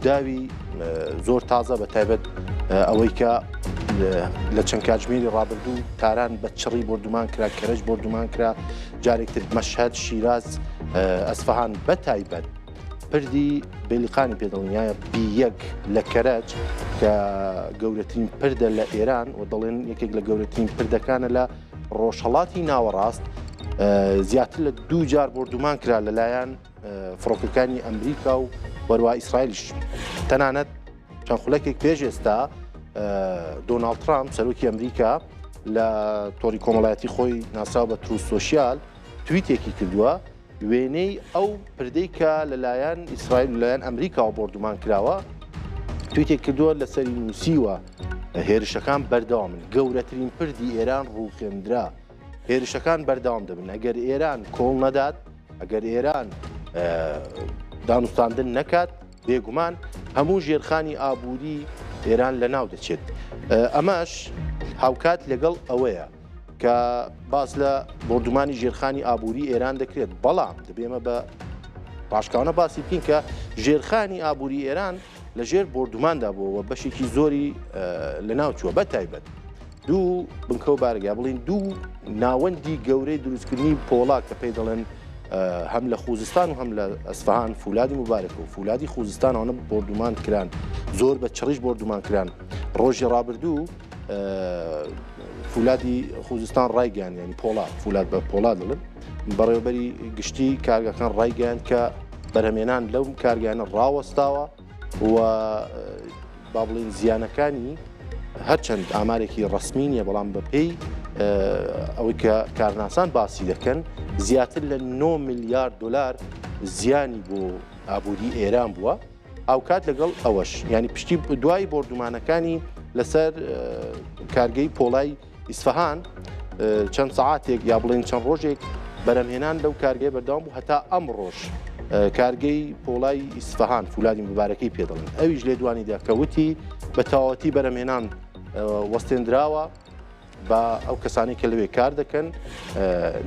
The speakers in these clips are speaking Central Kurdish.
داوی زۆر تازە بە تایبەت ئەوەی کە لە چەند کاتژمێری ڕابردوو تاران بە چڕی بردومان کرا، کەرەج بردومان کرا، جارێکتر مەشهەد، شیراز، ئەسفەهان بە تایبەت پردی بێلیقانی پێدڵنیایە B1 لە کەرەج کە گەورەترین پردە لە ئێران و دەڵێن یەکێک لە گەورەترین پردەکانە لە ڕۆژهەڵاتی ناوەڕاست زیاتر لە 2 جار بردومان کرا لەلایەن فڕۆکەکانی ئەمریکا و وەروە ئیسرائیلش. تەنانەت چەند خولەکێک پێش ئێستا دۆناڵد ترامپ سەرۆکی ئەمریکا لە تۆڕی کۆمەڵایەتی خۆی ناساو بە تروس سۆشیال تویتێکی کردووە وێنەی ئەو پردەی کە لەلایەن ئیسرائیل لەلایەن ئەمریکاوە بردومان کراوە تویتێک کردووە لەسەری نووسیوە هێرشەکان بەردەوامن، گەورەترین پردی ئێران ڕووخێندرا، هێرشەکان بەردەوام دەبن. ئەگەر ئێران کۆڵ نەدات، ئەگەر ئێران دانوستاندن نەکات، بێگومان هەموو ژێرخانی ئابووری ئێران لە ناو دەچێت. ئەمەش هاوکات لەگەڵ ئەوەیە کە باس لە بردومانی ژێرخانی ئابووری ئێران دەکرێت، بەڵام دەبێمە بە پاشکاوانە باسی بکەین کە ژێرخانی ئابووری ئێران لە ژێر بردوماندا بووەوە بەشێکی زۆری لە ناوچووە بە تایبەت. دوو بنکە و بارگا بڵین دوو ناوەندی گەورەی دروستکردنی پۆڵا کە پێی دەڵێن هەم لە خوزستان و هەم لە ئەسفەهان فولادی مبارەکە و فولادی خوزستانەوە بردومان کران، زۆر بە چڕیش بردومان کران. ڕۆژی ڕابردوو فولادی خوزستان ڕایگەیان، یعنی پۆڵا، فولاد بە پۆڵا دەڵن، بەڕێوەبەری گشتی کارگەکان ڕایگەیان کە بەرهەمێنان لەو کارگەیانە ڕاوەستاوە و با بڵین زیانەکانی هەرچەند ئامارێکی ڕسمی نیە بەڵام بەپێی ئەوەی کە کارناسان باسی دەکەن زیاتر لە 9 میلیارد دلار زیانی بۆ ئابووری ئێران بووە. ئاوکات لەگەڵ ئەوەش ینی پشتی دوای بردومانەکانی لەسەر کارگەی پۆڵای ئیسفەهان چەند سەعاتێک یا بڵێن چەند ڕۆژێک بەرهەمهێنان لەو کارگەی بەردەوام بوو هەتا ئەمڕۆژ کارگەی پۆڵای ئیسفەهان فولادی مبارەکەی پێدەڵن ئەویش لێ دوانیدا کەوتی بە تەواوەتی بەرهەمهێنان وەستێنراوە بە ئەو کەسانی کە لەوێ کار دەکەن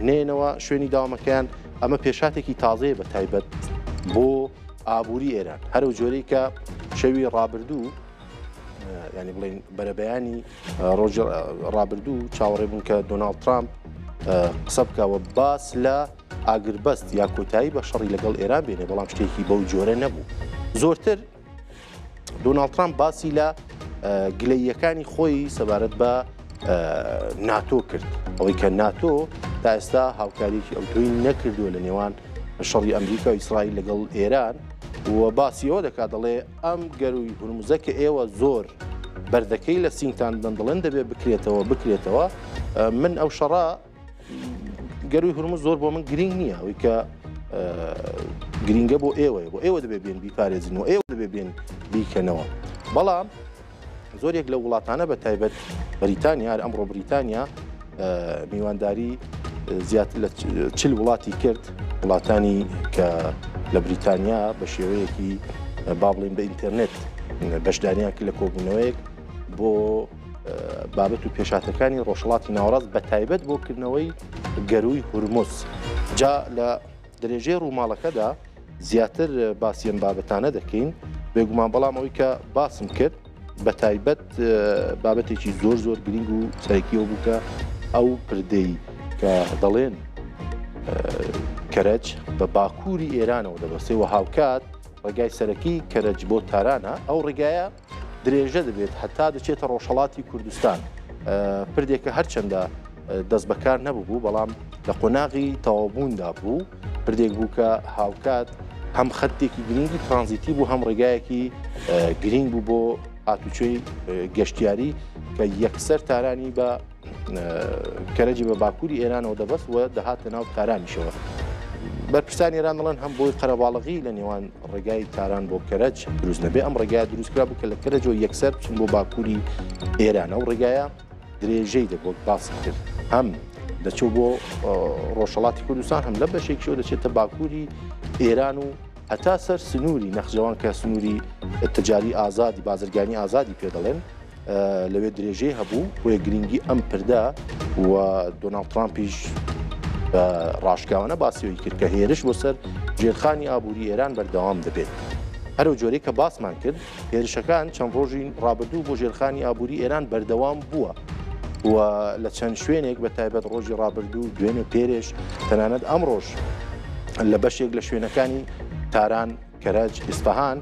نێنەوە شوێنی داوامەکەیان. ئەمە پێشاتێکی تازەیە بە تایبەت بۆ ئابووری ئێران. هەرو جۆرەی کە شەوی ڕابردوو ینی بڵین بەرەبەیانی ڕۆژ ڕابردوو چاوەڕێ بوون کە دۆناڵد ترامپ قسە بکەوە باس لە ئاگربەست یا کۆتایی بە شەڕی لەگەڵ ئێران بێنێ، بەڵام شتێکی بەو جۆرە نەبوو. زۆرتر دۆناڵد ترامپ باسی لە گلەییەکانی خۆی سەبارەت بە ناتۆ کرد، ئەوەی کە ناتۆ تا ئێستا هاوکاریی ئەوتۆی نەکردووە لە نێوان شەڕی ئەمریکا و ئیسرائیل لەگەڵ ئێران و باسیەوە دەکات دەڵێ ئەم گەروی هورموزە کە ئێوە زۆر بەردەکەی لە سینگتان دەڵێن دەبێت بکرێتەوە من ئەو شەڕا گەروی هورموز زۆر بۆ من گرنگ نییە، ئەوەی کە گرینگە بۆ ئێوە دەبێت بێن بیپارێزنەوە، ئێوە دەبێت بێن بیکەنەوە. بەڵام زۆرێک لە وڵاتانە بە تایبەت بریتانیا ئەمڕۆ بریتانیا میوانداری زیاتر لە 40 وڵاتی کرد، وڵاتانی کە لە بریتانیا بە شێوەیەکی با بڵێن بە ئینتەرنێت بەشداریان کرد لە کۆبوونەوەیەک بۆ بابەت و پێشاتەکانی ڕۆژهەڵاتی ناوەڕاست بە تایبەت بۆکردنەوەی گەروی هورموز. جا لە درێژەی ڕووماڵەکەدا زیاتر باسی ئەم بابەتانە دەکەین بێگومان، بەڵام ئەوەی کە باسم کرد بە تایبەت بابەتێکی زۆر گرنگ و سەرەکیەوە بوو کە ئەو پردەی کە دەڵێن کەرەج بە باکووری ئێرانەوە دەبەستێەوە هاوکات ڕێگای سەرەکی کەرەج بۆ تارانە، ئەو ڕێگایە درێژە دەبێت هەتا دەچێتە ڕۆژهەڵاتی کوردستان. پردێکە هەرچەندە دەست بەکار نەبوو بەڵام لە قۆناغی تەواوبووندا بوو، پردێک بوو کە هاوکات هەم خەتێکی گرنگی ترانزیتی بوو، هەم ڕێگایەکی گرنگ بوو بۆ هاتوچۆی گەشتیاری کە یەکسەر تارانی بە کەرەجی بە باکووری ئێرانەوە دەبەست و دەهاتە ناو تارانیشەوە. بەرپرسانی ئێران دەڵێن هەم بۆی قەرەباڵغی لە نێوان ڕێگای تاران بۆ کەرەج دروست نەبێ، ئەم ڕێگایە دروستکرا بوو کە لە کەرەجەوە یەکسەر بچن بۆ باکووری ئێرانە و ڕێگایە درێژەی دەبوو باسی کرد، هەم دەچوو بۆ ڕۆژهەڵاتی کوردستان هەم لە بەشێکیەوە دەچێتە باکووری ئێران و هەتا سەر سنووری نەخجەوان کە سنووری تجاری ئازادی بازرگانی ئازادی پێ دەڵێن لەوێ درێژەی هەبوو بۆیە گرنگی ئەم پردا و دۆناڵد ترامپیش ڕاشکاوانە باسیەوەی کرد کە هێرش بۆ سەر ژێرخانی ئابووری ئێران بەردەوام دەبێت. هەرو جۆرەی کە باسمان کرد هێرشەکان چەند ڕۆژی ڕابردوو بۆ ژێرخانی ئابووری ئێران بەردەوام بووە و لە چەند شوێنێک بە تایبەت ڕۆژی ڕابردوو دوێنێ پێرێش تەنانەت ئەم ڕۆژ لە بەشێک لە شوێنەکانی تاران کەرەج ئیسفەهان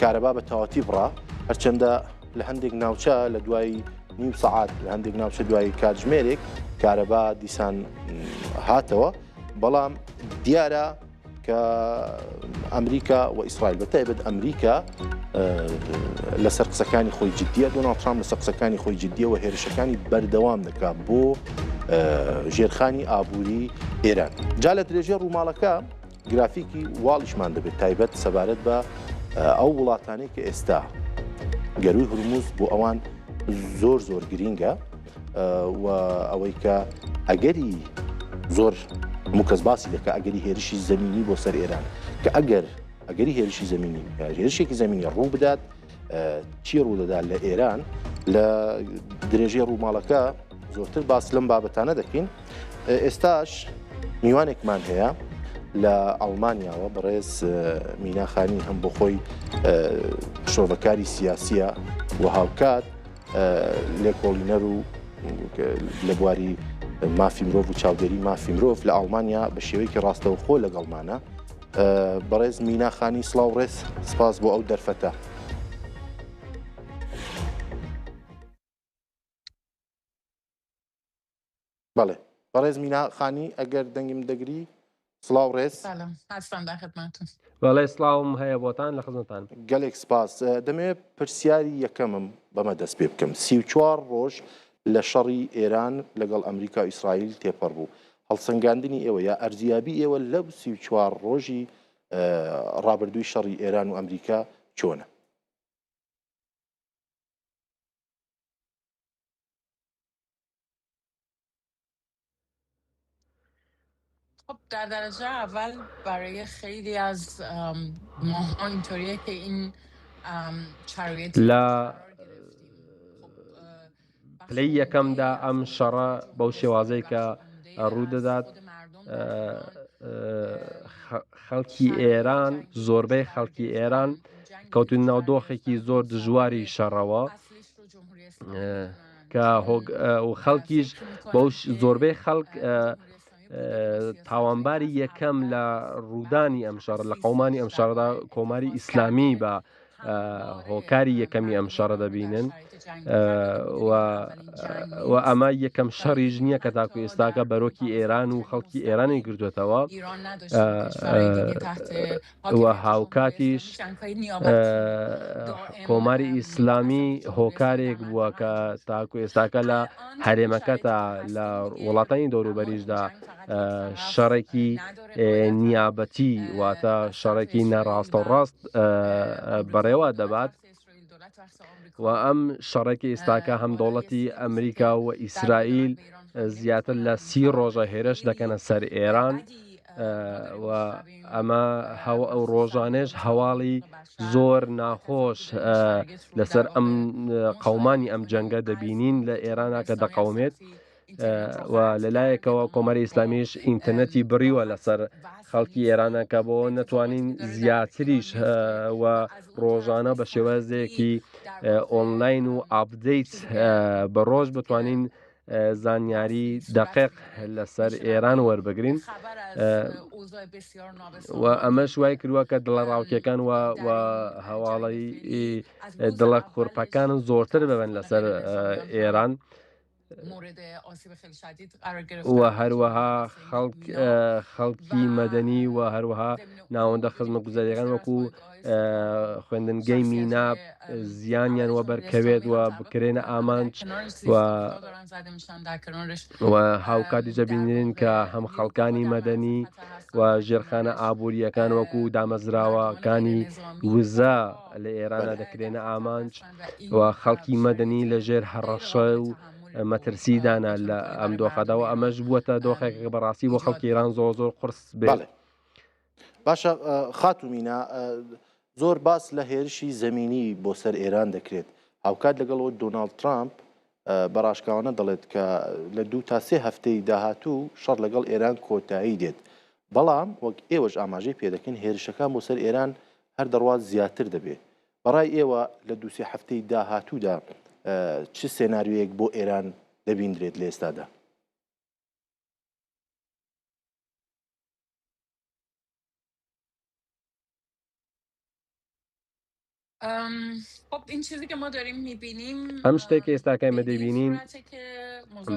کارەبا بە تەواتی بڕا هەرچەندە لە هەندێک ناوچە لە دوای نیم سەعات لە هەندێک ناوچە دوای کاتژمێرێک کارەبا دیسان هاتەوە بەڵام دیارە کە ئەمریکا و ئیسرائیل بەتایبەت ئەمریکا لەسەر قسەکانی خۆی جددیە دۆناڵد ترامپ لەسەر قسەکانی خۆی جددیە و هێرشەکانی بەردەوام دەکات بۆ ژێرخانی ئابووری ئێران. جا لە درێژێ ڕووماڵەکە گرافیکی واڵیشمان دەبێت تایبەت سەبارەت بە ئەو وڵاتانەی کە ئێستا گەروی هورموز بۆ ئەوان زۆر زۆر گرینگە و ئەوەی کە ئەگەری زۆر هەموو کەس باسی دەکە ئەگەری هێرشی زەمینی بۆ سەر ئێران کە ئەگەری هێرشی زەمینی هێرشێکی زەمینی ڕوو بدات چی ڕوو دەدات لە ئێران لە درێژەی ڕووماڵەکە زۆرتر باس لەم بابەتانە دەکەین. ئێستاش میوانێکمان هەیە لە ئەڵمانیاوە بەڕێز میناخانی هەم بۆ خۆی شۆڤەکاری سیاسیە و هاوکات لێکۆڵینەر و لە بواری مافی مرۆڤ و چاودێری مافی مرۆڤ لە ئەڵمانیا بە شێوەیەکی ڕاستەوخۆ لەگەڵمانە. بەڕێز میناخانی سڵاو ڕێز سپاس بۆ ئەو دەرفەتە. بەڵێ بەڕێز میناخانی ئەگەر دەنگم دەگری سڵاو ڕێز بەڵێ سڵاوم هەیە بۆتان لە خزمەتان. گەلێک سپاس. دەمەوێت پرسیاری یەکەمم بەمە دەست پێ بکەم 34 ڕۆژ لە شەڕی ئێران لەگەڵ ئەمریکا و ئیسرائیل تێپەڕ بوو هەڵسەنگاندنی ئێوە یا ئەرزیابی ئێوە لەو 34 ڕۆژی ڕابردووی شەڕی ئێران و ئەمریکا چۆنە؟ خب در درجه اول برای خیلی از ماها اینطوریه که این شرایطی لە پلەی یەکەمدا ئەم شەڕە بەو شێوازەی کە ڕوو دەدات خەڵکی ئێران زۆربەی خەڵکی ئێران کەوتون ناودۆخێکی زۆر دژواری شەڕەوە کە خەڵکیش بەو زۆربەی خەڵک تاوانباری یەکەم لە ڕوودانی ئەم شەڕ لە قەومانی ئەم شەڕدا کۆماری ئیسلامی بە هۆکاری یەکەمی ئەم شەڕە دەبینن و ئەمە یەکەم شەڕیش نییە کە تاکو ئێستاکە بەرۆکی ئێران و خەڵکی ئێرانی گردوێتەوە و هاوکاتیش کۆماری ئیسلامی هۆکارێک بووە کە تاکو ئێستاکە لە هەرێمەکەتە لە وڵاتانی دەوروبەریشدا شەڕێکی نیابەتی واتە شەڕێکی نەڕاستە و ڕاست بەڕێوە دەبات و ئەم شەڕێکی ئێستاکە هەم دەوڵەتی ئەمریکا و ئیسرائیل زیاتر لە 30 ڕۆژە هێرش دەکەنە سەر ئێران و ئەمە ئەو ڕۆژانێش هەواڵی زۆر ناخۆش لەسەر ئەم قەومانی ئەم جەنگە دەبینین لە ئێرانە کە دەقەومێت و لەلایەکەوە کۆمەری ئیسلامیش ئینتەرنەتی بڕیوە لەسەر خەڵکی ئێرانە کە بۆ نەتوانین زیاتریش و ڕۆژانە بە شێوازێکی ئۆنلاین و ئاپدەیت بە ڕۆژ بتوانین زانیاری دقیق لەسەر ئێران وەربگرین و ئەمەش وای کردووە کە دڵە ڕاوکیەکان و هەواڵی دڵە کوڕپەکان زۆرتر ببن لەسەر ئێران و هەروەها خەڵکی مەدەنی و هەروەها ناوەندە خزمە گوزاریەکان وەکو خوێندنگەی میناب زیانیان وەبەرکەوێت و بکرێنە ئامانج و هاوکاتی جەبینین کە هەم خەڵکانی مەدەنی و ژێرخانە ئابوووریەکان وەکو دامەزراوەکانی وزە لە ئێرانە دەکرێنە ئامانج و خەڵکی مەدەنی لە ژێر هەڕەشە و مەترسیدانە لە ئەم دۆخەداوە ئەمەش بووەتە دۆخێک بەڕاستی بۆ خەڵکی ئێران زۆر زۆر قورس بێت. باشە خاتومینا زۆر باس لە هێرشی زەمینی بۆ سەر ئێران دەکرێت هاوکات لەگەڵەوە دۆناڵد ترامپ بەڕاشکاوانە دەڵێت کە لە 2 تا 3 هەفتەی داهاتوو شەڕ لەگەڵ ئێران کۆتایی دێت بەڵام وەک ئێوەش ئاماژەی پێدەکەن هێرشەکان بۆ سەر ئێران هەر دەڕوات زیاتر دەبێت. بەڕای ئێوە لە دووسێ هەفتەی داهاتوودا چ سێناریوەیەک بۆ ئێران دەبیندرێت لە ئێستادا؟ خب این چیزی که ما داریم می‌بینیم ئەم شتێکی ئێستاکە به ئێمە این دەبینین صورته که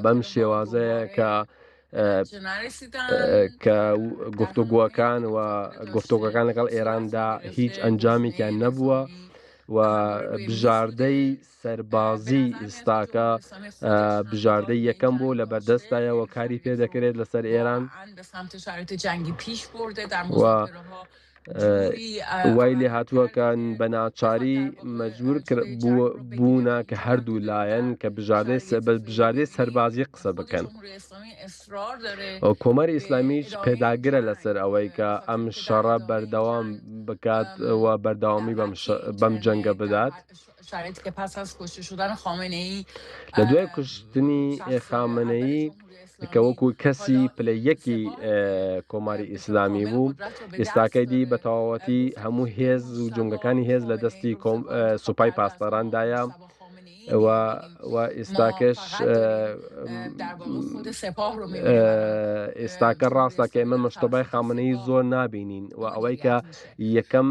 بەم مذاکره ها شێوازەیە کە دوباره نتیجه نرسیدن کە در حال گفتوگووەکان و مذاکره گفتوگەکان داشته لەگەڵ صورت ئێراندا هیچ میگرفته ئەنجامێکیان گزینه نەبووە نظامی و همواره روی میز بژاردەی بوده. به سەربازی نظر میاد که ئێستاکە جمهوری اسلامی خودش هم بژاردەی نگاهی به این یەکەم بوو جنگ لە بەردەستایەوە داشته. کاری پێ جنگی رو دەکرێت لەسەر ئێران واقعا به سمت شرایط جنگی پیش برده در و مذاکره ها جوری وای لێ عمل کرده هاتووەکان که بە بخواد ناچاری در واقع مەجبور جلوی جنگ رو بگیره بوونە و کە اینجا هم هەردوو توی لایەن در کە شرایط بژاردەی فعلی سەربازی قسە خود بکەن. جمهوری اسلامی اصرار داره کۆمەری به ئیسلامیش ادامه پێداگرە لەسەر جنگ ئەوەی کە به خاطر ئەم اینکه در شەڕە ادامه بەردەوام جنگ بکات و در بەردەوامی قطعی این بەم جەنگە در بدات. شرایطی که پس از کشته شدن خامنه ای لە دوای کوشتنی شخص اول خامنەیی جمهوری کە اسلامی وەکو کەسی حالا پلە این یەکی سپاه کۆماری به طور ئیسلامی کامل بوو قدرت رو به دست ئێستاکەیدی بە داره تەواوەتی هەموو گفتیم هێز و مجتبی جونگەکانی هێز لە خامنه ای دەستی رو سپاه انتخاب سوپای کرده است ما پاسدارandایە مجتبی خامنه ای نمیبینیم و ما ئێستاکەش فقط داریم در واقع خود سپاه رو میبینیم الان ئێستاکە جمهوری ڕاستە کە اسلامی ئێمە داره مشتبای توسط خامنەی سپاه زۆر نابینین و ئەوەی کە مدیریت میشه یەکەم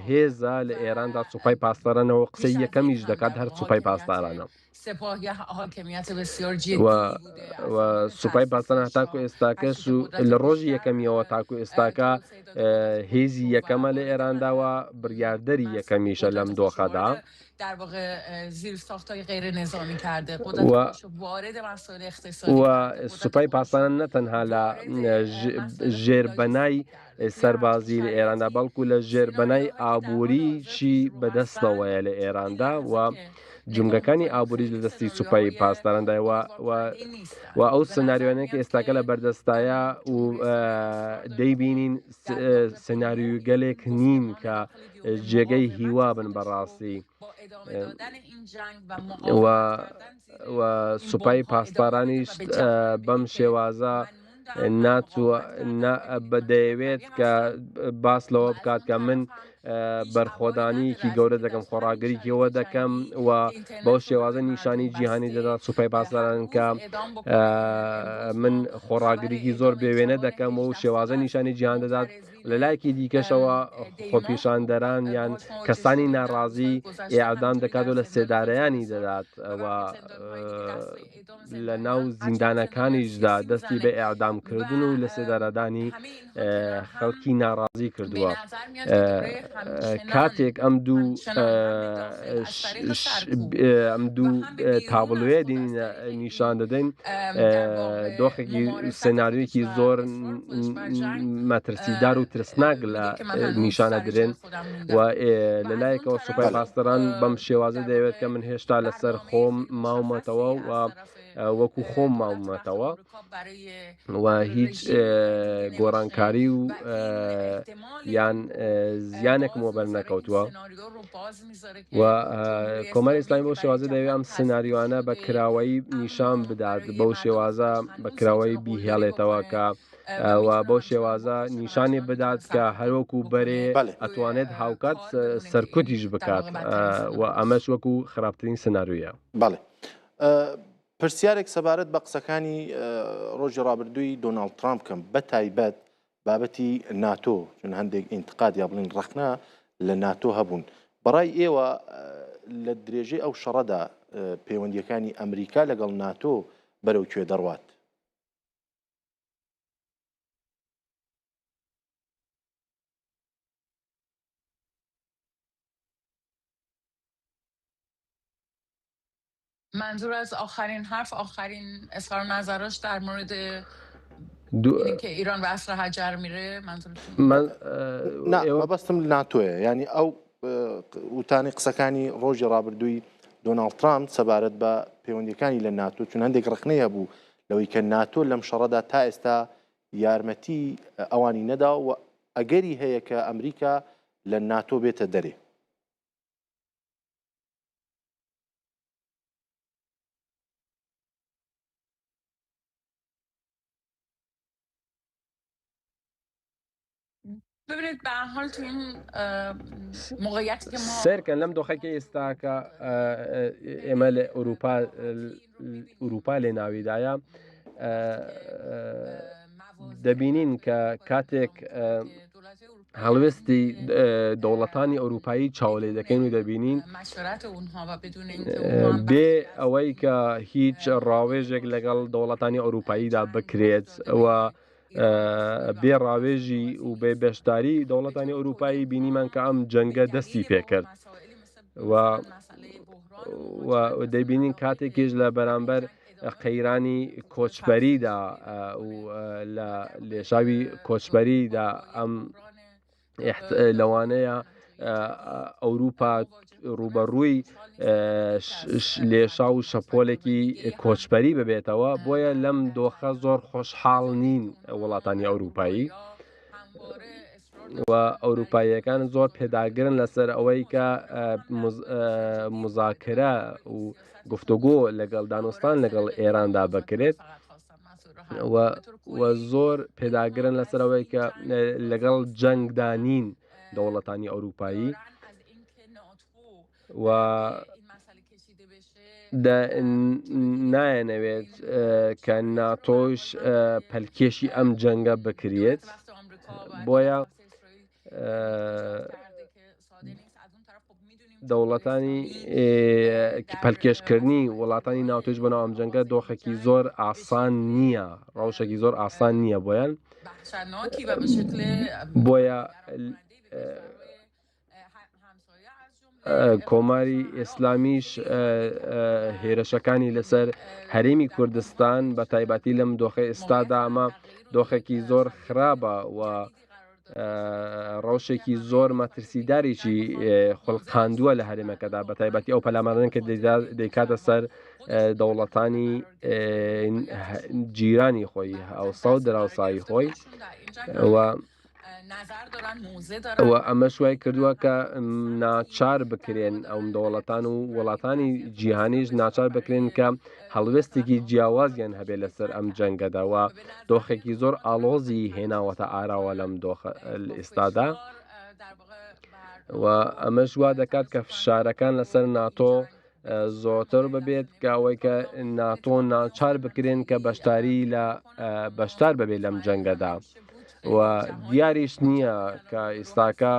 هێزە لە ئێراندا سوپای و پاسدارانەوە قسەی بیش از این یەکەمیش هم دەکات در هەر واقع سوپای حاکمیت پاسدارانە سپاه یه حاکمیت بسیار و جدی بوده از زمان سوپای تأسیس پاسداران هەتاکو شاه هر ئێستاکەش چی که و قدرت لە ڕۆژی بیشتر یەکەمیەوە تاکو ئێستاکە به تعداد قدرت خودش هێزی رو و یەکەمە لە وارد ئێرانداوە بریاردەری یەکەمیشە لەم قدرت خودش رو دۆخەدا وارد در واقع زیر ساختای غیر نظامی کرده قدرت و خودش رو وارد مسائل اقتصادی و کرده قدرت سوپای خودش رو پاسداران نە تەنها لە وارد مسائل ژێربەنای لاجستیکی کرده توی همچین سەربازی لە ئێراندا شرایطی بەڵکو لە ژێربەنای سیناریوهایی که در حال حاضر پیش ئابووریشی رو هستن بەدەستەوەیە لە تو این ئێراندا لحظه و که نگاه جنگەکانی میکنیم ئابووری خیلی لە دەستی سوپای سناریوهای پاسدارندایەوە امیدوار و کننده ای نیستن و ئەو به نظر سناریوانەیە کە میاد ئێستاکە لە که بەردەستایە و جمهوری اسلامی اصرار داره که دەیبینین در واقع به سناریوی نوعی گەلێک اون نین گفتمان کە داخل دیوان جێگەی مقاومت هیوا بن خودش رو بەڕاستی با ادامه دادن این جنگ و مقاومت و کردن زیر و این بمب سوپای ها ادامه میده پاسدارانیش و به جهان بەم بگه که شێوازە من موندم من مقاومت کردم ببینید من چقدر دەیەوێت قوی کە هستم باس و لەوە از بکات اون کە من طرف هم هیچ هوایی نداره بەرخۆدانیکی از گەورە اینکه در دەکەم همین شرایط خۆراگریکیەوە دەکەم جنگی و بەو اینترنت رو شێوازە برای نیشانی مردم جیهانی بسته دەدات سوپای هر پاسداران روز کە اعدام بکنه امروز من ما خبر خۆراگریکی زۆر اعدام بێوێنە جوان دەکەم و 18 شێوازە ساله از نیشانی جیهان دەدات معترضین لە لایەکی دیکەشەوە دیماه رو خۆپیشاندەران یان باهاش مواجه کەسانی شدیم در روزهای ناڕازی گذشته ئێعدام همینطوری دەکات در و لە زندان خانشاه سێدارەیانی اسحاق دەدات و برخی و زندان‌های دیگه دستای اعدام لە ناو زندانیان هرچند که زندانیان زیندانەکانیشدا سیاسی دەستی بە میزنه و ئێعدامکردن و لە سێدارەدانی همه اینها کنار هم خەڵکی ناڕازی به کردووە. نظر میاد که داره کاتێک همچنان هم به داخل از طریق سرکوب ئەم و دوو هم به بیرون از تاڤڵوێ خود از طریق نیشان این دەدەین در واقع دۆخێکی ممارست خودش سناریویەکی و زۆر اصرار خودش بر جنگ مەترسیدار و ترسناک میگه لە که من هنوز نیشانە سر درێن جای خودم و موندم و از اون لەلایەکەوە سوپای طرف بله خب پاسدەران بەم شێوازە در دەیەوێت کە واقع من هێشتا لەسەر برنامه خۆم خیلی مشخصی ماومەتەوە از و طرف وەکو خۆم دولت وقت ماومەتەوە آمریکا برای و هیچ رژیم دیگه نمیشه گۆڕانکاری و و این احتمال یان این رو زیانێکم وە باز میذاره این بەرنەکەوتووە سناریو رو باز میذاره و که جمهوری کۆمەری اسلامی ئیسلامی که بۆ برای شێوازە دەوێت ئەم جهان تزریق سناریوانە بە شده کراوەی نیشان اما بدات برای بەو مردم شێوازە خودش بە هنوز کراوەی میتونه قلدری بیهێڵێتەوە بکنه کە و میتونه بۆ همچنان شێوازە بکشه و نیشانی همچنان میتونه بدات کە سرکوب هەروەکو بەرێ بکنه بله روی ئەتوانێت هاوکات کار بمونه که این سەرکوتیش در بکات واقع بدترین و سناریوست ئەمەش وەکو خراپترین سناریویە. بەڵێ پرسیارێک سەبارەت بە قسەکانی ڕۆژی ڕابردووی دۆناڵد ترامپ کەم بە تایبەت بابەتی ناتۆ چون هەندێک ئینتقاد یا بڵین ڕخنا لە ناتۆ هەبوون بەڕای ئێوە لە درێژەی ئەو شەڕەدا پەیوەندیەکانی ئەمریکا لەگەڵ ناتۆ بەرەو کوێ دەڕوات؟ منظور از آخرین حرف آخرین اظهار نظراش در مورد اینه که ایران به اصل حجر میره منظورتون اینه؟ مەبەستم ناتۆیە ینی ئەو وتانی قسەکانی ڕۆژی ڕابردووی دۆناڵد ترامپ سەبارەت بە پەیوەندیەکانی لە ناتۆ چون هەندێک ڕخنەیە بوو لەوەی کە ناتۆ لەم شەڕەدا تا ئێستا یارمەتی ئەوانی نەدا و ئەگەری هەیە کە ئەمریکا لە ناتۆ بێتە دەرێ. ببینید به هر حال تو این موقعیتی که ما سرکن لەم دۆخەکە ئێستاکە ئێمە لە ئوروپا لێ ناویدایە دەبینین کە کاتێک هەڵوێستی دەوڵەتانی ئەوروپایی چاوەڵێ دەکەین و دەبینین بێ ئەوەی کە هیچ ڕاوێژێک لەگەڵ دەوڵەتانی ئەوروپاییدا بکرێت و بێ ڕاوێژی و بێ بەشداری دەوڵەتانی ئەوروپایی بینیمان کە ئەم جەنگە دەستی پێکرد و دەبینین کاتێکیش لە بەرامبەر قەیرانی کۆچبەریدا و لە لێشاوی کۆچبەریدا ئەم لەوانەیە ئەوروپا ڕوبەڕووی لێشا و شەپۆلێکی کۆچبەری ببێتەوە بۆیە لەم دۆخە زۆر خۆشحاڵ نین وڵاتانی ئەوروپایی و ئەوروپاییەکان زۆر پێداگرن لەسەر ئەوەی کە مذاکرە و گفتوگۆ لەگەڵ دانوستان لەگەڵ ئێراندا بکرێت و زۆر پێداگرن لەسەرەوەی کە لەگەڵ جەنگدانین دەوڵەتانی ئەوروپایی و نایەنەوێت کە ناتۆش پەلکێشی ئەم جەنگە بکرێت بۆیە دەوڵەتانی پەلکێشکردنی وڵاتانی ناوتۆش بەناو ئەم جەنگە دۆخێکی زۆر ئاسان نییە ڕەوشێکی زۆر ئاسان نییە بۆیە کۆماری ئیسلامیش هێرشەکانی لەسەر هەرێمی کوردستان بە تایبەتی لەم دۆخە ئێستادا ئەمە دۆخێکی زۆر خراپە و ڕەوشێکی زۆر مەترسیداریی خولقاندووە لە هەرێمەکەدا بە تایبەتی ئەو پەلاماران کە دەیکاتە سەر دەوڵەتانی جیرانی خۆی ئەوسا و دراوسایی خۆی و ئەمە شوای کردووە کە ناچار بکرێن ئەوم دەوڵەتان و وڵاتانی جیهانیش ناچار بکرێن کە هەڵوێستێکی جیاوازیان هەبێت لەسەر ئەم جەنگەداوە دۆخێکی زۆر ئاڵۆزی هێناوەتە ئاراوە لەم دۆخە ئێستادا و ئەمەش وا دەکات کە فشارەکان لەسەر ناتۆ زۆرتر ببێت کە ئەوەی کە ناتۆ ناچار بکرێن کە بەشدار ببێت لەم جەنگەدا و دیاریش نییە کە ئێستاکە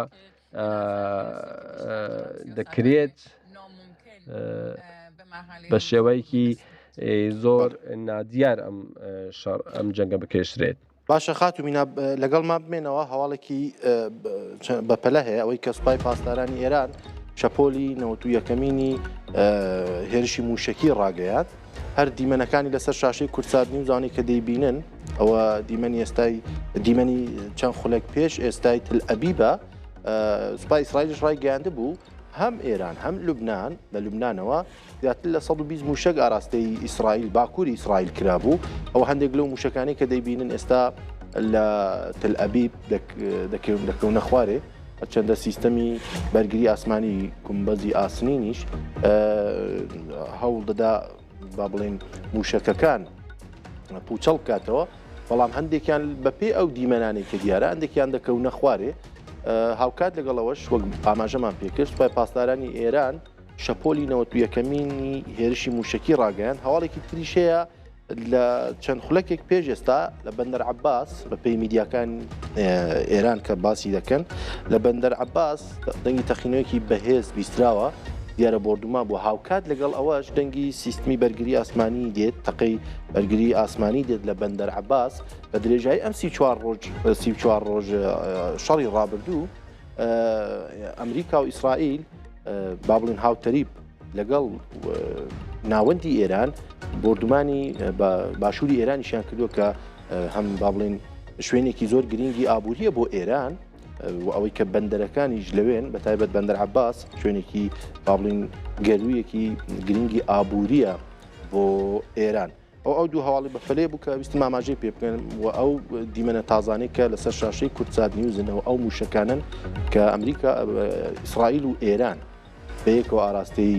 دەکرێت بە شێوەیەکی زۆر نادیار ئەم جەنگە بکێشرێت. باشە خاتومینا لەگەڵ ما بمێنەوە هەواڵێکی بەپەلە هەیە ئەوەی کە سوپای پاسدارانی ئێران شەپۆلی 91مینی هێرشی موشکی ڕاگەیات هەر دیمەنەکانی لەسەر شاشەی کورتسادنی و زانی کە دەیبینن ئەوە دیمەنی ئێستای دیمەنی چەند خولێک پێش ئێستای تل ئەبیبە سوپای ئیسرائیلش ڕایگەیاندە بوو هەم ئێران هەم لوبنان لە لوبنانەوە زیاتر لە 120 موشک ئاراستەی ئیسرائیل باکووری ئیسرائیل کرابوو ئەوە هەندێک لەو موشکانی کە دەیبینن ئێستا لە تل ئەبیب دەکەونە خوارێ چەندە سیستەمی بەرگری ئاسمانی گومبەزی ئاسنینیش هەوڵ دەدا با بڵێن موشەکەکان پوچەڵ بکاتەوە بەڵام هەندێکیان بەپێ ئەو دیمەنانێک کە دیارە هەندێکیان دەکەونە خوارێ هاوکات لەگەڵەوەش وەک ئاماژەمان پێکرد سوپای پاسدارانی ئێران شەپۆلی 91مینی هێرشی موشکی ڕاگەیان هەواڵێکی تریشەیە لە چەند خولەکێک پێش ئێستا لە بەندەر عەباس بە پێی میدیاکان ئێران کە باسی دەکەن لە بەندەر عەباس دەنگی تەخینەوەیەکی بەهێز بیستراوە دیارە بردوما بۆ هاوکات لەگەڵ ئەوەش دەنگی سیستمی بەرگری ئاسمانی دێت تەقەی بەرگری ئاسمانی دێت لە بەندەر عەباس بە درێژایی ئەم 34 ڕۆژ شەڕی ڕابردوو ئەمریکا و ئیسرائیل با بڵێن هاوتەریب لەگەڵ ناوەندی ئێران بردومانی باشووری ئێرانیشیان کردووە کە هەم با بڵێن شوێنێکی زۆر گرنگی ئابووریە بۆ ئێران و ئەوەی کە بەندەرەکانیش لەوێن بە تایبەت بەندەر عەباس شوێنێکی با بڵێن گەرویەکی گرنگی ئابووریە بۆ ئێران ئەو دوو هەواڵی بەفەلێ بوو کە ویستم ئاماژەی پێ بکەن و ئەو دیمەنە تازانەی کە لەسەر شاشەی کورتسات نیوزنەوە ئەو موشەکانن کە ئەمریکا ئیسرائیل و ئێران بەیەکەوە ئاراستەی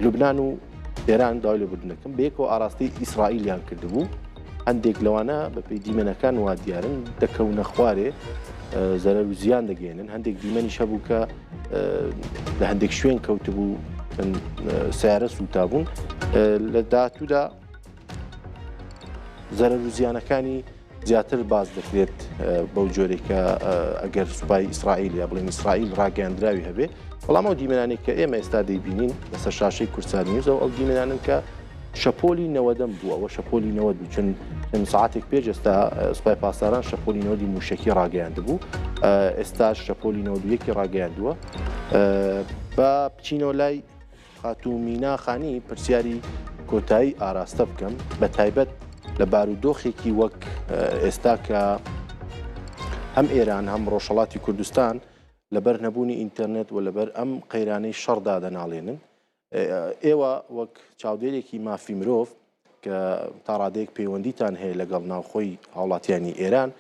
لوبنان و ئێران داوای لێبوردنەکەم بەیەکەوە ئاراستەی ئیسرائیلیان کردبوو هەندێک لەوانە بە پێی دیمەنەکان وا دیارن دەکەونە خوارێ زەرەر و زیان دەگەێنن هەندێک دیمەنیش هەبوو کە لە هەندێک شوێن کەوتبوو سیارە سوتابوون لە داهاتوودا زەرەر و زیانەکانی زیاتر باز دەکرێت بەو جۆرێکە ئەگەر سوپای ئیسرائیل یا بڵێن ئیسرائیل ڕاگەاندراوی هەبێ بەڵام ئەو دیمەنانێک کە ئێمە ئێستا دەیبینین لەسەر شاشەی کورسان نیوزەوە ئەو دیمەنانن کە شەپۆلی نەوەدەم بووە ئەوە شەپۆلی نەوەد بوو چون ساعتێک پێش ئێستا سوپای پاسداران شەپۆلی نەوەدی موشەکی ڕاگەیاندبوو ئێستا شەپۆلی نەوەدویەکی ڕاگەیاندووە بە بچینەوە لای خاتوو مینا خانی پرسیاری کۆتایی ئاراستە بکەم بە تایبەت لە بارودۆخێکی وەک ئێستا کە هەم ئێران هەم ڕۆژهەڵاتی کوردستان لەبەر نەبوونی ئینتەرنێت و لەبەر ئەم قەیرانەی شەڕدا دەناڵێنن ئێوە وەک چاودێرێکی مافی مرۆڤ کە تا ڕادەیەک پەیوەندیتان هەیە لەگەڵ ناوخۆی هاوڵاتیانی ئێران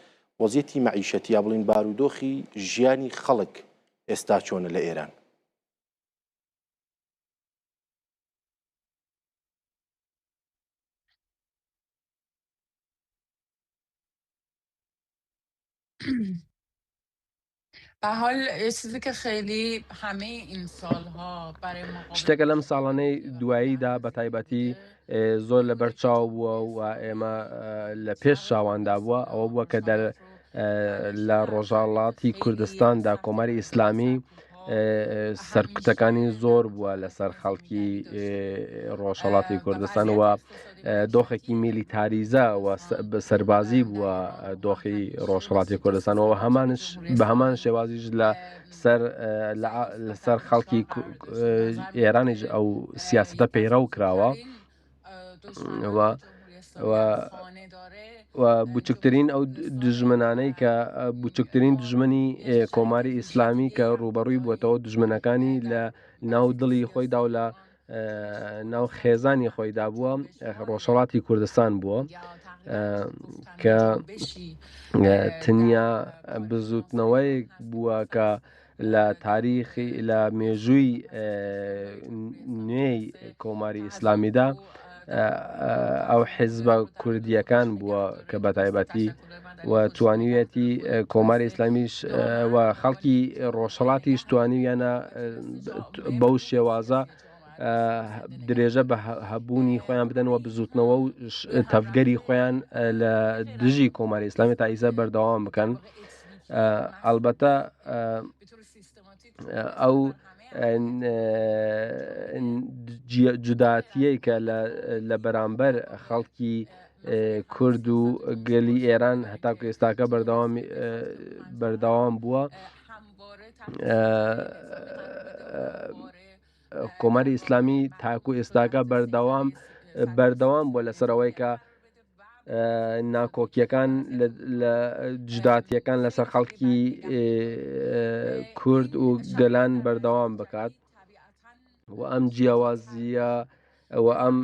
وەزیەتی مەعیشەتی یا بڵین بارودۆخی ژیانی خەڵک ئێستا چۆنە لە ئێران به حال یه چیزی که خیلی همه این سالها برای شتێکە لەم ساڵانەی دواییدا بە تایبەتی زۆر لە بەرچاو بووە و ئێمە لە پێش چاواندا بووە ئەوە بووە کە لە ڕۆژهەڵاتی کوردستاندا کۆماری ئیسلامی سەرکوتەکانی زۆر بووە لەسەر خەڵکی ڕۆژهەڵاتی کوردستان و دۆخێکی میلیتاریزە و سەربازی بووە دۆخی ڕۆژهەڵاتی کوردستانەوە بە هەمان شێوازیش لەسەر خەڵکی ئێرانیش ئەو سیاسەتە پەیڕەو کراوە و بچووکترین ئەو دژمنانەی کە بچووکترین دژمنی کۆماری ئیسلامی کە ڕوبەڕووی بووێتەوە دژمنەکانی لە ناو دڵی خۆیدا و لە ناو خێزانی خۆیدا بووە ڕۆژهەڵاتی کوردستان بووە کە تەنیا بزوتنەوەیەک بووە کە لە تاریخی لە مێژووی نوێی کۆماری ئیسلامیدا ئەو حیزبە کوردیەکان بووە کە بە تایبەتی و توانیوێتی کۆماری ئیسلامیش و خەڵکی ڕۆژهەڵاتیش توانیویانە بەو شێوازە درێژە بە هەبوونی خۆیان بدەن و بزوتنەوە و تەفگەری خۆیان لە دژی کۆماری ئیسلامی تا ئیزە بەردەوام بکەن ئەلبەتە ئەو جوداتیەی کە لە بەرامبەر خەڵکی کورد و گەلی ئێران هەتاکو ئێستاکە بەردەوام بووە کۆماری ئیسلامی تاکو ئێستاکە بەردەوام بووە لەسەرەوەی کە ناکۆکیەکان لە جداتیەکان لەسەر خەڵکی کورد و گەلان بەردەوام بکات و ئەم جیاوازیە و ئەم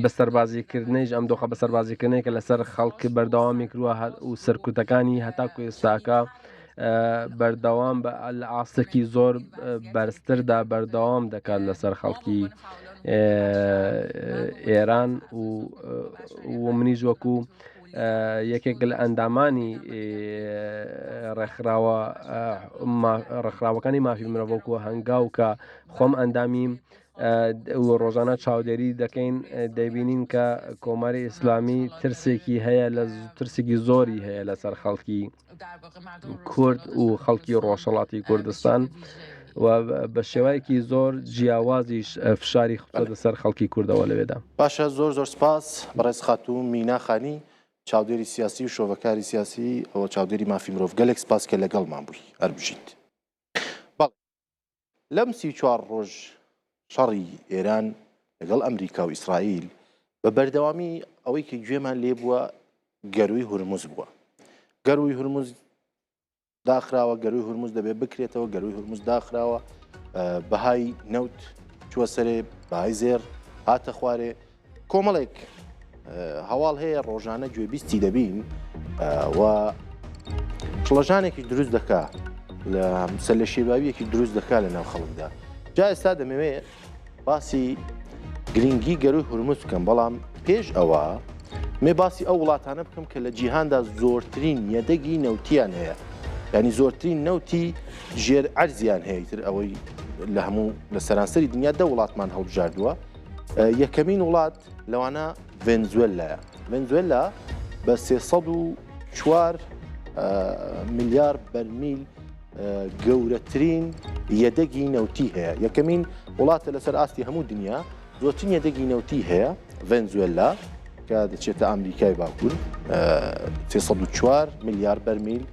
بەسەربازیکردنیش ئەم دۆخە بەسەربازیکردنێک کە لەسەر خەڵکی بەردەوامی کردووە و سەرکوتەکانی هەتاکو ئێستاکە بەردەوام لە ئاستێکی زۆر بەرزتردا بەردەوام دەکات لەسەر خەڵکی ئێران و منیش وەکو یەکێک لە ئەندامانی ڕێکخراوەکانی مافی مرۆڤ هەنگاو کە خۆم ئەندامیم ڕۆژانە چاودێری دەکەین دەبینین کە کۆماری ئیسلامی ترسێکی هەیە لە ترسێکی زۆری هەیە لەسەر خەڵکی کورد و خەڵکی ڕۆژهەڵاتی کوردستان و بە شێوایەکی زۆر جیاوازیش فشاری خۆ لەسەر خەڵکی کوردەوە لەوێدا باشە زۆر سپاس بەڕێز خاتوو مینا خانی چاودێری سیاسی و شۆڤەکاری سیاسی ئەوە چاودێری مافی مرۆڤ گەلێک سپاس کە لەگەڵمان بووی هەربژیت لەم 34 ڕۆژ شەڕی ئێران لەگەڵ ئەمریکا و ئیسرائیل بە بەردەوامی ئەوەی کە گوێمان لێ بووە گەروی هورموز بووە گەروی هورموز داخراوە گەروی هورموز دەبێت بکرێتەوە گەروی هورموز داخراوە بەهای نەوت چووە سەرێ بەهای زێر هاتە خوارێ کۆمەڵێک هەواڵ هەیە ڕۆژانە گوێبیستی دەبین و شڵەژانێکی دروست دەکا لە سەر لە شێواویەکی دروست دەکا لە ناو خەڵکدا جا ئێستا دەمەوێت باسی گرنگی گەروی هورموز بکەم بەڵام پێش ئەوە مێ باسی ئەو وڵاتانە بکەم کە لە جیهاندا زۆرترین یەدەگی نەوتیان هەیە، ینی زۆرترین نەوتی ژێر ئەرزیان هەیە تر ئەوەی لە هەموو لە سەرانسەری دنیا دە وڵاتمان هەڵبژاردووە. یەکەمین وڵات لەوانە ڤێنزوێلایە. ڤێنزوێلا بە 304 ملیار بەرمیل گەورەترین یەدەگی نەوتی هەیە. یەکەمین وڵاتە لەسەر ئاستی هەموو دنیا زۆرترین یەدەگی نەوتی هەیە ڤێنزوێلا کە دەچێتە ئەمریکای باکوور 304 ملیار بەرمیل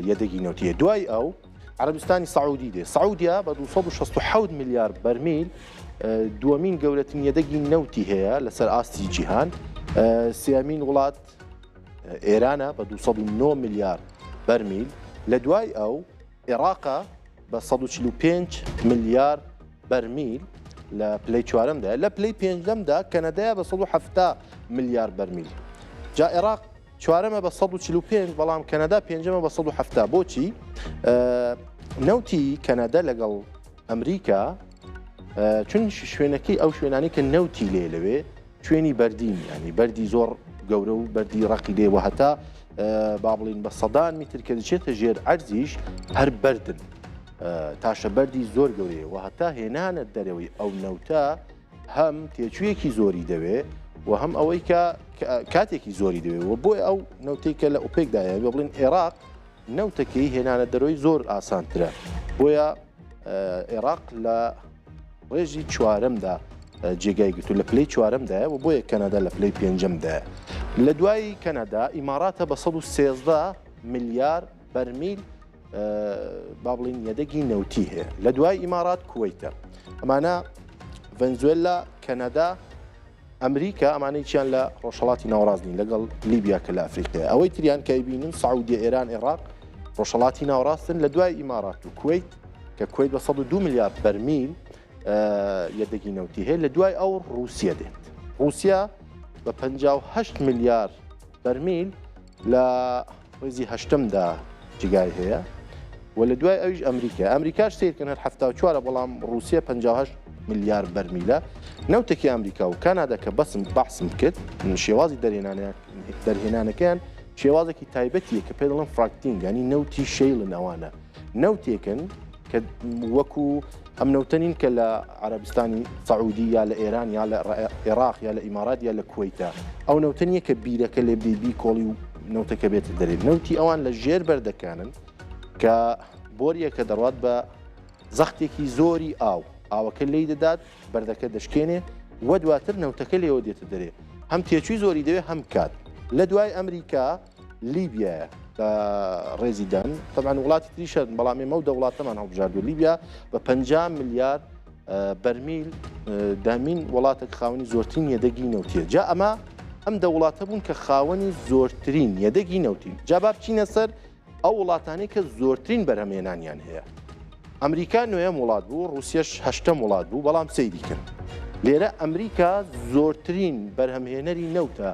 یەدەگی نەوتی هەیە. دوای ئەو عەرەبستانی سەعودی دێ. سەعودیا بە 267 ملیار بەرمیل دووەمین گەورەترین یەدەگی نەوتی هەیە لەسەر ئاستی جیهان. سێمین وڵات ئێرانە بە 209 ملیار بەرمیل. لە دوای ئەو عێراقە بە 145 ملیار بەرمیل لە پلەی چوارەمدا. لە پلەی پێنجەمدا کەنەدایە بە 170 ملیار بەرمیل. جا عێراق چوارەمە بە 145 بەڵام کەنەدا پێنجەمە بە 170. بۆچی؟ نەوتی کەنەدا لەگەڵ ئەمریکا چون شوێنەکەی ئەو شوێنانی کە نەوتی لێ لەوێ شوێنی بەردین، ینی بەردی زۆر گەورە و بەردی ڕقی لێ و هەتا با بڵین بە سەدان میتر کە دەچێتە ژێر ئەرزیش هەر بەردن، تاشە بەردی زۆر گەورەیە و هەتا هێنانە دەرەوەی ئەو نەوتە هەم تێچوویەکی زۆری دەوێ و هەم ئەوەی کە کاتێکی زۆری دەوێت و بۆی ئەو نەوتەی کە لە ئۆپێکدایە بە بڵین عێراق نەوتەکەی هێنانە دەرەوەی زۆر ئاسانترە، بۆیە عێراق لە ڕێژی چوارەمدا جێگای گرتو لە پلەی چوارەمدایە و بۆیە کەنەدا لە پلەی پێنجەمدایە. لە دوای کەنەدا ئیماراتە بە 113 ملیار بەرمیل با بڵین یەدەگی نەوتی هەیە. لە دوای ئیمارات کووەیتە. ئەمانە ڤێنزوێلا، کەنەدا، ئەمریکا، ئەمانەی چیان لە ڕۆژهەڵاتی ناوەڕاستنین لەگەڵ لیبیا کە لە ئەفریقەیە. ئەوەی تریان کە بینن سەعودیە، ئێران، عێراق ڕۆژهەڵاتی ناوەڕاستن. لە دوای ئیمارات و کووەیت کە کووەیت بە 102 ملیار بەرمیل یەدەگی نەوتی هەیە. لە دوای ئەو رووسیا دێت. رووسیا بە 58 ملیار بەرمیل لە ڕێزی هەشتمدا جگای هەیە و لە دوای ئەویش ئەمریکا. ئەمریکاش سیرکەن هەر 74 بەڵام رووسیا 58 ملیار بەرمیلە. نەوتێکی ئەمریکا و کانادا کە بەحسم کرد شێوازی دەرهێنانەکەیان شێوازێکی تایبەتیە کە پێ دەڵێن فراکتینگ، ینی نەوتی شەیڵن. ئەوانە نەوتێکن کە وەکو ئەم نەوتەنین کە لە عەرەبستانی سەعودی یا لە ئێران یا لە عێراق یا لە ئیمارات یا لە کووەیتە. ئەو نەوتەنیە کە بیرەکە لێ بێبی کۆڵی و نەوتەکە بێتە دەرێ. نەوتی ئەوان لە ژێر بەردەکانن کە بۆریەکە دەڕوات بە زەختێکی زۆری ئاوەکە لی دەدات، بەردەکە دەشکێنێ وە دواتر نەوتەکە لێەوە دێتە دەرێ. هەم تێچووی زۆری دەوێت هەم کات. لە دوای ئەمریکا لیبیایە بە ڕێزیدان، تەبعاً وڵاتی تریشە بەڵام ئێمە و دەوڵاتەمان هەڵبژاردووە. لیبیا بە 50 ملیار بەرمیل دامین وڵاتێک خاوەنی زۆرترین یەدەگی نەوتیە. جا ئەمە ئەم دەوڵاتە بوون کە خاوەنی زۆرترین یەدەگی نەوتین. جا با بچینە سەر ئەو وڵاتانەی کە زۆرترین بەرهەمهێنانیان هەیە. ئەمریکا نوێم وڵات بوو، رووسیاش هەشتەم وڵات بوو، بەڵام سەیریکن. لێرە ئەمریکا زۆرترین بەرهەمهێنەری نەوتە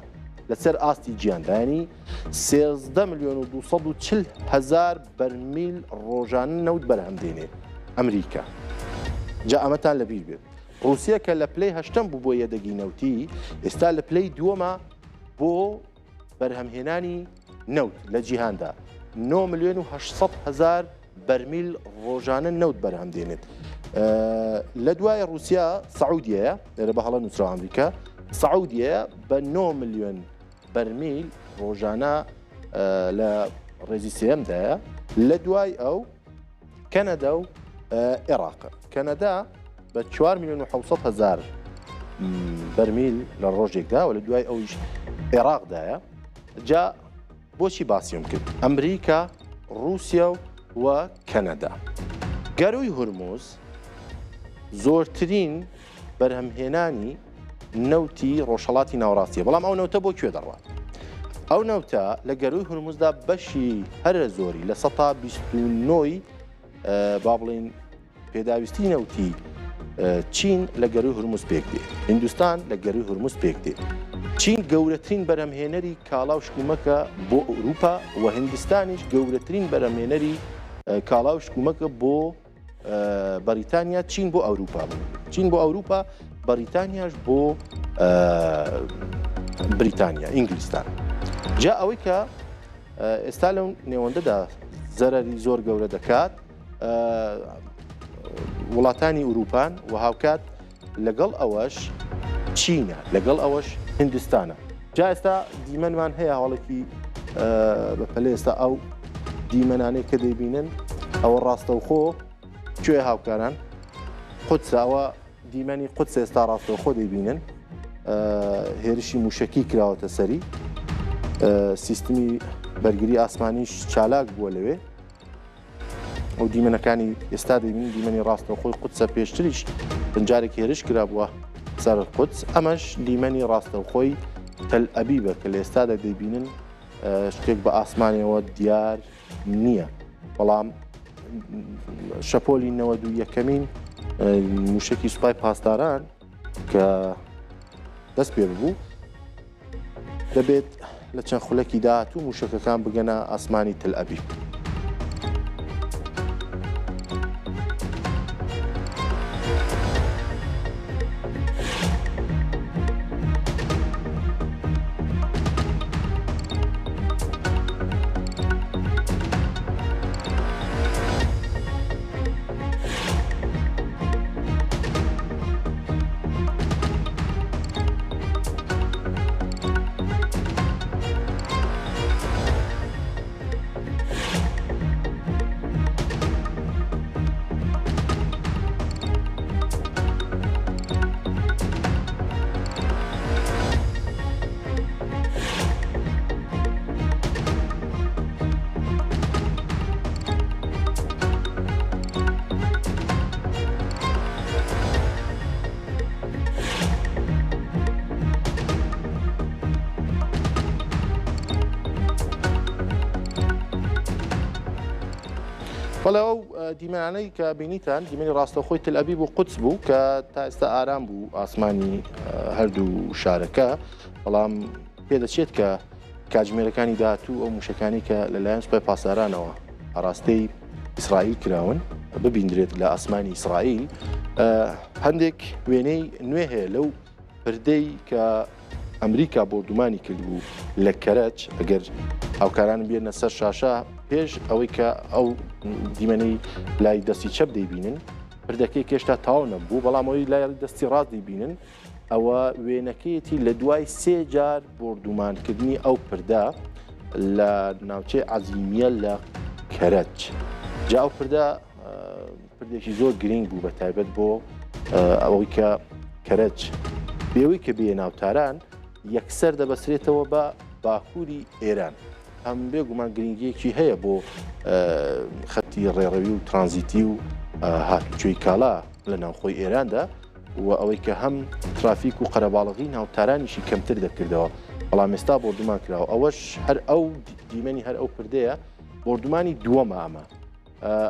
لەسەر ئاستی جیاندا، ینی 13,240,000 بەرمیل ڕۆژانە نەوت بەرهەمدێنێ ئەمریکا. جا ئەمەتان لەبیر بێت. رووسیا کە لە پلەی هەشتەم بوو بۆ یەدەگی نەوتی، ئێستا لە پلەی دووەمە بۆ بەرهەمهێنانی نەوت لە جیهاندا 9,800,000 بەرمیل ڕۆژانە نەوت بەرهەمدێنێت. لە دوای رووسیا سەعودیەیە، لێرە بە هەڵە نووسراوە ئەمریکا، سەعودیەیە بە 9 ملیۆن بەرمیل ڕۆژانە لە ڕێزی سێەمدایە. لە دوای ئەو کەنەدا و عێراق. کەنەدا بە 4,700,000 بەرمیل لە ڕۆژێکدا و لە دوای ئەویش عێراقدایە. جا بۆچی باسیۆم کرد؟ ئەمریکا، رووسیا و کەنەدا. گەروی هورموز زۆرترین بەرهەمهێنانی نەوتی ڕۆژهەڵاتی ناوەڕاستیە، بەڵام ئەو نەوتە بۆ کوێ دەڕوات؟ ئەو نەوتە لە گەروی هورموزدا بەشی هەرە زۆری لە 129 با بڵین پێداویستی نەوتی چین لە گەروی هورموز پێک دێ، هیندستان لە گەروی هورموز پێک دێ. چین گەورەترین بەرهەمهێنەری کاڵا و شکومەکە بۆ ئەوروپا و هیندستانیش گەورەترین بەرهەمهێنەری کاڵا و شکومەکە بۆ بەریتانیا. چین بۆ ئەوروپا بوو، چین بۆ ئەوروپا، بەریتانیاش بۆ بریتانیا ئینگلیستان جا ئەوەی کە ئێستا لەو نێوەندەدا زەرەری زۆر گەورە دەکات وڵاتانی ئوروپان و هاوکات لەگەڵ ئەوەش چینە لەگەڵ ئەوەش هندستانە جا ئێستا دیمەنمان هەیە هەوڵێکی بەپەلێ ئێستا ئەو دیمەنانەی کە دەیبینن ئەوە ڕاستەوخۆ کوێ هاوکاران قودسەوە دیمەنی قودس ئێستا ڕاستەوخۆ دەیبینن هێرشی موشکی کراوەتە سەری سیستمی بەرگری ئاسمانیش چالاک بووە لەوێ ئەو دیمەنەکانی ئێستا دەبینین دیمەنی ڕاستەوخۆی قودسە پێشتریش جارێک هێرش کرا بووە سەر قودس ئەمەش دیمەنی ڕاستەوخۆی تەل ئەبیبە کە لە ئێستادا دەیبینن شتێک بە ئاسمانیەوە دیار نییە بەڵام شەپۆلی 91ەمین موشکی سوپای پاسداران کە دەست پێ ببوو دەبێت لە چەند خولەکی داهاتوو موشکەکان بگەنە ئاسمانی تەل ئەبیب بەڵێ ئەو دیمەنانەی کە بینیتان دیمەنی ڕاستەوخۆی تەل ئەبیب و قودس بوو کە تا ئێستا ئارام بوو ئاسمانی هەردوو شارەکە بەڵام پێدەچێت کە کاتژمێرەکانی داهاتوو ئەو موشەکانی کە لەلایەن سوپای پاسدارانەوە ئاراستەی ئیسرائیل کراون ببیندرێت لە ئاسمانی ئیسرائیل هەندێک وێنەی نوێ هەیە لەو پردەی کە ئەمریکا بۆردومانی کردبوو لە کەرەچ ئەگەر هاوکاران بێنە سەر شاشە پێش ئەوەی کە ئەو دیمەنەی لای دەستی چەپ دەیبینن پردەکەی کێشتا تاو نەبوو بەڵام ئەوەی لای دەستی ڕاست دەیبینن ئەوە وێنەکەیەتی لە دوای 3 جار بۆردومانکردنی ئەو پردە لە ناوچەی عەزیمیە لە کەرەچ جا ئەو پردێکی زۆر گرنگ بوو بە تایبەت بۆ ئەوەی کە کەرەچ بێەوەی کە بێ ناوتاران یەکسەر دەبەسرێتەوە بە باکووری ئێران ئەم بێگومان گرنگیەکی هەیە بۆ خەتی ڕێڕەوی و ترانزیتی و هاتوچۆی کالا لە ناوخۆی ئێراندا و ئەوەی کە هەم ترافیک و قەرەباڵغی ناوتارانیشی کەمتر دەکردەوە بەڵام ئێستا بۆردومان کراوە ئەوەش هەر ئەو دیمەنی هەر ئەو پردەیە بۆردومانی دووەمە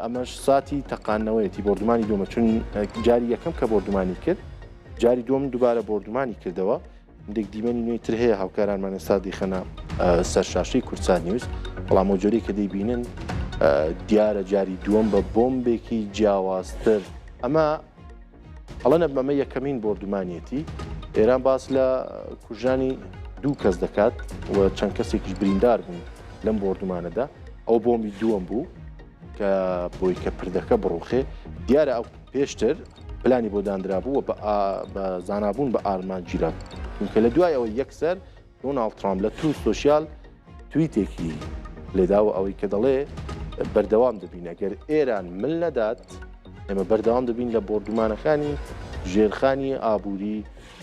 ئەمەش ساتی تەقانەوەیەتی بۆردومانی دووەمە چون جاری یەکەم کە بۆردومانی کرد جاری دووەم دووبارە بۆردومانی کردەوە هەندێک دیمەنی نوێی تر هەیە هاوکارانمان ئێستا دیخەنە سەرشاشەی کورسان نیوز بەڵام ئەو کە دەیبینن دیارە جاری دووەم بە بۆمبێکی جیاوازتر ئەمە هەڵەنە بەمە یەکەمین بۆردومانیەتی ئێران باس لە کوژانی 2 کەس دەکات و چەند کەسێکیش بریندار بوون لەم بۆردومانەدا ئەو بۆمبی دووەم بوو کە بۆی کە پردەکە بڕوخێ دیارە ئەو پێشتر پلانی بۆ دانرا بوو بە زانابوون بە ئارمانگیران کە لە دوای ئەوەی یەکسەر دۆناڵد ترامپ لە توو سۆشیال تویتێکی لێداوە ئەوەی کە دەڵێ بەردەوام دەبین ئەگەر ئێران مل نەدات ئێمە بەردەوام دەبین لە بۆردومانەکانی ژێرخانی ئابووری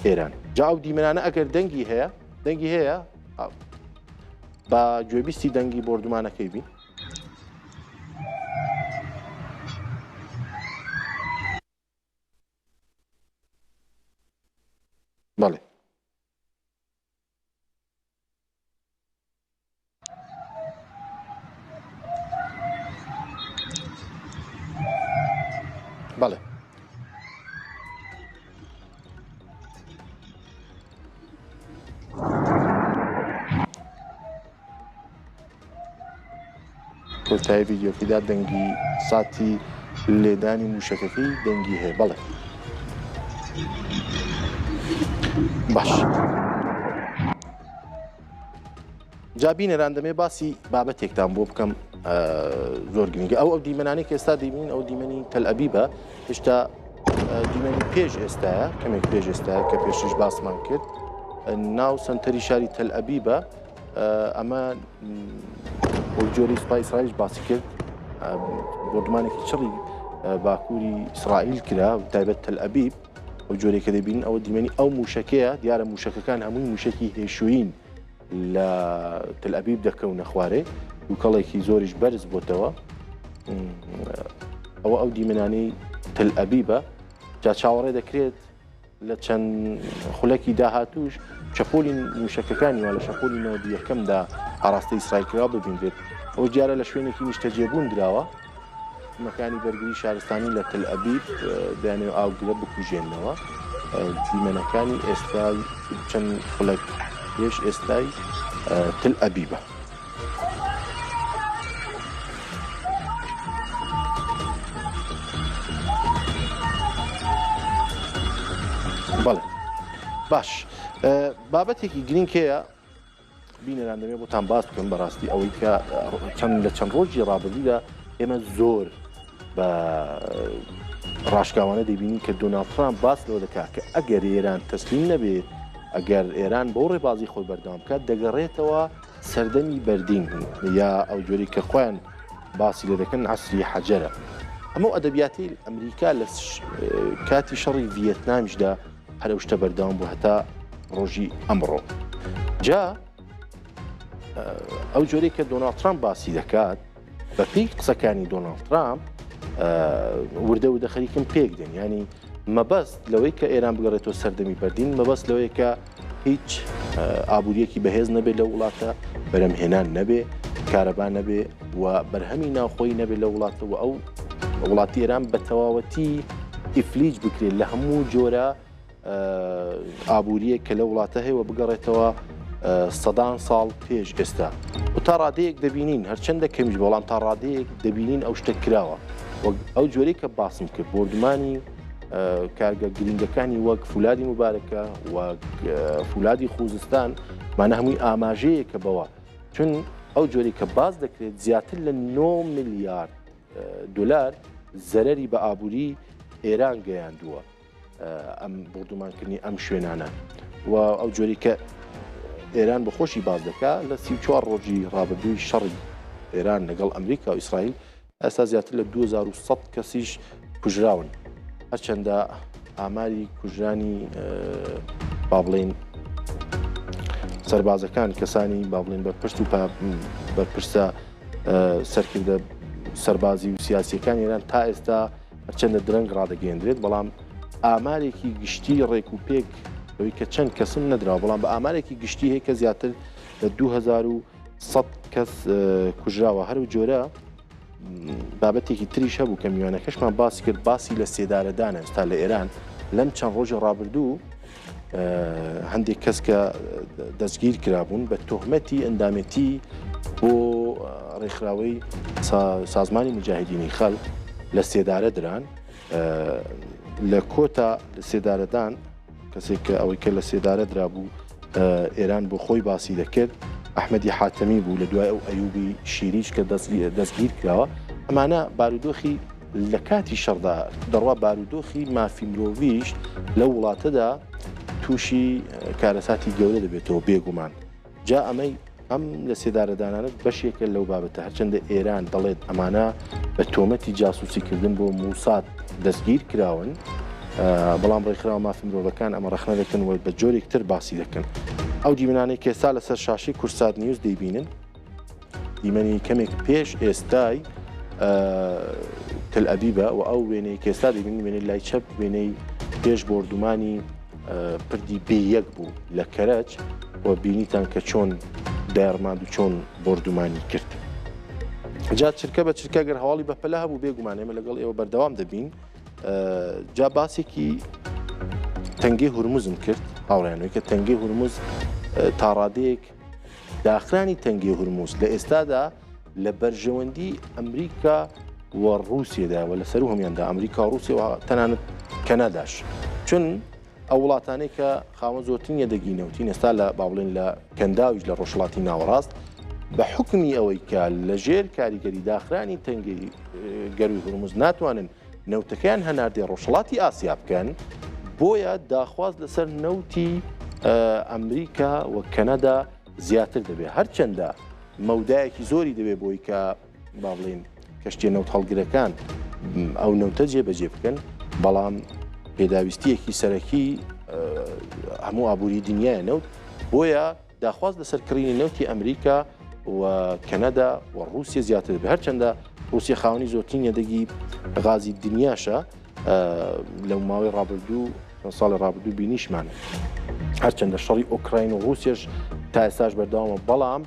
ئێران جا ئەو دیمەنانە ئەگەر دەنگی هەیە بە گوێبیستی دەنگی بۆردومانەکەی بین بەڵێ بەڵێ کۆتایی ڤیدیۆکەیدا دەنگی ساتی لێدانی موشەکەکەی دەنگی هەیە بەڵێ باش جا بینێران دەمێ باسی بابەتێکتان بۆ بکەم زۆر گرنگە ئەو دیمەنانەی کە ئێستا دەبینین ئەو دیمەنی تەلئەبیبە هێشتا دیمەنی پێش ئێستاە کەمێک پێش ئێستاە کە پێشش باسمان کرد ناو سنتەری شاری تەلئەبیبە ئەمە جۆری سوپای ئیسرائیلش باسی کرد بۆردمانێکی چڕی باکووری ئیسرائیل کرا و تایبەت تەلئەبیب ئەو جۆرێکە دەبین ئەوە دیمەنی ئەو موشەکەیە دیارە موشەکەکان هەمووی موشکی هێشوین لە تەلئەبیب دەکەونە خوارێ و کەڵێکی زۆریش بەرز بۆتەوە ئەوە ئەو دیمەنانەی تەلئەبیبە جا چاوەڕێ دەکرێت لە چەند خولەکی داهاتوش چەپۆلی موشەکەکانی وە لە شەپۆلی نەوەدی یەکەمدا ئاراستەی ئیسرائیلکرا ببینرێت ئەو جارە لە شوێنێکی نیشتەجێبوون درراوە مەکانی بەرگری شارستانی لە تەلئەبیب دەیانێ ئاوگرە بکوژێنەوە دیمەنەکانی ئێستای چەند خولەک پێش ئێستای تەلئەبیبە. بەڵێ باش بابەتێکی گرنگکەیە بینەران دەمێ بۆتان باس بکەم بەڕاستی ئەوەی کە لە چەند ڕۆژی ڕابردوودا ئێمە زۆر بە ڕاشکاوانە دەبینین کە دۆناڵد ترامپ باس لەوە دەکات کە ئەگەر ئێران تەسلیم نەبێت ئەگەر ئێران بۆ ڕێبازی خۆی بەردەوام بکات دەگەڕێتەوە سەردەمی بەردین یا ئەو جۆری کە خۆیان باسی لێ دەکەن عەسری حەجەرە. ئەمە ئەدەبیاتی ئەمریکا لە کاتی شەڕی ڤیەتنامیشدا هەرە شتە بەردەوام بوو هەتا ڕۆژی ئەمڕۆ. جا ئەو جۆرێک کە دۆناڵد ترامپ باسی دەکات بە پێی قسەکانی دۆناڵد ترامپ وردە و دەخەریکم پێک دێن ینی مەبەست لەوەی کە ئێران بگەڕێتەوە سەردەمی بەردین مەبەست لەوەیە کە هیچ ئابوووریەکی بەهێز نەبێت لە وڵاتە بەرەمهێنان نەبێ کارەبا نەبێ و بەرهەمی ناوخۆی نەبێت لە وڵاتەوە ئەو وڵاتی ئێران بە تەواوەتی ئیفلیج بکرێت لە هەموو جۆرە ئابوووریەک کە لە وڵاتە هەیە بگەڕێتەوە سەدان ساڵ پێش ئێستا و تا ڕادەیەک دەبینین هەرچەندە کەمیش بەڵام تا ڕادەیەک دەبینین ئەو شتە کراوە ئەو جۆرەی کە باسم کرد بۆردمانی کارگە گرنگەکانی وەک فولادی مبارەکە وەک فولادی خوزستان مانە هەمووی ئاماژەیەکە بەوە چون ئەو جۆری کە باز دەکرێت زیاتر لە 9 میلیارد دلار زەرەری بە ئابووری ئێران گەیاندووە ئەم بۆردومانکردنی ئەم شوێنانە و ئەو جۆری کە ئێران بەخۆشی باز دەکات لە 34 ڕۆژی ڕابردووی شەڕی ئێران لەگەڵ ئەمریکا و ئیسرائیل ئێستا زیاتر لە 2100 کەسیش کوژراون هەرچەندە ئاماری کوژرانی با بڵێن سەربازەکان کەسانی با بڵێن بەرپرس و بەرپرسە سەرکردە سەربازی و سیاسیەکان ئێران تا ئێستا هەرچەندە درەنگ ڕادەگەیەندرێت بەڵام ئامارێکی گشتی ڕێک و پێک ئەوەی کە چەند کەسم نەدراوە بەڵام بە ئامارێکی گشتی هەیە کە زیاتر لە 2100 کەس کوژراوە هەرو جۆرە بابەتێکی تریش هەبوو کە میوانەکەشمان باسی کرد باسی لە سێدارەدانە ئێستا لە ئێران لەم چەند ڕۆژی ڕابردوو هەندێک کەس کە دەستگیر کرابوون بە تۆهمەتی ئەندامەتی بۆ ڕێکخراوەی سازمانی مجاهدینی خەڵک لە سێدارە دران لە کۆتا لە سێدارەدان کەسێک کە ئەوەی کە لە سێدارە درابوو ئێران بۆ خۆی باسی دەکرد ئەحمەدی حاتەمی بوو لە دوای ئەو ئەیوبی شیریش کە دەستگیر کراوە ئەمانە بارودۆخی لە کاتی شەڕدا دەڕوا بارودۆخی مافی مرۆڤیش لە وڵاتەدا تووشی کارەساتی گەورە دەبێتەوە بێگومان جا ئەمەی ئەم لە سێدارەدانانت بەشێکە لەو بابەتە هەرچەندە ئێران دەڵێت ئەمانە بە تۆمەتی جاسوسیکردن بۆ موساد دەستگیر کراون بەڵام ڕێکخراوە مافی مرۆڤەکان ئەمە ڕەخنە دەکەن و بە جۆرێکتر باسی دەکەن ئەو دیمەنانەی کێستا لەسەر شاشی کورسات نیوز دەیبینن دیمەنی کەمێک پێش ئێستای تەلئەبیبە و ئەو وێنەی کێستا دەبینین وێنەی لای چەپ وێنەی پێش بۆردومانی پردی بێیەک بوو لە کەرەج و بینیتان کە چۆن دایڕماند و چۆن بۆردومانی کرد جا چرکە بە چرکە گەر هەواڵی بەپەلا هەبوو بێگومان ئێمە لەگەڵ ئێوە بەردەوام دەبین جا باسێکی تەنگەی هورموزم کرد هاوڕێنەوەی کە تەنگەی هورموز تا ڕادەیەک داخرانی تەنگەی هورموز لە ئێستادا لە بەرژەوەندی ئەمریکا و ڕووسیەدا و لەسەر هەمیاندا ئەمریکا و ڕووسیا و تەنانەت کەنەداش چون ئەو وڵاتانەی کە خاوەن زۆرترین یەدەگینەوتین ئێستا لە باڵێن لە کەنداویش لە ڕۆژهڵاتی ناوەڕاست بە حکمی ئەوەی کە لە ژێر کاریگەری داخرانی تەنگی گەروی هورمز ناتوانن نەوتەکەیان هەناردێ ڕۆژهڵاتی ئاسیا بکەن بۆیە داخواست لەسەر نەوتی ئەمریکا و کەنەدا زیاتر دەبێت هەرچەندە مەودایەکی زۆری دەبێت بۆی کە با بڵێن کەشتێ نەوت هەڵگرەکان ئەو نەوتە جێبەجێ بکەن بەڵام پێداویستیەکی سەرەکی هەموو ئابووری دنیای نەوت بۆیە داخواست لەسەر کڕینی نەوتی ئەمریکا و کەنەدا و ڕوسیا زیاتر دەبێت هەرچەندە رووسیا خاوەنی زۆرترین یەدەگی غازی دنیاشە لەو ماوەی ڕابردوو ساڵی ڕابردوو بینیشمانە هەرچەندە شەڕی ئۆکراین و رووسیاش تا ئێستاش بەردەوامە بەڵام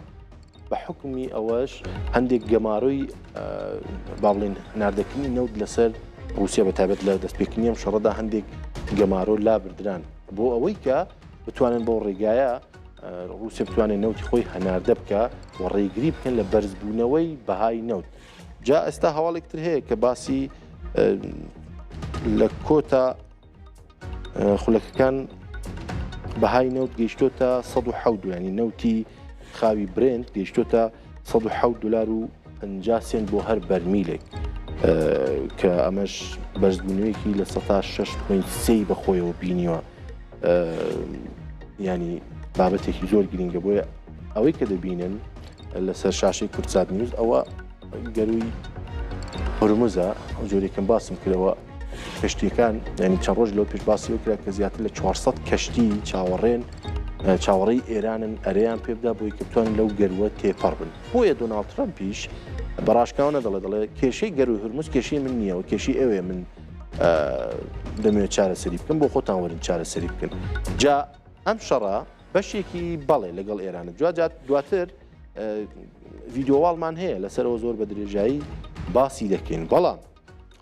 بە حکمی ئەوەش هەندێک گەماڕۆی با بڵێن ناردەکردنی نەوت لەسەر رووسیا بەتایبەت لە دەستپێکردنی ئەم شەڕەدا هەندێک گەمارۆ لابردران بۆ ئەوەی کە بتوانن بۆ ڕێگایە رووسیا بتوانێت نەوتی خۆی هەناردە بکە و ڕێگری بکەن لە بەرزبوونەوەی بەهای نەوت جا ئێستا هەواڵێکتر هەیە کە باسی لە کۆتا خولەکەکان بەهای نەوت گەیشتۆتە 170 ینی نەوتی خاوی برێنت گەیشتۆتە 170 سنت بۆ هەر بەرمیلێک کە ئەمەش بەرزبوونەوەیەکی لە 6.3 بەخۆیەوە بینیوە ینی بابەتێکی زۆر گرنگە بۆیە ئەوەی کە دەبینن لەسەر شاشەی کورتسات نیوز ئەوە گەروی هورمزە زۆرێکم باسم کردەوە کەشتیەکان ینی چەند ڕۆژ لەو پێش باسیەوە کرا کە زیاتر لە 400 کەشتی چاوەڕێی ئێرانن ئەرەیان پێ بدا بۆی کە بتوانن لەو گەروە تێپەڕ بن بۆیە دۆناڵد ترەمپیش بەڕاشکاوە دەڵێ کێشەی گەروی هورمز کێشەی من نییە و کێشی ئەوێ من دەمەوێت چارەسەری بکەم بۆ خۆتان وەرن چارەسەری بکەن جا ئەم شەڕە بەشێکی بەڵێ لەگەڵ ئێرانە دواتر ڤیددیۆواڵمان هەیە لەسەرەوە زۆر بە درێژایی باسی دەکەین بەڵام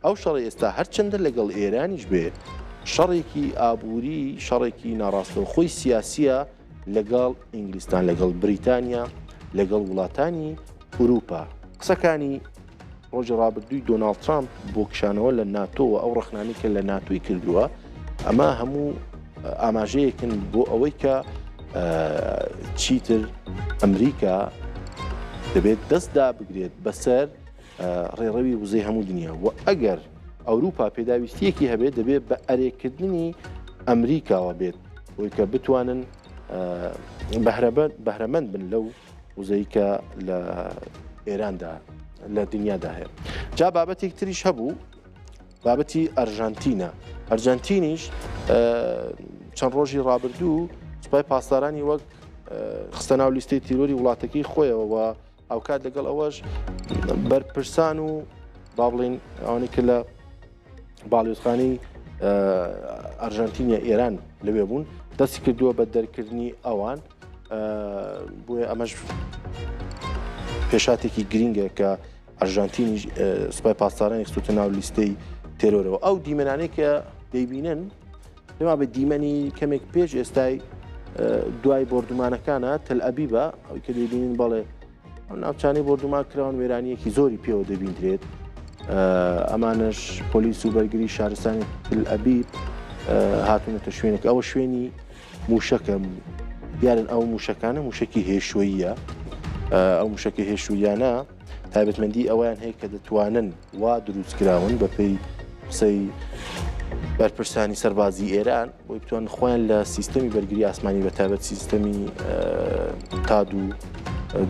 ئەو شەڕی ئێستا هەرچەندە لەگەڵ ئێرانیش بێ شەڕێکی ئابووری شەڕێکی ناڕاستەوە خۆی سیاسیە لەگەڵ ئینگلیستان لەگەڵ بریتانیا لەگەڵ وڵاتانی ئوروپا قسەکانی ڕۆژی ڕابردووی دۆناڵد ترامپ بۆ کشانەوە لە ناتۆوە ئەو ڕەخنانی کە لە ناتۆی کردووە ئەمە هەموو ئاماژەیەکن بۆ ئەوەی کە چیتر ئەمریکا دەبێت دەستدا بگرێت بەسەر ڕێڕەوی وزەی هەموو دنیا و ئەگەر ئەوروپا پێداویستیەکی هەبێت دەبێت بە ئەرێکردنی ئەمریکاوە بێت بۆی کە بتوانن بەهرەمەند بن لەو وزەی کە لە ئێراندا لە دنیادا هەیە جا بابەتێک تریش هەبوو بابەتی ئەرژانتینە ئەرژانتینیش چەند ڕۆژی ڕابردوو سوپای پاسدارانی وەک خستە ناو لیستەی تیرۆری وڵاتەکەی خۆیەوە و ئەو کات لەگەڵ ئەوەش بەرپرسان و با بڵێن ئەوانەی کە لە باڵێۆزخانەی ئەرژانتینیا ئێران لەوێ بوون دەستی کردووە بە دەرکردنی ئەوان بۆیە ئەمەش پێشاتێکی گرینگە کە ئەرژانتینی سوپای پاسدارانی خستوتە ناو لیستەی تێرۆرەوە ئەو دیمەنانەی کە دەیبینن پێما بە دیمەنی کەمێک پێش ئێستای دوای بردومانەکانە تەل ئەبیبە ئەوی کە دەیبینین بەڵێ ناوچانەی بردومان کراون وێرانیەکی زۆری پێوە دەبیندرێت ئەمانش پۆلیس و بەرگری شارستانی تەل ئەبیب هاتوونەتە شوێنێک ئەوە شوێنی موشەکە دیارن ئەو موشەکانە موشکی هێشوییە ئەو موشکی هێشویانە تایبەتمەندی ئەویان هەیە کە دەتوانن وا دروستکراون بە پێی قسەی بەرپرسانی سەربازی ئێران بۆی بتوان خۆیان لە سیستەمی بەرگری ئاسمانی بەتایبەت سیستەمی تاد و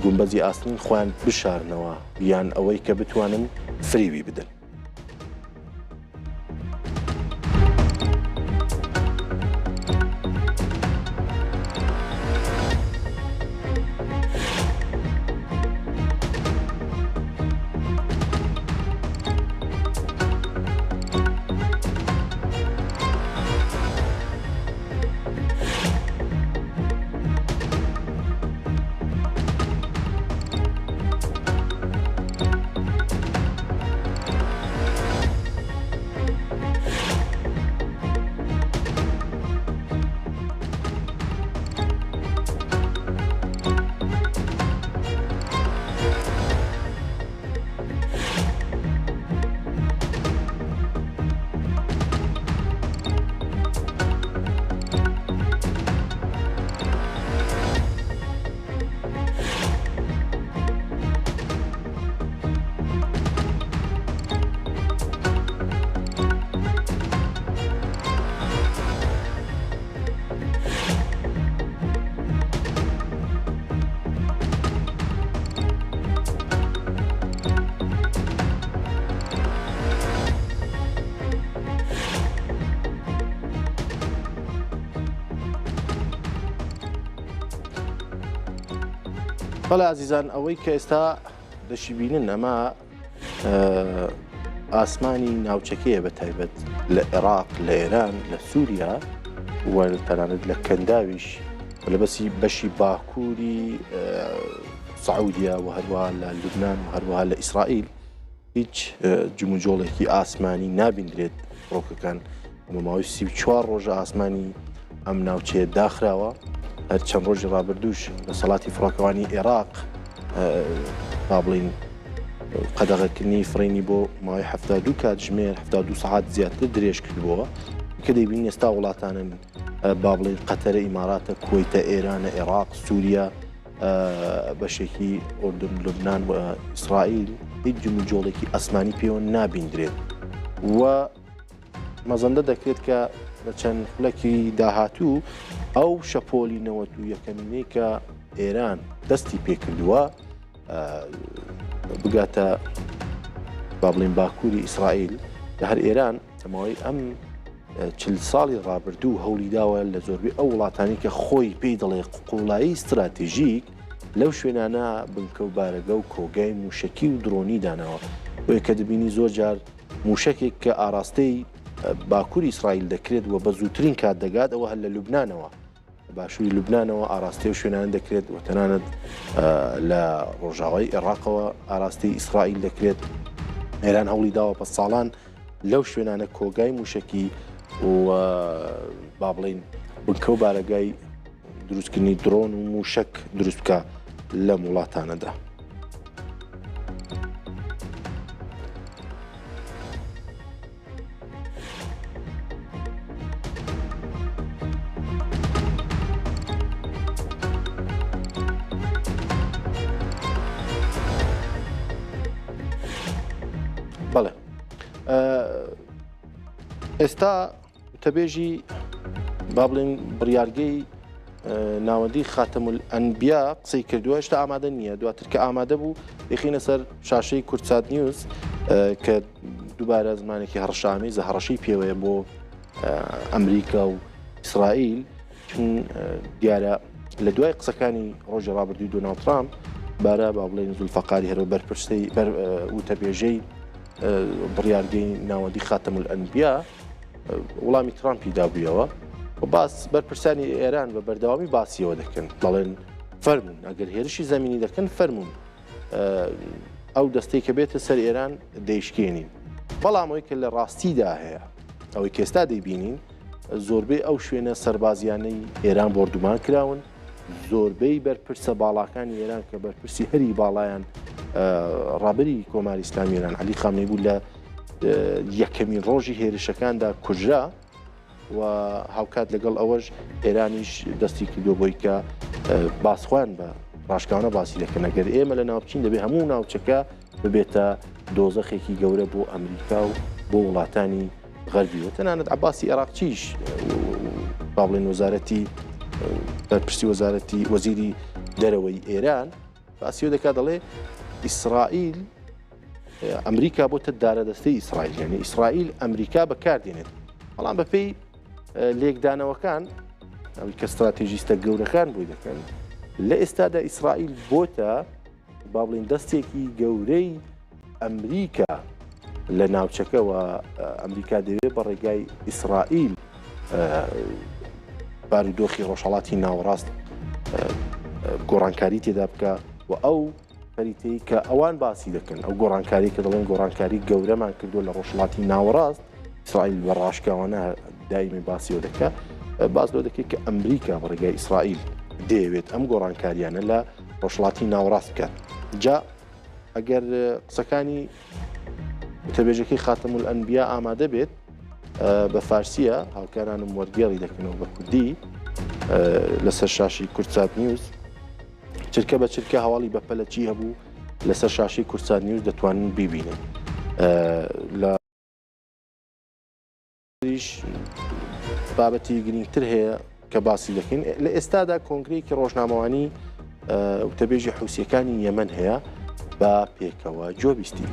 گومبەزی ئاسنین خۆیان بشارنەوە یان ئەوەی کە بتوانن فریوی بدەن. بەڵێ عزیزان ئەوەی کە ئێستا دەشی بینن ئەمە ئاسمانی ناوچەکەیە بە تایبەت لە عێراق لە ئێران لە سووریا و تەنانەت لە کەنداویش لە بەشی باکووری سعودیا و هەروەها لە لوبنان و هەروەها لە ئیسرائیل هیچ جموجۆڵێکی ئاسمانی نابیندرێت فڕۆکەکان ماوەی 34 ڕۆژە ئاسمانی ئەم ناوچەیە داخراوە هەر چەند ڕۆژی ڕابردووش لە سەڵاتی فڕۆکەوانی عێراق با بڵین قەدەغەکردنی فڕینی بۆ ماوەی 72 کاتژمێر 72 سەعات زیاتر درێژ کردبووە کە دەیبین ئێستا وڵاتانن با بڵین قەتەرە ئیماراتە کوێیتە ئێرانە عێراق سووریا بەشێکی ئوردن لوبنان و ئیسرائیل هیچ جموجۆڵێکی ئەسمانی پێوە نابیندرێت و مەزەندە دەکرێت کە لە چەند خولەکی داهاتوو ئەو شەپۆلی 91 کە ئێران دەستی پێکردووە بگاتە با بڵین باکووری ئیسرائیل لە هەر ئێران تەماوەی ئەم 40 ساڵی ڕابردوو هەوڵی داوە لە زۆربەی ئەو وڵاتانی کە خۆی پێی دەڵێ قوڵایی استراتیژیک لەو شوێنانە بنکە و بارەگە و کۆگای موشکی و درۆنی داناوە بۆیە کە دەبینی زۆر جار موشکێک کە ئاراستەی باکووری ئیسرائیل دەکرێت و بە زووترین کات دەگات ئەوە هەر لە لوبنانەوە باشووری لوبنانەوە ئاراستەی و شوێنان دەکرێت و تەنانەت لە ڕۆژاوای عێراقەوە ئاراستەی ئیسرائیل دەکرێت ئێران هەوڵی داوە بە ساڵان لەو شوێنانە کۆگای موشکی و با بڵین بنکە و بارەگای دروستکردنی درۆن و موشک دروست بکە لەم وڵاتانەدا. بەڵێ ئێستا تەبێژی با بڵین بڕیارگەی ناوەندی خاتەمولئەنبیا قسەی کردووە هێشتا ئامادە نییە دواتر کە ئامادە بوو دەخینە سەر شاشەی کورتسات نیوز کە دووبارە زمانێکی هەڕەشامیزە هەڕەشەی پێوەیە بۆ ئەمریکا و ئیسرائیل چون دیارە لە دوای قسەکانی ڕۆژی ڕابردووی دۆناڵد ترامپ بارە با بڵێن زولفەقاری هەرۆ بەرپرسەی وتەبێژەی بڕیارگەی ناوەندی خاتەمولئەنبیا وڵامی ترامپی دابوویەوە و باس بەرپرسانی ئێران بە بەردەوامی باسیەوە دەکەن دەڵێن فەرمون ئەگەر هێرشی زەمینی دەکەن فەرمون ئەو دەستەی کە بێتە سەر ئێران دەیشکێنین بەڵام ئەوەی کە لە ڕاستیدا هەیە ئەوەی کێستا دەیبینین زۆربەی ئەو شوێنە سەربازیانەی ئێران بۆردومان کراون زۆربەی بەرپرسە باڵاکانی ئێران کە بەرپرسی هەری باڵایان ڕابری کۆماری ئیسلامی ئێران عەلی خامنەی بوو لە یەکەمین ڕۆژی هێرشەکاندا کوژرا و هاوکات لەگەڵ ئەوەش ئێرانیش دەستی کردو بۆی کە باسخوان بە ڕاشکاوانە باسی دەکەن ئەگەر ئێمە لە ناوچین دەبێت هەموو ناوچەکە ببێتە دۆزەخێکی گەورە بۆ ئەمریکا و بۆ وڵاتانی غەربیەوە تەنانەت عەباسی عێراقچیش با بڵێن وەزارەتی بەرپرسی وەزارەتی وەزیری دەرەوەی ئێران باسیەوە دەکات دەڵێ ئیسرائیل ئەمریکا بۆتە دارەدەستەی ئیسرائیل یعنی ئیسرائیل ئەمریکا بەکاردێنێت بەڵام بەپێی لێکدانەوەکان ئەوی کە استراتیژیستە گەورەکان بۆی دەکەن لە ئێستادا ئیسرائیل بۆتە با بڵێن دەستێکی گەورەی ئەمریکا لە ناوچەکەەوە ئەمریکا دەوێت بە ڕێگای ئیسرائیل بارودۆخی ڕۆژهەڵاتی ناوەڕاست گۆڕانکاری تێدا بکە و ئەو پەریتەی کە ئەوان باسی دەکەن ئەو گۆڕانکاری کە دەڵێن گۆڕانکاری گەورەمان کردو لە ڕۆژهەڵاتی ناوەڕاست ئیسرائیل بە ڕاشکاوانە دایمی باسیەوە دەکات باز لەوە دەکەێت کە ئەمریکا بە ڕێگای ئیسرائیل دەیەوێت ئەم گۆڕانکاریانە لە ڕۆژهەڵاتی ناوەڕاست بکات جا ئەگەر قسەکانی وتەبێژەکەی خاتەمولئەنبیا ئامادە بێت بە فارسیە هاوکارانم وەرگێڵی دەکەنەوە بە کوردی لەسەر شاشی کورتسات نیوز چرکە بە چرکە هەواڵی بەپەلەچی هەبوو لەسەر شاشی کورتسات نیوز دەتوانن بیبینن لە بابەتی گرنگتر هەیە کە باسی دەکەین لە ئێستادا کۆنگرەیەکی ڕۆژنامەوانی وتەبێژی حوسیەکانی یەمەن هەیە با پێکەوە جۆ بیستین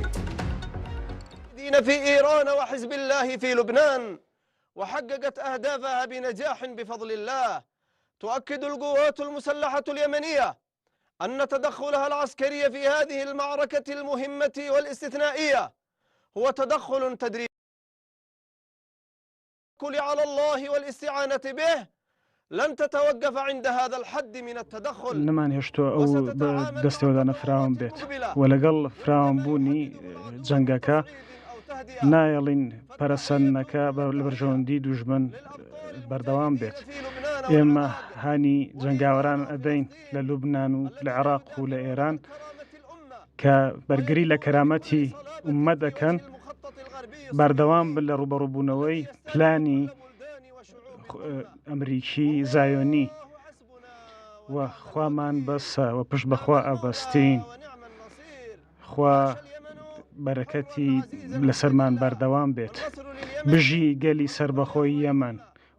في إيران وحزب الله في لبنان وحققت أهدافها بنجاح بفضل الله. تؤكد القوات المسلحة اليمنية أن تدخلها العسكري في هذه المعركة المهمة والاستثنائية هو تدخل تدريجي على الله والاستعانة به، لن تتوقف عند هذا الحد من التدخل. نمان هێشتۆ ئەو دەستێوەدانە فراوان بێت و لەگەڵ فراوانبوونی جەنگەکە نایەڵین پەرەسەندنەکە لە بەرژەوەندی دوژمن بەردەوام بێت. ئێمە هانی جەنگاوەران ئەدەین لە لوبنان و لە عێراق و لە ئێران کە بەرگری لە کەرامەتی ئوممەت دەکەن، بەردەوام بن لە ڕوبەڕووبوونەوەی پلانی ئەمریکی زایۆنی و خوامان بەسە و پشت بەخوا ئەبەستین، خوا بەرەکەتی لەسەرمان بەردەوام بێت، بژی گەلی سربەخۆی یەمەن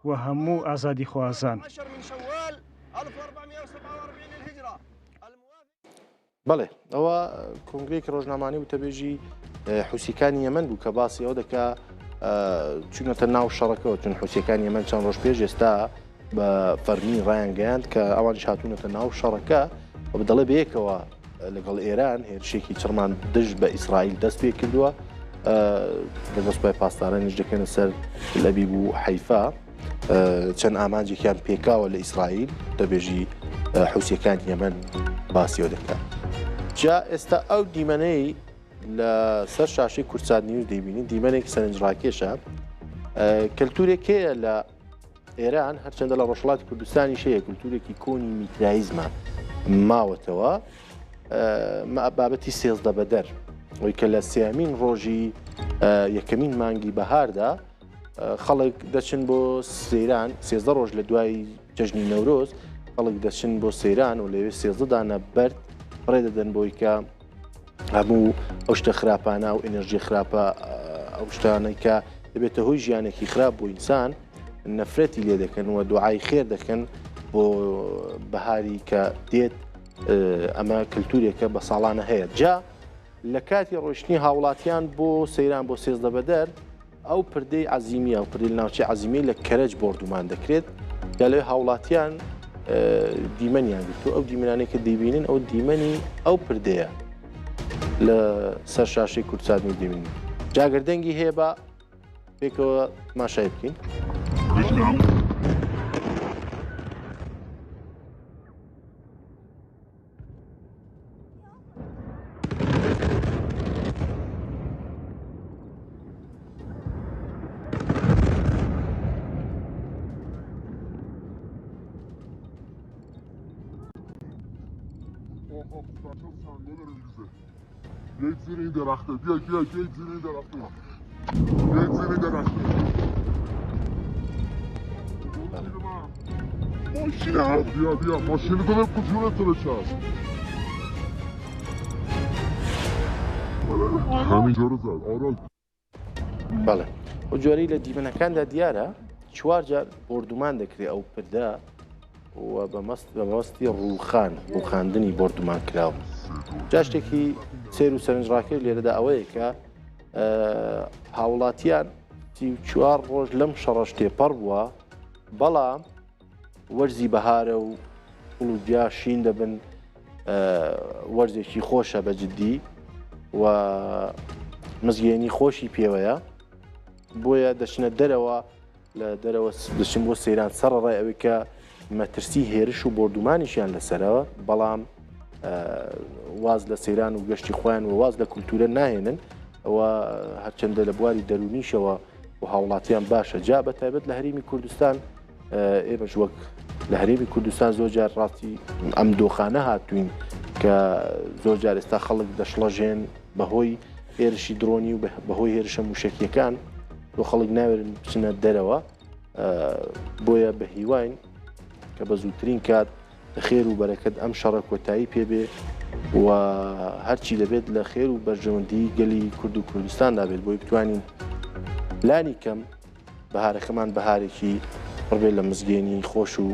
و هەموو ئازادی خوازان. بەڵێ ئەوە کۆنگرێکی ڕۆژنامانی وتەبێژی حوسیەکانی یەمەن بوو کە باسی ئەو دەکا چونەتە ناو شەڕەکەەوە، چون حوسیەکانی یەمەن چەند ڕۆژ پێش ئێستا بە فەرمی ڕایان گەیاند کە ئەوان هاتوونەتە ناو شەڕەکە و بدەڵێ بەیەکەوە لەگەڵ ئێران هێرشێکی چڕمان دژ بە ئیسرائیل دەست پێ کردووە، بەدەستپای پاسدارانیش دەکەنە سەر لەبیب و حەیفا، چەند ئامانجێکیان پێکاوە لە ئیسرائیل دەبێژی حوسیەکان یەمەن باسیەوە دەکات. جا ئێستا ئەو دیمەنەی لە سەر شاشی کورسات نیوز دەیبینین، دیمەنێکی سەرنجڕاکێشە، کەلتورێکەیە لە ئێران هەرچەندە لە ڕۆژهەڵاتی کوردستانی شەیە کولتورێکی کۆنی میترایزمە ماوەتەوە، بابەتی سێزدە بەدەر وی کە لە سێمین ڕۆژی یەکەمین مانگی بەهاردا خەڵک دەچن بۆ سەیران، سێزدە ڕۆژ لە دوای جەژنی نەورۆز خەڵک دەچن بۆ سەیران و لەوێ سێزدەدانە بەرد ڕێ دەدەن بۆی کە هەموو ئەو شتە خراپانە و ئێنەرژی خراپە ئەو شتانەی کە دەبێتە هۆی ژیانێکی خراپ بۆ ئینسان نەفرەتی لێ دەکەن و دوعای خێر دەکەن بۆ بەهاری کە دێت. ئەمە کللتورێکە بە ساڵانە هەیە. جا لە کاتی ڕۆشتنی هاوڵاتیان بۆ سەیران بۆ سێزدە بەدەر ئەو پردەی عەزیمیە و پردەی ناوچەی عەزیمی لە کەرەج بردومان دەکرێت، یا لەوێ هاوڵاتیان دیمەنیان گرتو. ئەو دیمەنانەی کە دەیبینن ئەو دیمەنی ئەو پردەیە لە سەر شاشەی کورسات دەبینین. جاگەردەنگی هەیە بە پێکەوە ماشای بکەین. Geç zirih in درخته بیا geç zirih in درخته geç zirih in درخته ماشینه بیا ماشینی تو به کجورت رو چست همینجا رو زد آرال. بەڵێ و جۆرەی لە دیمەنەکاندا دیارە چوار جار بردومان دەکرێت ئەو پردە و بەمەستی ڕووخاندنی بردومان کراوە. جا شتێکی سێر و سەرنجڕاکرد لێرەدا ئەوەیە کە هاوڵاتیان 4 ڕۆژ لەم شەڕەش تێپەڕ بووە، بەڵام وەرزی بەهارە و وڵودیا شین دەبن، وەرزێکی خۆشە بەجددی و مزگەێنی خۆشی پێوەیە، بۆیە دەچنە دەرەوە لە دەرەوە دەچن بۆ سەیران سەرڕای ئەوەی کە مەترسی هێرش و بردومانیشیان لەسەرەوە، بەڵام واز لە سەیران و گەشتی خۆیان و واز لە کولتورە ناهێنن، ئەوە هەرچەندە لە بواری دەرونیشەوە و هاوڵاتیان باشە. جا بە تایبەت لە هەرێمی کوردستان ئێمەش وەک لە هەرێمی کوردستان زۆرجار ڕاستی ئەم دۆخانە هاتوین کە زۆرجار ئێستا خەڵک دەشڵەژێن بەهۆی هێرشی درۆنی و بەهۆی هێرشە موشکیەکان و خەڵک ناوێرن بچنە دەرەوە، بۆیە بە هیواین کە بە زووترین کات خێر و بەرەکەت ئەم شەڕە کۆتایی پێبێ و هەرچی دەبێت لە خێر و بەرژەوەندی گەلی کورد و کوردستان دابێت، بۆی بتوانین پلانی کەم بەهارەکەمان بەهارێکی پڕبێت لە مزگەێنی خۆش و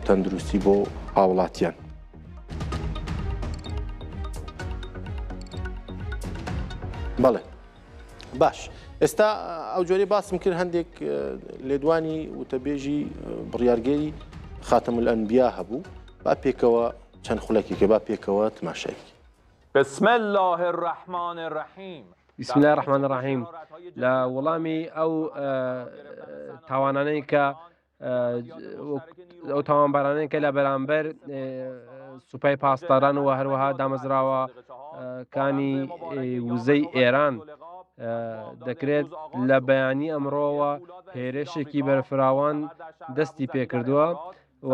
تەندروستی بۆ هاوڵاتیان. بەڵێ باش، ئێستا ئەو جۆرەی باسم کرد هەندێک لێدوانی وتەبێژی بڕیارگەری خاتەم الئەنبیا هەبوو، با پێکەوە چەند خولەکی کە با پێکەوە تماشایکی. بسم الله الرحمن الرحیم. بسم الله الرحمن الرحیم. لە وەڵامی ئەو تاوانانەی کە ئەو تاوانبارانەی کە لە بەرامبەر سوپای پاسداران و هەروەها دامەزراوەکانی وزەی ئێران دەکرێت لە بەیانی ئەمڕۆوە هێرشێکی بەرفراوان دەستی پێکردووە و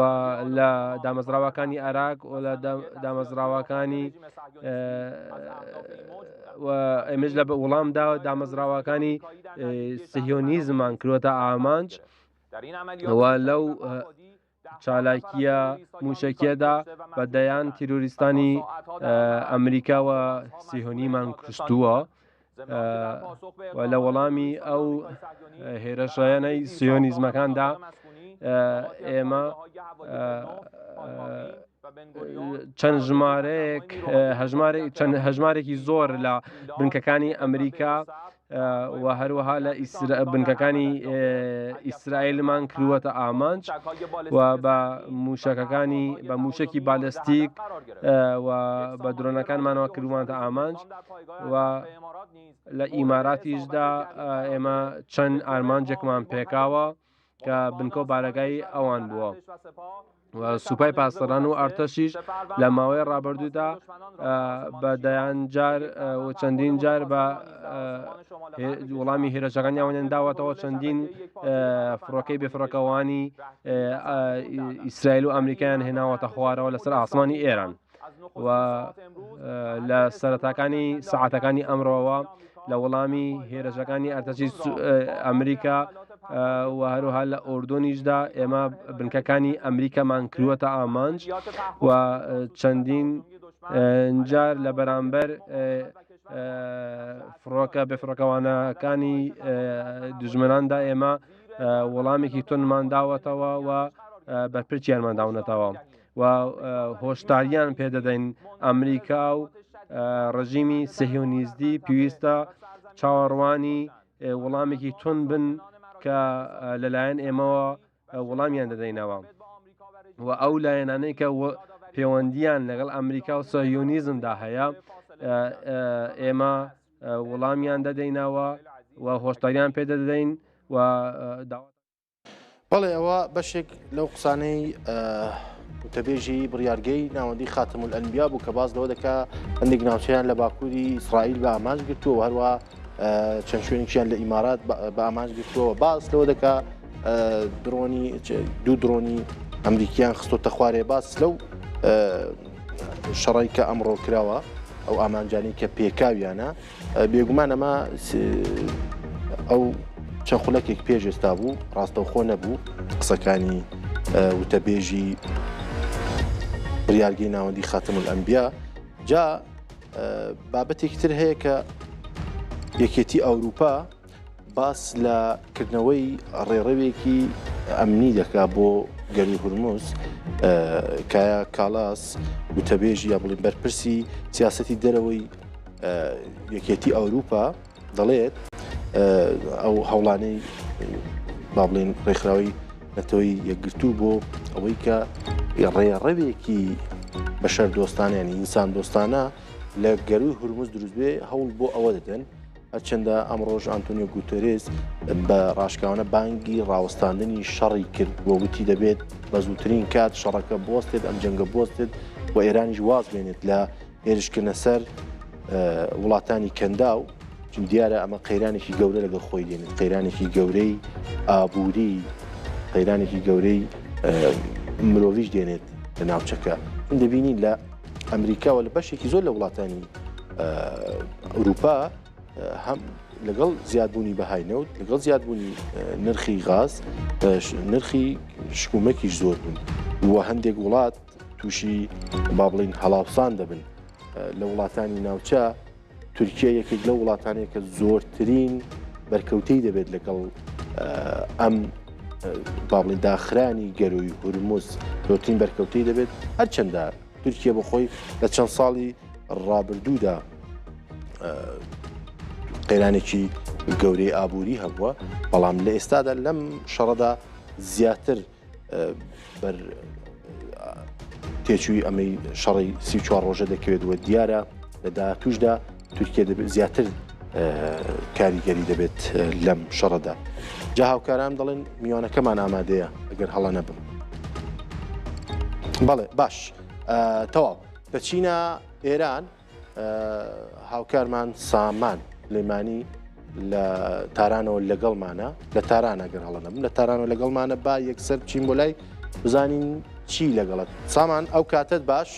لە دامەزراوەکانی عێراق و لە دامەزراوەکانی ئێمەش لە وەڵامدا دامەزراوەکانی سهیۆنیزمان کردوتە ئامانج و لەو چالاکیە موشکیەدا بەدەیان تیرۆریستانی ئەمریکا و سیهۆنیمان کوشتووە و لە وەڵامی ئەو هێرشایەنەی سیۆنیزمەکاندا ئێمە چەند هەژمارێکی زۆر لە بنکەکانی ئەمریکا و هەروەها لە بنکەکانی ئیسرائیلمان کردووەتە ئامانج و بە موشکی بالستیک و بە درۆنەکانمانەوە کردووانتە ئامانج و لە ئیماراتیشدا ئێمە چەند ئارمانجێکمان پێکاوە کە بنکۆ بارەگای ئەوان بووە و سوپای پاسداران و ئەرتەشیش لە ماوەی ڕابردوودا بەدەیان جار و چەندین جار بە وەڵامی هێرشەکانی ئەوانیان داوەتەوە چەندین فڕۆکەی بێفڕۆکەوانی ئیسرائیل و ئەمریکایان هێناوەتە خوارەوە لەسەر ئاسمانی ئێران و لە سەرەتاکانی سەعاتەکانی ئەمڕۆوە لە وەڵامی هێرشەکانی ئەرتەشی ئەمریکا و هەروها لە ئۆردۆنیشدا ئێمە بنکەکانی ئەمریکامان کردووەتە ئامانج و چەندین جار لە بەرامبەر فڕۆکە بێفڕۆکەوانەکانی دژمناندا ئێمە وەڵامێکی تونمان داوەتەوە و بەرپرچیانمان داونەتەوە و هۆشداریان پێدەدەین ئەمریکا و ڕژیمی سهیۆنیستی پێویستە چاوەڕوانی وەڵامێکی تون بن کە لەلایەن ئێمەوە وەڵامیان دەدەینەوە و ئەو لایەنانەی کە پەیوەندیان لەگەڵ ئەمریکا و سەهیۆنیزمدا هەیە ئێمە وەڵامیان دەدەینەوە و هۆشداریان پێدەدەین و بەڵێ ئەوە بەشێک لەو قسانەی وتەبێژی بڕیارگەی ناوەندی خاتم الئەنبیا بوو کە باز لەوە دەکا هەندێک ناوچەیان لە باکووری ئیسرائیل بە ئامانج گرتووە هەروە چەند شوێنێکیان لە ئیمارات بە ئامانج گرتووە باس لەوە دەکا دوو درۆنی ئەمریکیان خستۆتە خوارێ باس لەو شەڕی کە ئەمڕۆ کراوە ئەو ئامانجانی کە پێکاویانە بێگومان ئەمە ئەو چەند خولەکێک پێش ئێستا بوو ڕاستەوخۆ نەبوو قسەکانی وتەبێژی بڕیارگەی ناوەندی خاتم الئەنبیا جا بابەتێکی تر هەیە کە یەکێتی ئەوروپا باس لە کردنەوەی ڕێڕەوێکی ئەمنی دەکا بۆ گەری هورموز کایە کالاس وتەبێژی یا بڵێن بەرپرسی سیاسەتی دەرەوەی یەکێتی ئەوروپا دەڵێت ئەو هەوڵانەی با بڵێن ڕێکخراوی نەتەوەی یەکگرتوو بۆ ئەوەی کە ڕێڕەوێکی بەشەر دۆستانە ینی ئینسان دۆستانە لە گەروی هورموز دروست بێ هەوڵ بۆ ئەوە دەدەن هەرچەندە ئەمڕۆژ ئانتۆنیۆ گوتەرێز بە ڕاشکاوانە بانگی ڕاوەستاندنی شەڕی کرد بۆ وتی دەبێت بە زووترین کات شەڕەکە بۆستێت ئەم جەنگە بۆستێت و ئێرانیش واز بێنێت لە هێرشکردنە سەر وڵاتانی کەنداو چون دیارە ئەمە قەیرانێکی گەورە لەگەڵ خۆی دێنێت قەیرانێکی گەورەی ئابووری قەیرانێکی گەورەی مرۆڤیش دێنێت لە ناوچەکە دەبینین لە ئەمریکا و لە بەشێکی زۆر لە وڵاتانی ئەوروپا هەم لەگەڵ زیادبوونی بەهای نەوت لەگەڵ زیادبوونی نرخی غاز نرخی شکومەکیش زۆر بوون وە هەندێک وڵات تووشی با بڵین هەڵاوسان دەبن لە وڵاتانی ناوچە تورکیا یەکێک لە وڵاتانەیە کە زۆرترین بەرکەوتەی دەبێت لەگەڵ ئەم با بڵین داخرانی گەروی هورموز زۆرترین بەرکەوتەی دەبێت هەرچەندە تورکیا بە خۆی لە چەند ساڵی ڕابردوودا قەیرانێکی گەورەی ئابووری هەبووە بەڵام لە ئێستادا لەم شەڕەدا زیاتر تێچووی ئەمەی شەڕی 34 ڕۆژە دەکەوێتەوە دیارە لە داهاتووشدا تورکیا دەبێت زیاتر کاریگەری دەبێت لەم شەڕەدا. جا هاوکاران دەڵێن میوانەکەمان ئامادەیە ئەگەر هەڵە نەبم. بەڵێ باش تەواو بەچینە ئێران هاوکارمان سامان لێمانی لە تارانەوە لەگەڵمانە لە تارانە گەر هەڵە نەبم لە تارانەوە لەگەڵمانە با یەکسەر بچین بۆ لای بزانین چی لەگەڵت سامان ئەو کاتت باش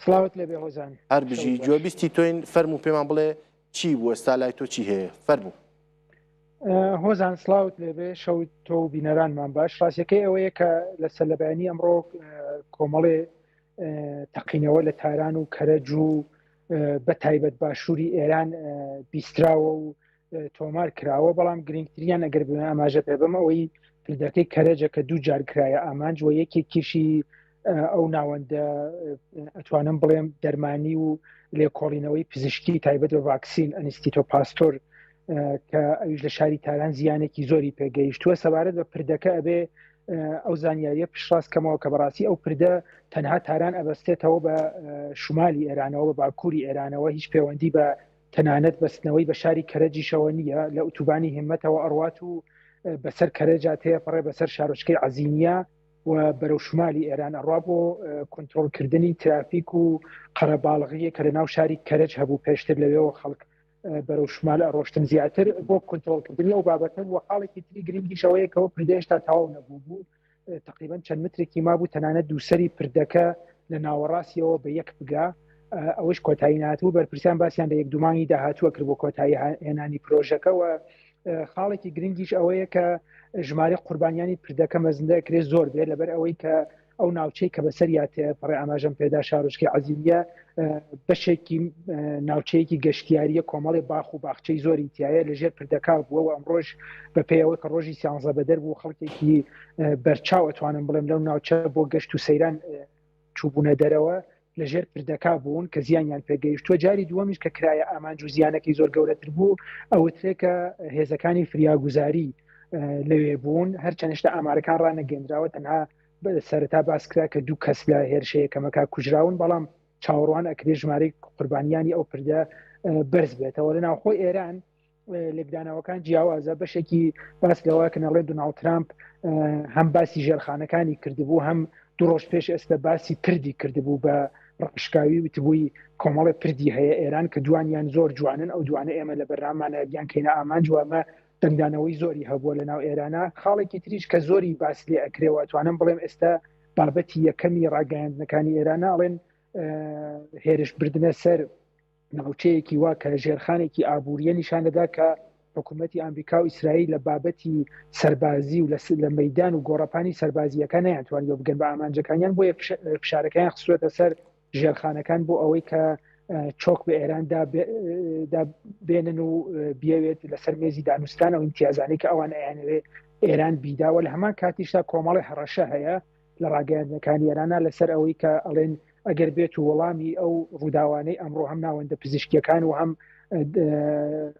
سلااوت لێ بێ هۆزان هەر بژی گوێبیستی تۆین فەرم و پێمان بڵێ چی بوو ئێستا لای تۆ چی هەیە فەرموو. هۆزان سلااوت لێبێ شەو تۆ بینەرانمان باش ڕاستیەکەی ئەوەیە کە لە سەرلەبیانی ئەمڕۆ کۆمەڵێ تەقینەوە لە تاران و کەرەج و بە تایبەت باشووری ئێران بیستراوە و تۆمار کراوە بەڵام گرنگتریان ئەگەر بێ ئاماژە پێ بم ئەوەی پردەکەی کەرەجە کە دوو جار کرایە ئامانج وە یەکێکیشی ئەو ناوەندە ئەتوانم بڵێم دەرمانی و لێکۆڵینەوەی پزیشکی تایبەت بە ڤاکسین ئەنیستیتۆ پاستۆر کە ئەویش لە شاری تاران زیانێکی زۆری پێگەیشتووە سەبارەت بە پردەکە ئەبێ ئەو زانیاریە پشتڕاستکەمەوە کە بەڕاستی ئەو پردە تەنها تاران ئەبەستێتەوە بە شمالی ئێرانەوە بە باکووری ئێرانەوە هیچ پەیوەندی بە تەنانەت بەستنەوەی بە شاری کەرەجیشەوە نییە لە ئوتوبانی هێمەتەوە ئەڕوات و بەسەر کەرەجات هەیە پڕێ بەسەر شارۆچکەی عەزیمیە و بەرەو شمالی ئێران ئەڕوا بۆ کۆنتڕۆلکردنی ترافیک و قەرەباڵغیە کە لە ناو شاری کەرەج هەبوو پێشتر لەوێەوە خەڵک بەرەو شمال ئەڕۆشتن زیاتر بۆ کۆنتڕۆلکردنی ئەو بابەتن و حاڵێکی تری گرنگیشەوەیەکەوە پردێشتا تەواو نەبوو بوو تقریبا چەند مترێکی مابوو تەنانەت دووسەری پردەکە لە ناوەڕاستیەوە بە یەک بگا ئەوەش کۆتایی ناتوو بەرپرسیان باسییان لە یەک دومانی داهاتووە کرد بۆ کۆتایی هێنانی پرۆژەکەەوە خاڵێکی گرنگیش ئەوەیە کە ژمارە قوربانیانی پردەکە مەزندەکرێت زۆر بێت لەبەر ئەوەی کە ئەو ناوچەی کە بەسەریاتێ پڕێ ئاماژەم پێدا شارۆچکەی عەزیمیە بەشێکی ناوچەیەکی گەشتیاریە کۆمەڵی باخ و باخچەی زۆری تایە لەژێر پردەکە بووە و ئەمڕۆژ بە پێیەوەی کە ڕۆژی سیانزە بەدەر بوو خەڵکێکی بەرچاو ئەتوانم بڵێم لەو ناوچە بۆ گەشت و سەیران چوبوونە دەرەوە لەژێر پردەکە بوون کە زیانیان پێگەیشتووە جاری دووەمیش کە کرایە ئامانج و زیانەکەی زۆر گەورەتر بوو ئەوترێکە هێزەکانی فریاگوزاری لەوێ بوون هەرچەندشتا ئامارەکان ڕانەگەندراوە تەنها سەرەتا باسکرا کە دوو کەس لە هێرشەیەکەمەکە کوژراون بەڵام چاوەڕوان ئەکرێ ژمارەی قوربانیانی ئەو پردە بەرز بێتەوە لە ناوخۆی ئێران لێکدانەوەکان جیاوازە بەشێکی باس لەوە کە نەڵێ دوناڵد ترامپ هەم باسی ژێرخانەکانی کردبوو هەم دوو ڕۆژ پێش ئێستا باسی پردی کردبوو بە ڕشکاوی وتبووی کۆمەڵی پردی هەیە ئێران کە دوانیان زۆر جوانن ئەو دوانە ئێمە لە بەرنامانە بیان کەینە ئامانج وامە دەنگدانەوەی زۆری هەبووە لە ناو ئێرانە خاڵێکی تریش کە زۆری باس لێ ئەکرێەوە توانم بڵێم ئێستا بابەتی یەکەمی ڕاگەیاندنەکانی ئێرانە ئەڵێن هێرش بردنە سەر ناوچەیەکی وا کە ژێرخانێکی ئابوووریە نیشانەدا کە حکوومەتی ئەمریکا و ئیسرائیل لە بابەتی سەربازی و لە مەیدان و گۆڕەپانی سەربازیەکە نەیانتوانیوە بگەن بە ئامانجەکانیان بۆ فشارەکەیان خسوێتە سەر ژێرخانەکان بۆ ئەوەی کە چۆک بە ئێراندا بێنن و بیاوێت لەسەر مێزی دانوستان و امتیازانی کە ئەوان ئەیانوێ ئێران بیداوە لە هەمان کاتیشدا کۆمەڵی هەڕەشە هەیە لە ڕاگەیاندنەکانی ئێرانە لەسەر ئەوەی کە ئەڵێن ئەگەر بێت و وەڵامی ئەو ڕووداوانەی ئەمڕۆ هەم ناوەندە پزیشکیەکان و هەم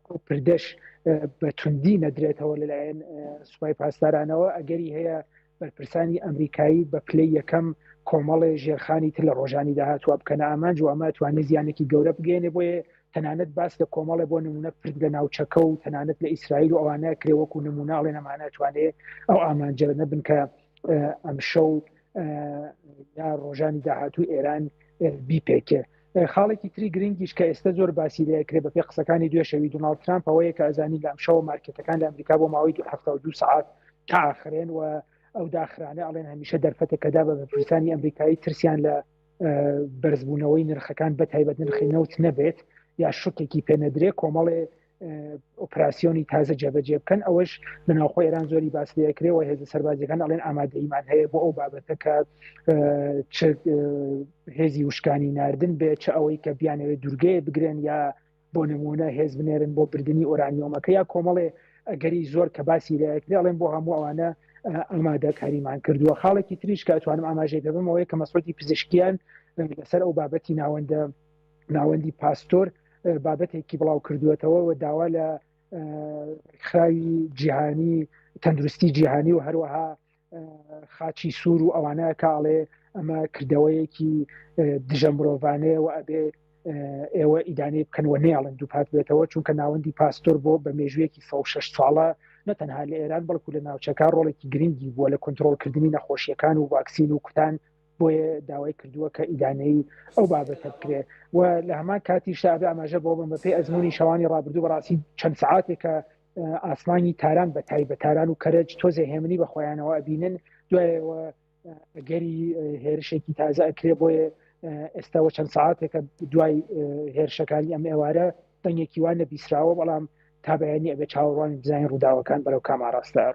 ئەو پردەش بە توندی نەدرێتەوە لەلایەن سوپای پاسدارانەوە ئەگەری هەیە بەرپرسانی ئەمریکایی بە پلەی یەکەم کۆمەڵی ژێرخانی تر لە ڕۆژانی داهاتوە بکەنە ئامانج و ئەمە توانێت زیانێکی گەورە بگەێنێ بۆیە تەنانەت باس لە کۆمەڵێ بۆ نمونە پرد لە ناوچەکە و تەنانەت لە ئیسرائیل و ئەوانە کرێوەکو نموناڵێ نەمانە توانێت ئەو ئامانجە نەبن کە ئەم شەو یا ڕۆژانی داهاتوو ئێران بیپێکێ خاڵێکی تری گرنگیش کە ئێستا زۆر باسی لەکرێ بە پێ قسەکانی دوێشەوی دوناڵد ترامپ ئەوەیە کە ئەزانی لە ئەم شەوە مارکێتەکان لە ئەمریکا بۆ ماوەی 72 ساعت تاخرێن و ئەو داخرانە ئەڵێن هەمیشە دەرفەتەکەدا بە بەرپرسانی ئەمریکایی ترسیان لە بەرزبوونەوەی نرخەکان بە تایبەت نرخی نەوت نەبێت یا شوکێکی پێنەدرێ کۆمەڵێ ئۆپراسیۆنی تازە جێبەجێ بکەن ئەوەش لە ناوخۆی ئێران زۆری باس لەکرێەوە هێز سەربازیەکان ئەڵێن ئامادەیمان هەیە بۆ ئەو بابەتە کە هێزی وشکانی ناردن بێت چه ئەوەی کە بیانەوێت دوورگەیە بگرێن یا بۆ نمونە هێز بنێرن بۆ بردننی ئۆرانیۆمەکە یا کۆمەڵێ ئەگەری زۆر کە باسی لەکرێ ئەڵێن بۆ هەموو ئەوانە ئامادە کاریمان کردووە خاڵێکی تریش کە توانم ئاماژەی دەبمەوەی کە مەسڵەتی پزیشکیان لەسەر ئەو بابەتی ناوەندی پاستۆر بابەتێکی بڵاو کردوێتەوە و داوا لە خراوی جیهانی تەندروستی جیهانی و هەروەها خاچی سوور و ئەوانەیە کاڵێ ئەمە کردەوەیەکی دژە مرۆڤانەیە و ئەبێ ئێوە ئیدانەی بکەنەوە نێڵن دووپات بێتەوە چونکە ناوەندی پاستۆر بۆ بە مێژوویەکی 6 ساڵە نەتەنها لە ئێران بەڵکو لە ناوچەکان ڕۆڵێکی گرنگی بووە لە کۆنتترۆلکردنی نەخۆشیەکان و ڤاکسین و کوتان بۆیە داوای کردووە کە ئیدانەی ئەو بابەتە بکرێ و لە هەمان کاتیشدا ئەبێ ئاماژە بۆ بن بەپێی ئەزمموی شەوانی ڕابردوو بەڕاستی چەند سعاتێکە ئاسمانی تاران بە تایبەتاران و کەرەج تۆزێ هێمنی بە خۆیانەوە ئەبینن دوایەوە گەری هێرشێکی تازە ئەکرێ بۆیە ئێستاوە چەند سعاتێکە دوای هێرشەکانی ئەم ئێوارە دەنگێکی وان نەبیسراوە بەڵام تا بەیانی ئەبێ چاوەڕوانی بزانین ڕووداوەکان بەرەو کاماڕاستە.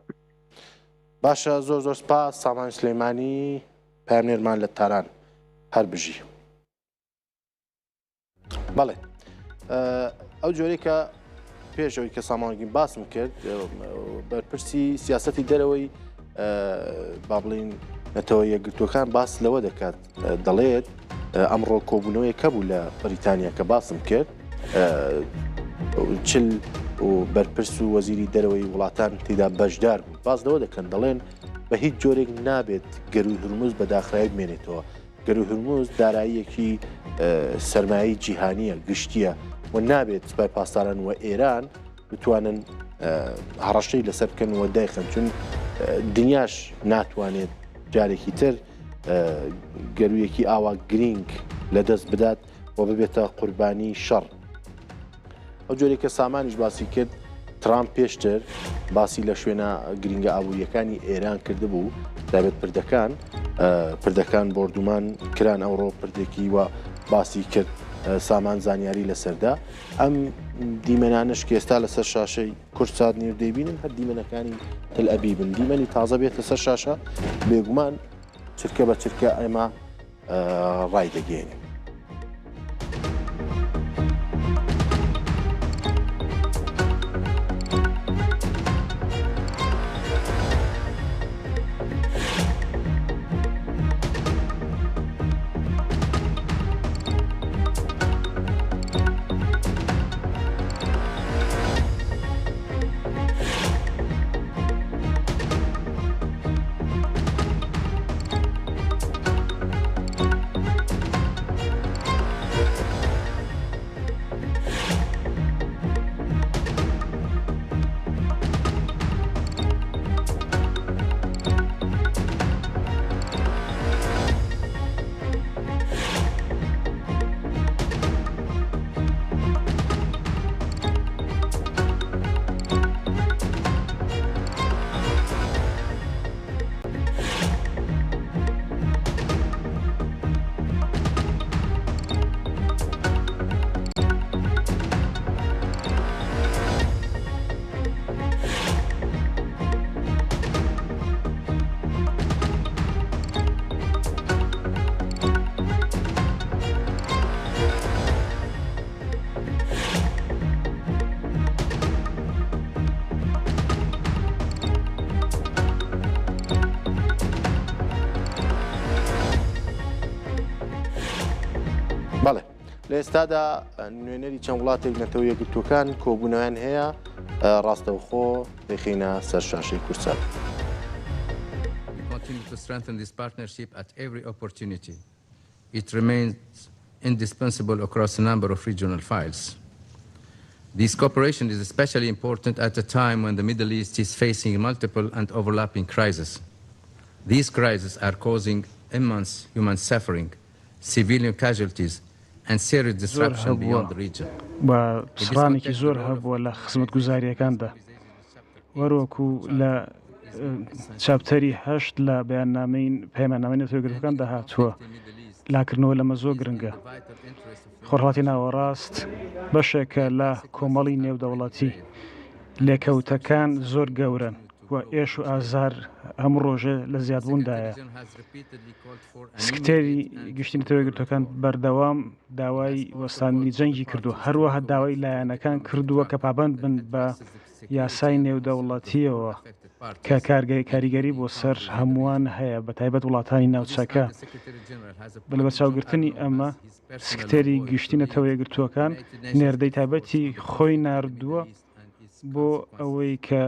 باشە زۆر سپاس سامان سلەیمانی پامێرمان لە تاران هەر بژی. بەڵێ ئەو جۆرێکە پێشەوەی کە سامانگین باسم کرد بەرپرسی سیاسەتی دەرەوەی با بڵین نەتەوە یەکگرتوەکان باس لەوە دەکات دەڵێت ئەمڕۆ کۆبوونەوەی کەبوو لە بەریتانیا کە باسم کرد چل و بەرپرس و وەزیری دەرەوەی وڵاتان تێدا بەشدار بوو باز لەوە دەکەن دەڵێن بە هیچ جۆرێک نابێت گەروی هورموز بە داخرایی بمێنێتەوە گەروی هورموز داراییەکی سەرمایی جیهانیە گشتیە و نابێت سوپای پاسداران و ئێران بتوانن هەڕەشەی لەسەر بکەن و دایخن چون دنیاش ناتوانێت جارێکی تر گەرویەکی ئاوا گرنگ لەدەست بدات و ببێتە قوربانی شەڕ. ئەو جۆرێکە سامانیش باسی کرد ترامپ پێشتر باسی لە شوێنە گرنگە ئابوووریەکانی ئێران کرده بوو دابێت پردەکان بردومان کران ئەوڕۆ پردێکی وە باسی کرد سامان زانیاری لەسەردا ئەم دیمەنانش کە ئێستا لەسەر شاشەی کورسات نێو دەیبینن هەر دیمەنەکانی تل ئەبیبن دیمەنی تازە بێت لەسەر شاشە بێگومان چرکە بە چرکە ئێمە ڕای دەگەێنین. بەڵێ لە ئێستادا نوێنەری چەند وڵاتێک نەتەوە یەکگرتوەکان کۆبوونەوەیان هەیە ڕاستەوخۆ دەخینە سەر شاشەی کورسات. continue to strengthen this partnership at every opportunity. It remains indispensable across a number of regional files. This cooperation is especially important at a time when the Middle East is facing multiple and overlapping crises. These crises are causing immense human suffering, civilian casualties, and serious disruption beyond the region. بسرانێکی زۆر هەبووە لە خزمەتگوزاریەکاندا وەرۆکو لە چاپتەری 8 لە بەیاننامەی پەیماننامەی نەتەوەیەکگرتوەکاندا هاتووە لاکردنەوە لەمە زۆر گرنگە خۆڕهاتی ناوەڕاست بەشێکە لە کۆمەڵی نێودەوڵەتی لێکەوتەکان زۆر گەورن و ئێش و ئازار هەموو ڕۆژێ لە زیادبووندایە. سکتێری گشتی نەتەوەیەکگرتوەکان بەردەوام داوای وەستانی جەنگی کردو هەروەها داوای لایەنەکان کردووە کە پابەند بن بە یاسای نێودەوڵەتیەوە کە کاریگەری بۆ سەر هەمووان هەیە بە تایبەت وڵاتانی ناوچەکە. بە بەرچاوگرتنی ئەمە سکتێری گشتی نەتەوەیەکگرتوەکان نێردەی تایبەتی خۆی ناردووە بۆ ئەوەی کە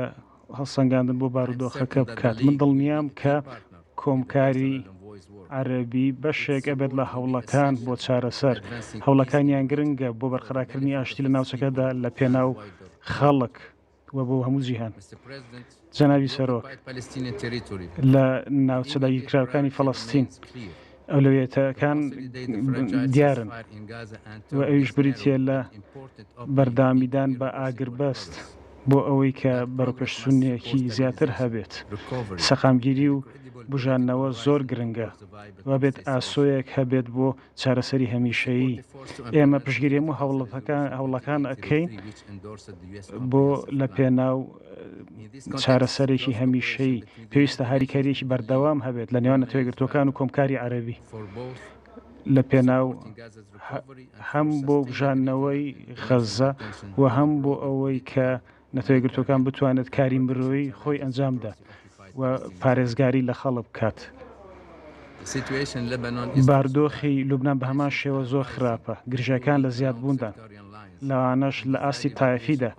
هەڵسەنگاندن بۆ بارودۆخەکە بکات. من دڵنیام کە کۆمکاری عەرەبی بەشێک ئەبێت لە هەوڵەکان بۆ چارەسەر هەوڵەکانیان گرنگە بۆ بەرقەراکردنی ئاشتی لە ناوچەکەدا لە پێناو خەڵک و بۆ هەموو جیهان. جەنابی سەرۆک، لە ناوچە داگیرکراوەکانی فەڵەستین ئەولەویەتەکان دیارن و ئەویش بریتە لە بەرداوامیدان بە ئاگربەست بۆ ئەوەی کە بەڕۆپێشچوونێکی زیاتر هەبێت. سەقامگیری و بژانەوە زۆر گرنگە و بێت ئاسۆیەک هەبێت بۆ چارەسەری هەمیشەیی. ئێمە پشگیری هەموو هەوڵەکان ئەکەین بۆ لە پێناو چارەسەرێکی هەمیشەیی. پێویستە هاریکاریەکی بەردەوام هەبێت لە نێوان نەتەوەیەگرتوەکان و کۆمکاری عەرەبی لە پێناو هەم بۆ بژانەوەی غەزە و هەم بۆ ئەوەی کە نەتەوەیەگرتوەکان بتوانێت کاری مرۆیی خۆی ئەنجامدا و پارێزگاری لە خەڵک بکات. باردۆخی لوبنان بە هەمان شێوە زۆر خراپە. گرژەکان لە زیادبووندان، لەوانەش لە ئاستی تایەفیدا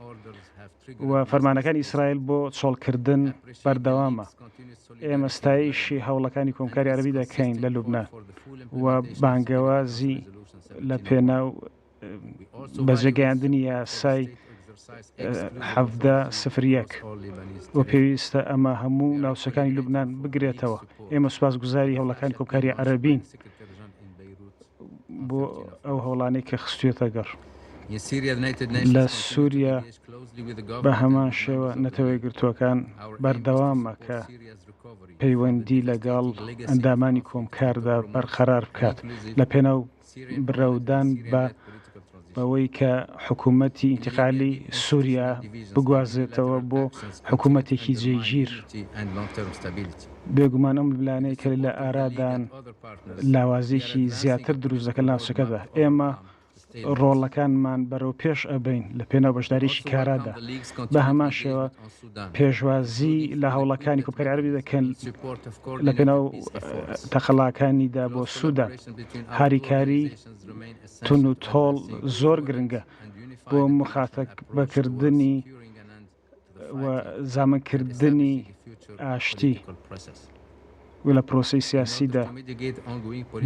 و فەرمانەکانی ئیسرائیل بۆ چۆڵکردن بەردەوامە. ئێمە ستایشی هەوڵەکانی کۆمکاری عەرەبی دەکەین لە لوبنان و بانگەوازی لە پێناو بەجێگەیاندنی یاسای 1701 و پێویستە ئەمە هەموو ناوچەکانی لوبنان بگرێتەوە. ئێمە سوپاسگوزاری هەوڵەکانی کۆمکاری عەرەبین بۆ ئەو هەوڵانەی کە خستوێتە گەڕ. لە سووریا بە هەمان شێوە نەتەوەیەگرتووەکان بەردەوامە کە پەیوەندی لەگەڵ ئەندامانی کۆمکاردا بەرقەرار بکات لە پێناو بڕەودان بەوەی کە حکوومەتی ئینتیقالی سووریا بگوازێتەوە بۆ حکوومەتێکی جێگیر. بێگومان ئەم لانەی کە لە ئارادان لاوازێکی زیاتر دروست دەکەن ناوچەکەدا. ئێمە ڕۆڵەکانمان بەرەو پێش ئەبین لە پێناو بەشداریشی کارادا. بە هەمان شێوە پێشوازی لە هەوڵەکانی کۆمکاری عەرەبی دەکەن لە پێناو تەقەڵاکانیدا بۆ سوودان. هاریکاری تون و تۆڵ زۆر گرنگە بۆ مخاتەبەکردنی و زامنکردنی ئاشتی و لە پرۆسەی سیاسیدا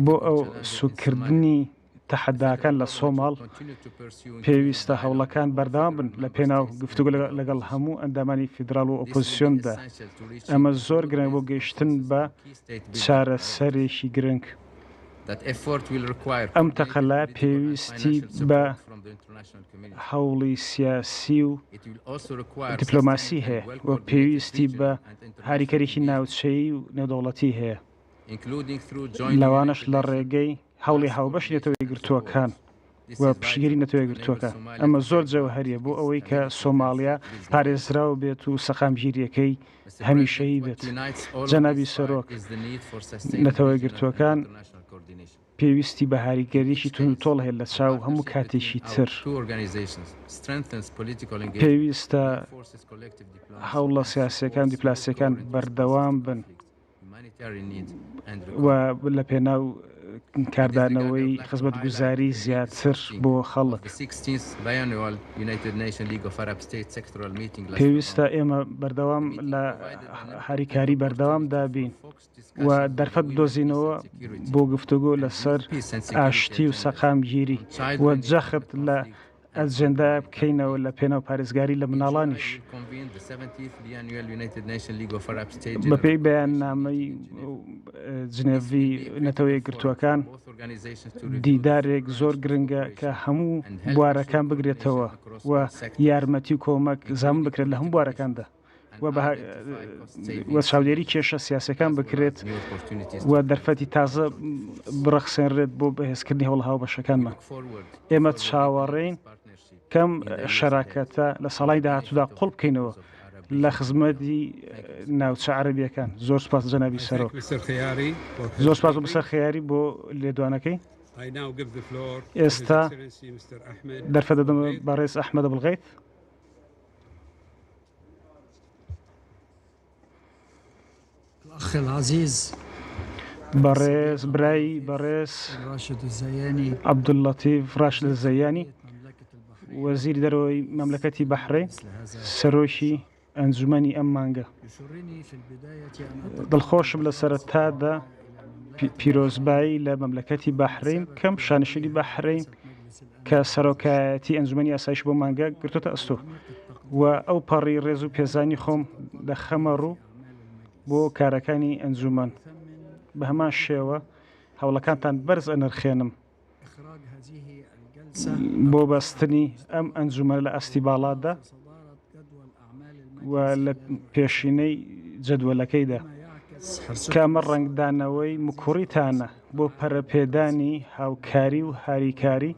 بۆ ئەو سوکردنی تەحەداکان لە سۆماڵ پێویستە هەوڵەکان بەردەوام بن لە پێناو گفتوگۆ لەگەڵ هەموو ئەندامانی فیدراڵ و ئۆپۆزیسیۆندا. ئەمە زۆر گرنگ بۆ گەیشتن بە چارەسەرێکی گرنگ. ئەم تەقەلا پێویستی بە هەوڵی سیاسی و دیپلۆماسی هەیە و پێویستی بە هاریکاریی ناوچەیی و نێودەوڵەتی هەیە، لەوانەش لە ڕێگەی هەوڵی هاوبەشی نەتەوەیەگرتووەکان و پشگیری نەتەوەیەگرتووەکان. ئەمە زۆر جەوهەریە بۆ ئەوەی کە سۆماڵیا پارێزراو بێت و سەقامگیریەکەی هەمیشەیی بێت. جەنابی سەرۆک، نەتەوەیەگرتووەکان پێویستی بە هاریگەریشی تون و تۆڵ هەیە لە چاو هەموو کاتێکی تر. پێویستە هەوڵە سیاسیەکان دیپلۆماسیەکان بەردەوام بن و لە پێناو کاردانەوەی خزمەتگوزاری زیاتر بۆ خەڵک. پێویستە ئێمە بەردەوام لە هاریکاری بەردەوام دابین و دەرفەت بدۆزینەوە بۆ گفتوگۆ لەسەر ئاشتی و سەقامگیری و جەخت لە ئەجێندا بکەینەوە لە پێناو پارێزگاری لە مناڵانیش. بەپێی بەیاننامەی جنێڤی نەتەوەیەگرتووەکان دیدارێک زۆر گرنگە کە هەموو بوارەکان بگرێتەوە و یارمەتی و کۆمەک زامن بکرێت لە هەموو بوارەکاندا و چاودێری کێشە سیاسەکان بکرێت و دەرفەتی تازە بڕەخسێنرێت بۆ بەهێزکردنی هەوڵ هاوبەشەکانمان. ئێمە چاوەڕێین کەم شەراکەتە لە ساڵای داهاتوودا قوڵ بکەینەوە لە خزمەتی ناوچە عەرەبیەکان. زۆر سپاس جەنابی سەرۆک. زۆر سپاس بەسەر خەیاری بۆ لێدوانەکەی. ئێستا دەرفەت دەدەم بەڕێز ئەحمەد ئەبوڵغەیت. بەڕێز برای بەڕێز عەبدوڵلەتیف ڕاشد الزەیانی، وەزیری دەرەوەی مەملەکەتی بەحرین، سەرۆکی ئەنجومەنی ئەم مانگە. دڵخۆشم لە سەرەتادا پیرۆزبایی لە مەملەکەتی بەحرین کەم شانشینی بەحرین کە سەرۆکایەتی ئەنجومەنی ئاسایش بۆ مانگە گرتوتە ئەستۆ و ئەو پەڕی ڕێز و پێزانی خۆم دەخەمە ڕوو بۆ کارەکانی ئەنجومەن. بە هەمان شێوە هەوڵەکانتان بەرز ئەنرخێنم بۆ بەستنی ئەم ئەنجومەن لە ئەستی باڵادا و لە پێشینەی جەدوەلەکەیدا کە ئەمە ڕنگدانەوەی مکوڕیتانە بۆ پەرەپێدانی هاوکاری و هاریکاری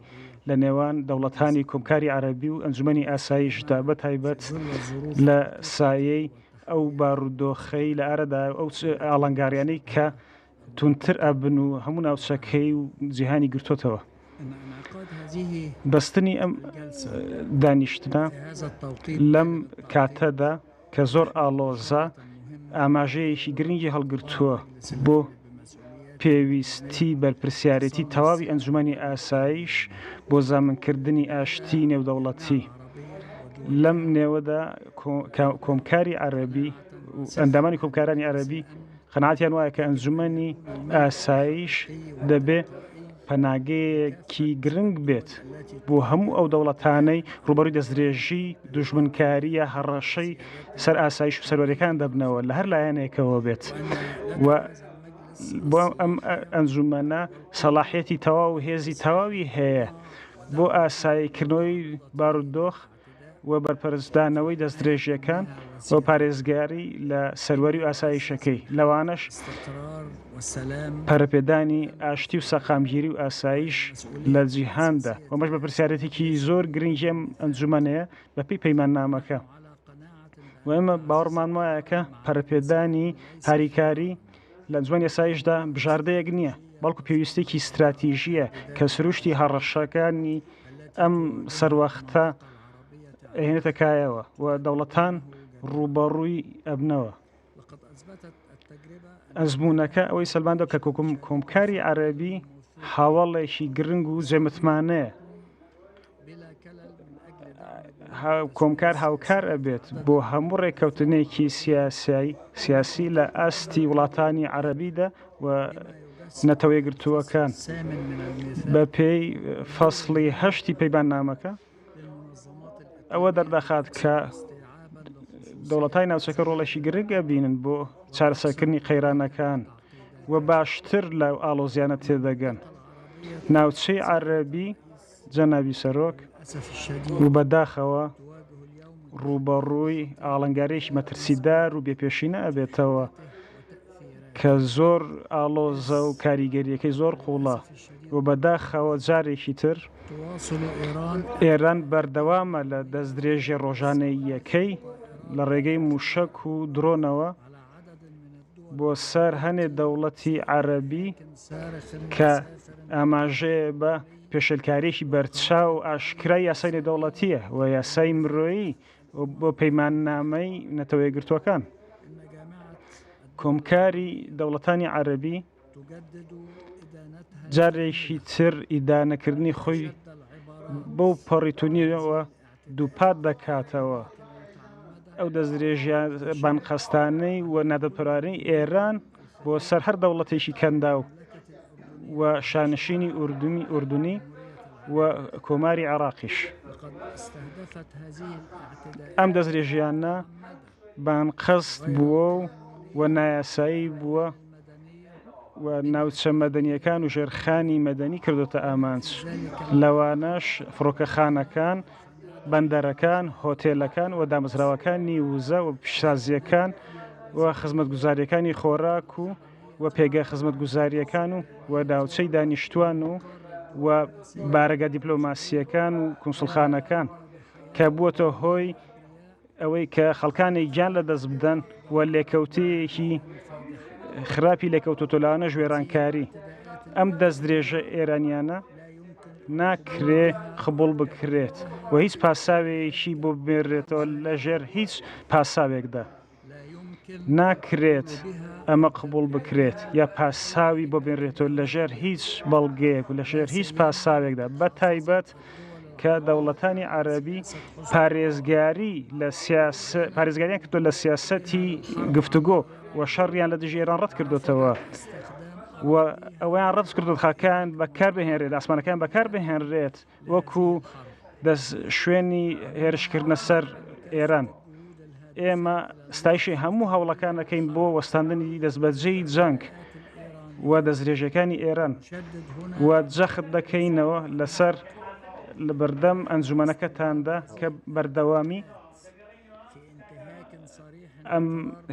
لە نێوان دەوڵەتانی کۆمکاری عەرەبی و ئەنجومەنی ئاسایشدا بە تایبەت لە سایەی ئەو بارودۆخەی لە ئارەدا ئەو ئاڵنگاریانەی کە تونتر ئەبن و هەموو ناوچەکەی و جیهانی گرتوتەوە. بەستنی ئەم دانیشتنە لەم کاتەدا کە زۆر ئاڵۆزە ئاماژەیەکی گرنگی هەڵگرتووە بۆ پێویستی بەرپرسیارەتی تەواوی ئەنجومەنی ئاسایش بۆ زامنکردنی ئاشتی نێودەوڵەتی. لەم نێوەدا کۆمکاری عەرەبی و ئەندامانی کۆمکارانی عەرەبی قەناعەتیان وایە کە ئەنجومەنی ئاسایش دەبێ پەناگەیەکی گرنگ بێت بۆ هەموو ئەو دەوڵەتانەی ڕوبەڕووی دەستدرێژی دوژمنکاریە هەڕەشەی سەر ئاسایش و سەروەریەکان دەبنەوە لە هەر لایەنێکەوە بێت و بۆ ئەم ئەنجومەنە سەلاحیەتی تەواو و هێزی تەواوی هەیە بۆ ئاساییکردنەوەی بارودۆخ و بەرپەرزدانەوەی دەستدرێژیەکان بۆ پارێزگاری لە سەروەری و ئاسایشەکەی لەوانەش پەرەپێدانی ئاشتی و سەقامگیری و ئاسایش لە جیهاندا وەمەش بە پرسیارەتێکی زۆر گرنگی ئەم ئەنجومەنەیە بەپێی پەیماننامەکە و ئێمە باوەڕمان وایە کە پەرەپێدانی هاریکاری لە ئەنجومەنی ئاسایشدا بژاردەیەک نییە بەڵکو پێویستێکی استراتیژیە کە سروشتی هەڕەشەکانی ئەم سەروەختە ئەهێنێتە کایەوە و دەوڵەتان ڕوبەڕووی ئەبنەوە. ئەزموونەکە ئەوەی سەلماندە کە کۆمکاری عەرەبی هاوڵێکی گرنگ و جێمتمانەیە کۆمکار هاوکار ئەبێت بۆ هەموو ڕێککەوتنێکی سیاسی لە ئاستی وڵاتانی عەرەبیدا و نەتەوەی گرتووەکان بە پێی فەسڵی 8 پەیماننامەکە ئەوە دەردەخات کە دەوڵەتانی ناوچەکە ڕۆڵێکی گرنگە بینن بۆ چارەسەرکردنی قەیرانەکان و باشتر لە ئاڵۆزیانە تێدەگەن. ناوچەی عەرەبی جەنابی سەرۆک و بەداخەوە ڕوبەڕووی ئاڵنگارێکی مەترسیدار و بێپێشینە ئەبێتەوە کە زۆر ئاڵۆزە و کاریگەریەکەی زۆر قوڵە و بەداخەوە جارێکی تر ئێران بەردەوامە لە دەستدرێژی ڕۆژانەیەکەی لە ڕێگەی موشک و درۆنەوە بۆ سەر هەنێ دەوڵەتی عەرەبی کە ئاماژەیە بە پێشەلکاریەکی بەرچاو و ئاشکرای یاسای نێودەوڵەتیە و یاسای مرۆیی بۆ پەیماننامەی نەتەوەی گرتووەکان. کۆمکاری دەوڵەتانی عەرەبی جارێکی تر ئیدانەکردنی خۆی بەو پەڕیتونیەوە دووپات دەکاتەوە. ئەو دەستدرێژیان بانقەستانەی و نادەپەروەرەی ئێران بۆ سەر هەر دەوڵەتێکی کەندا و شانشینی ئوردونی و کۆماری عێراقیش. ئەم دەستدرێژیانە بانقەست بووە و نایاسایی بووە و ناوچە مەدەنیەکان و ژێرخانی مەدەنی کردوتە ئامانج لەوانەش فڕۆکەخانەکان بەندەرەکان هۆتێلەکان و دامەزراوەکانی وزە و پیشسازیەکان و خزمەتگوزاریەکانی خۆراک و پێگە خزمەتگوزاریەکان و ناوچەی دانیشتوان و بارەگە دیپلۆماسیەکان و کونسڵخانەکان کە بووەتە هۆی ئەوەی کە خەڵکانی گیان لە دەست بدەن و لێکەوتەیەکی خراپی لێکەوتۆتۆلانە ژێرانکاری. ئەم دەستدرێژە ئێرانیانە ناکرێ قبوڵ بکرێت و هیچ پاساوێکی بۆ بمێرێتەوە لە ژێر هیچ پاساوێکدا ناکرێت ئەمە قبوڵ بکرێت یا پاساوی بۆ بێنرێتەوە لە ژێر هیچ بەڵگەیەک و لە ژێر هیچ پاساوێکدا بە تایبەت کە دەوڵەتانی عەرەبی پارێزگاریان کردو لە سیاسەتی گفتوگۆ و شەڕیان لە دژی ئێران ڕەت کردوتەوە و ئەویان ڕەت کردو خاکان بەکار بهێنرێت ئاسمانەکان بەکار بهێنرێت وەکو شوێنی هێرشکردنە سەر ئێران. ئێمە ستایشی هەموو هەوڵەکانەکەین بۆ وەستاندنی دەستبەجەی جەنگ و دەستدرێژەکانی ئێران و جەخت دەکەینەوە لەسەر لە بەردەم ئەنجومەنەکەتاندا کە بەردەوامی ئەم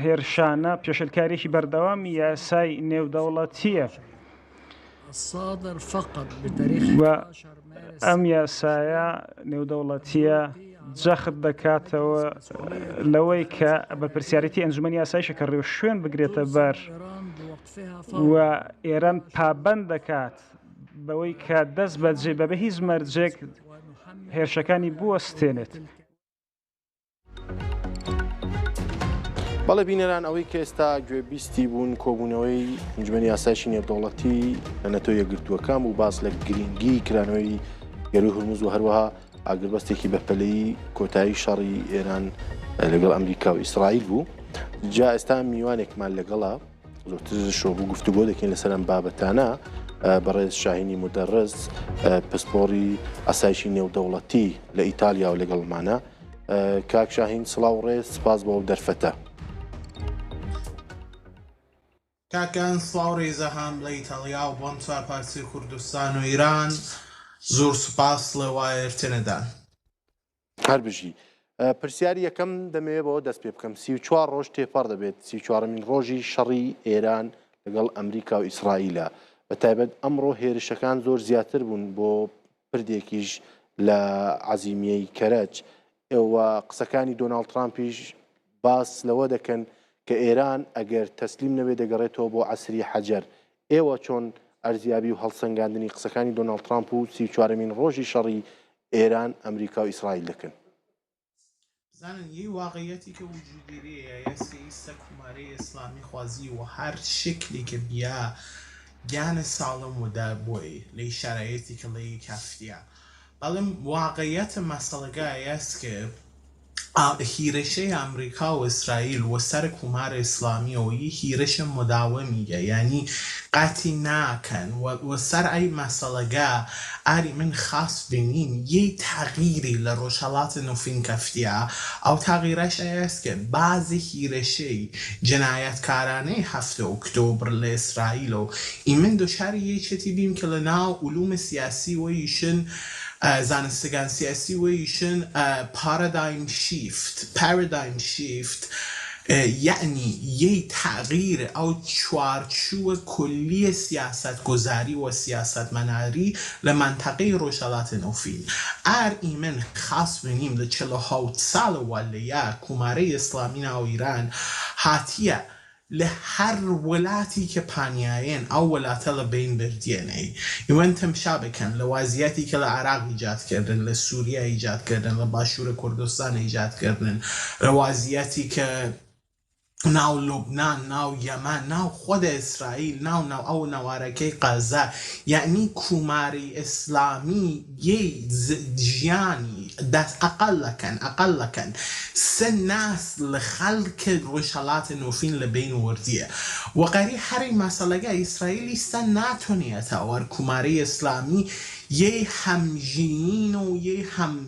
هێرشانە پێشلکارێکی بەردەوامی یاسای نێودەوڵەتیە و ئەم یاسایە نێودەوڵەتیە جەخت دەکاتەوە لەوەی کە بەرپرسیارەتی ئەنجومەنی یاسایشە کە ڕێو شوێن بگرێتە بەر و ئێران پابەند دەکات بەوەی کە دەست بەجێ بەبێ هیچ مەرجێک هێرشەکانی بوەستێنێت. بەڵێ بینەران ئەوەی کە ئێستا گوێبیستی بوون کۆبوونەوەی ئەنجومەنی یاسایشی نێودەوڵەتی لە نەتۆ یەکگرتووەکان و باس لە گرنگی کرانەوەی گەروی هورموز و هەروەها ئاگربەستێکی بەپەلەی کۆتایی شەڕی ئێران لەگەڵ ئەمریکا و ئیسرائیل بوو. جا ئێستا میوانێکمان لەگەڵا زۆرتر شۆبوو گفتوگۆ دەکەین لەسەر ئەم بابەتانە بەڕێز شاهینی مدەڕز پسپۆری ئاسایشی نێودەوڵەتی لە ئیتالیا و لەگەڵمانە. کاک شاهین سڵاو ڕێز سپاس بۆ دەرفەتە. کاکان سڵاو ڕێزە هەم لە ئیتالیا و بۆم چوار پارچەی کوردستان و ئیران زۆر سوپاس لە وایرتێنەدان. هەر بژی پرسیاری یەکەم دەمەوێت بەوە دەست پێ بکەم 34 ڕۆژ تێپەڕ دەبێت 34مین ڕۆژی شەڕی ئێران لەگەڵ ئەمریکا و ئیسرائیلە بەتایبەت ئەمڕۆ هێرشەکان زۆر زیاتر بوون بۆ پردێکیش لە عەزیمیەی کەرەج ئێوە قسەکانی دۆناڵد ترامپیش باس لەوە دەکەن کە ئێران ئەگەر تەسلیم نەبێت دەگەڕێتەوە بۆ عەسری حەجەر. ئێوە چۆن ئەرزیابی و هەڵسەنگاندنی قسەکانی دۆناڵد ترامپ و 34مین ڕۆژی شەڕی ئێران ئەمریکا و ئیسرائیل دەکەن؟ زانن یه واقعیتی که وجود داره یا سیاست کماره اسلامی خوازی و هر شکلی که بیا گان سالم و در بوی لی شرایطی که لی کفتیه ولی واقعیت مسئله است که هیرشه امریکا و اسرائیل و سر کمار اسلامی و یه هیرش مداومیه یعنی قطعی نکن و سر ای مسئله اری من خاص بینیم یه تغییری لروشالات نوفین کفتیه او تغییرش است که بعضی هیرشه جنایتکارانه 7 اکتبر لاسرائیل و ایمن دوشار یه چتی بیم که لنا علوم سیاسی و ایشن زانستگان سیاسی و ایشن پارادایم شیفت یعنی یه تغییر او چوارچوب کلی سیاست گذاری و سیاست مناری لمنطقه روشالات نوفین ایمن خاص بینیم ل 47 سال ولیه کماره اسلامی و ایران هاتیه لهر ولاتی که پانیاین او ولاتا لبین بردینه ایوان تمشا بکن لوازیاتی که لعراق ایجاد کردن لسوریه ایجاد کردن لباشور کردستان ایجاد کردن روازیاتی که ناو لبنان ناو یمن ناو خود اسرائیل ناو او نوارکه غزه یعنی کماری اسلامی یه جیانی دست اقل کن سه نسل خلق روشالات نوفین لبین وردیه و غیری هر مسئله اسرائیلی سن نتونیه تاور کماری اسلامی یه همجینین و یه هم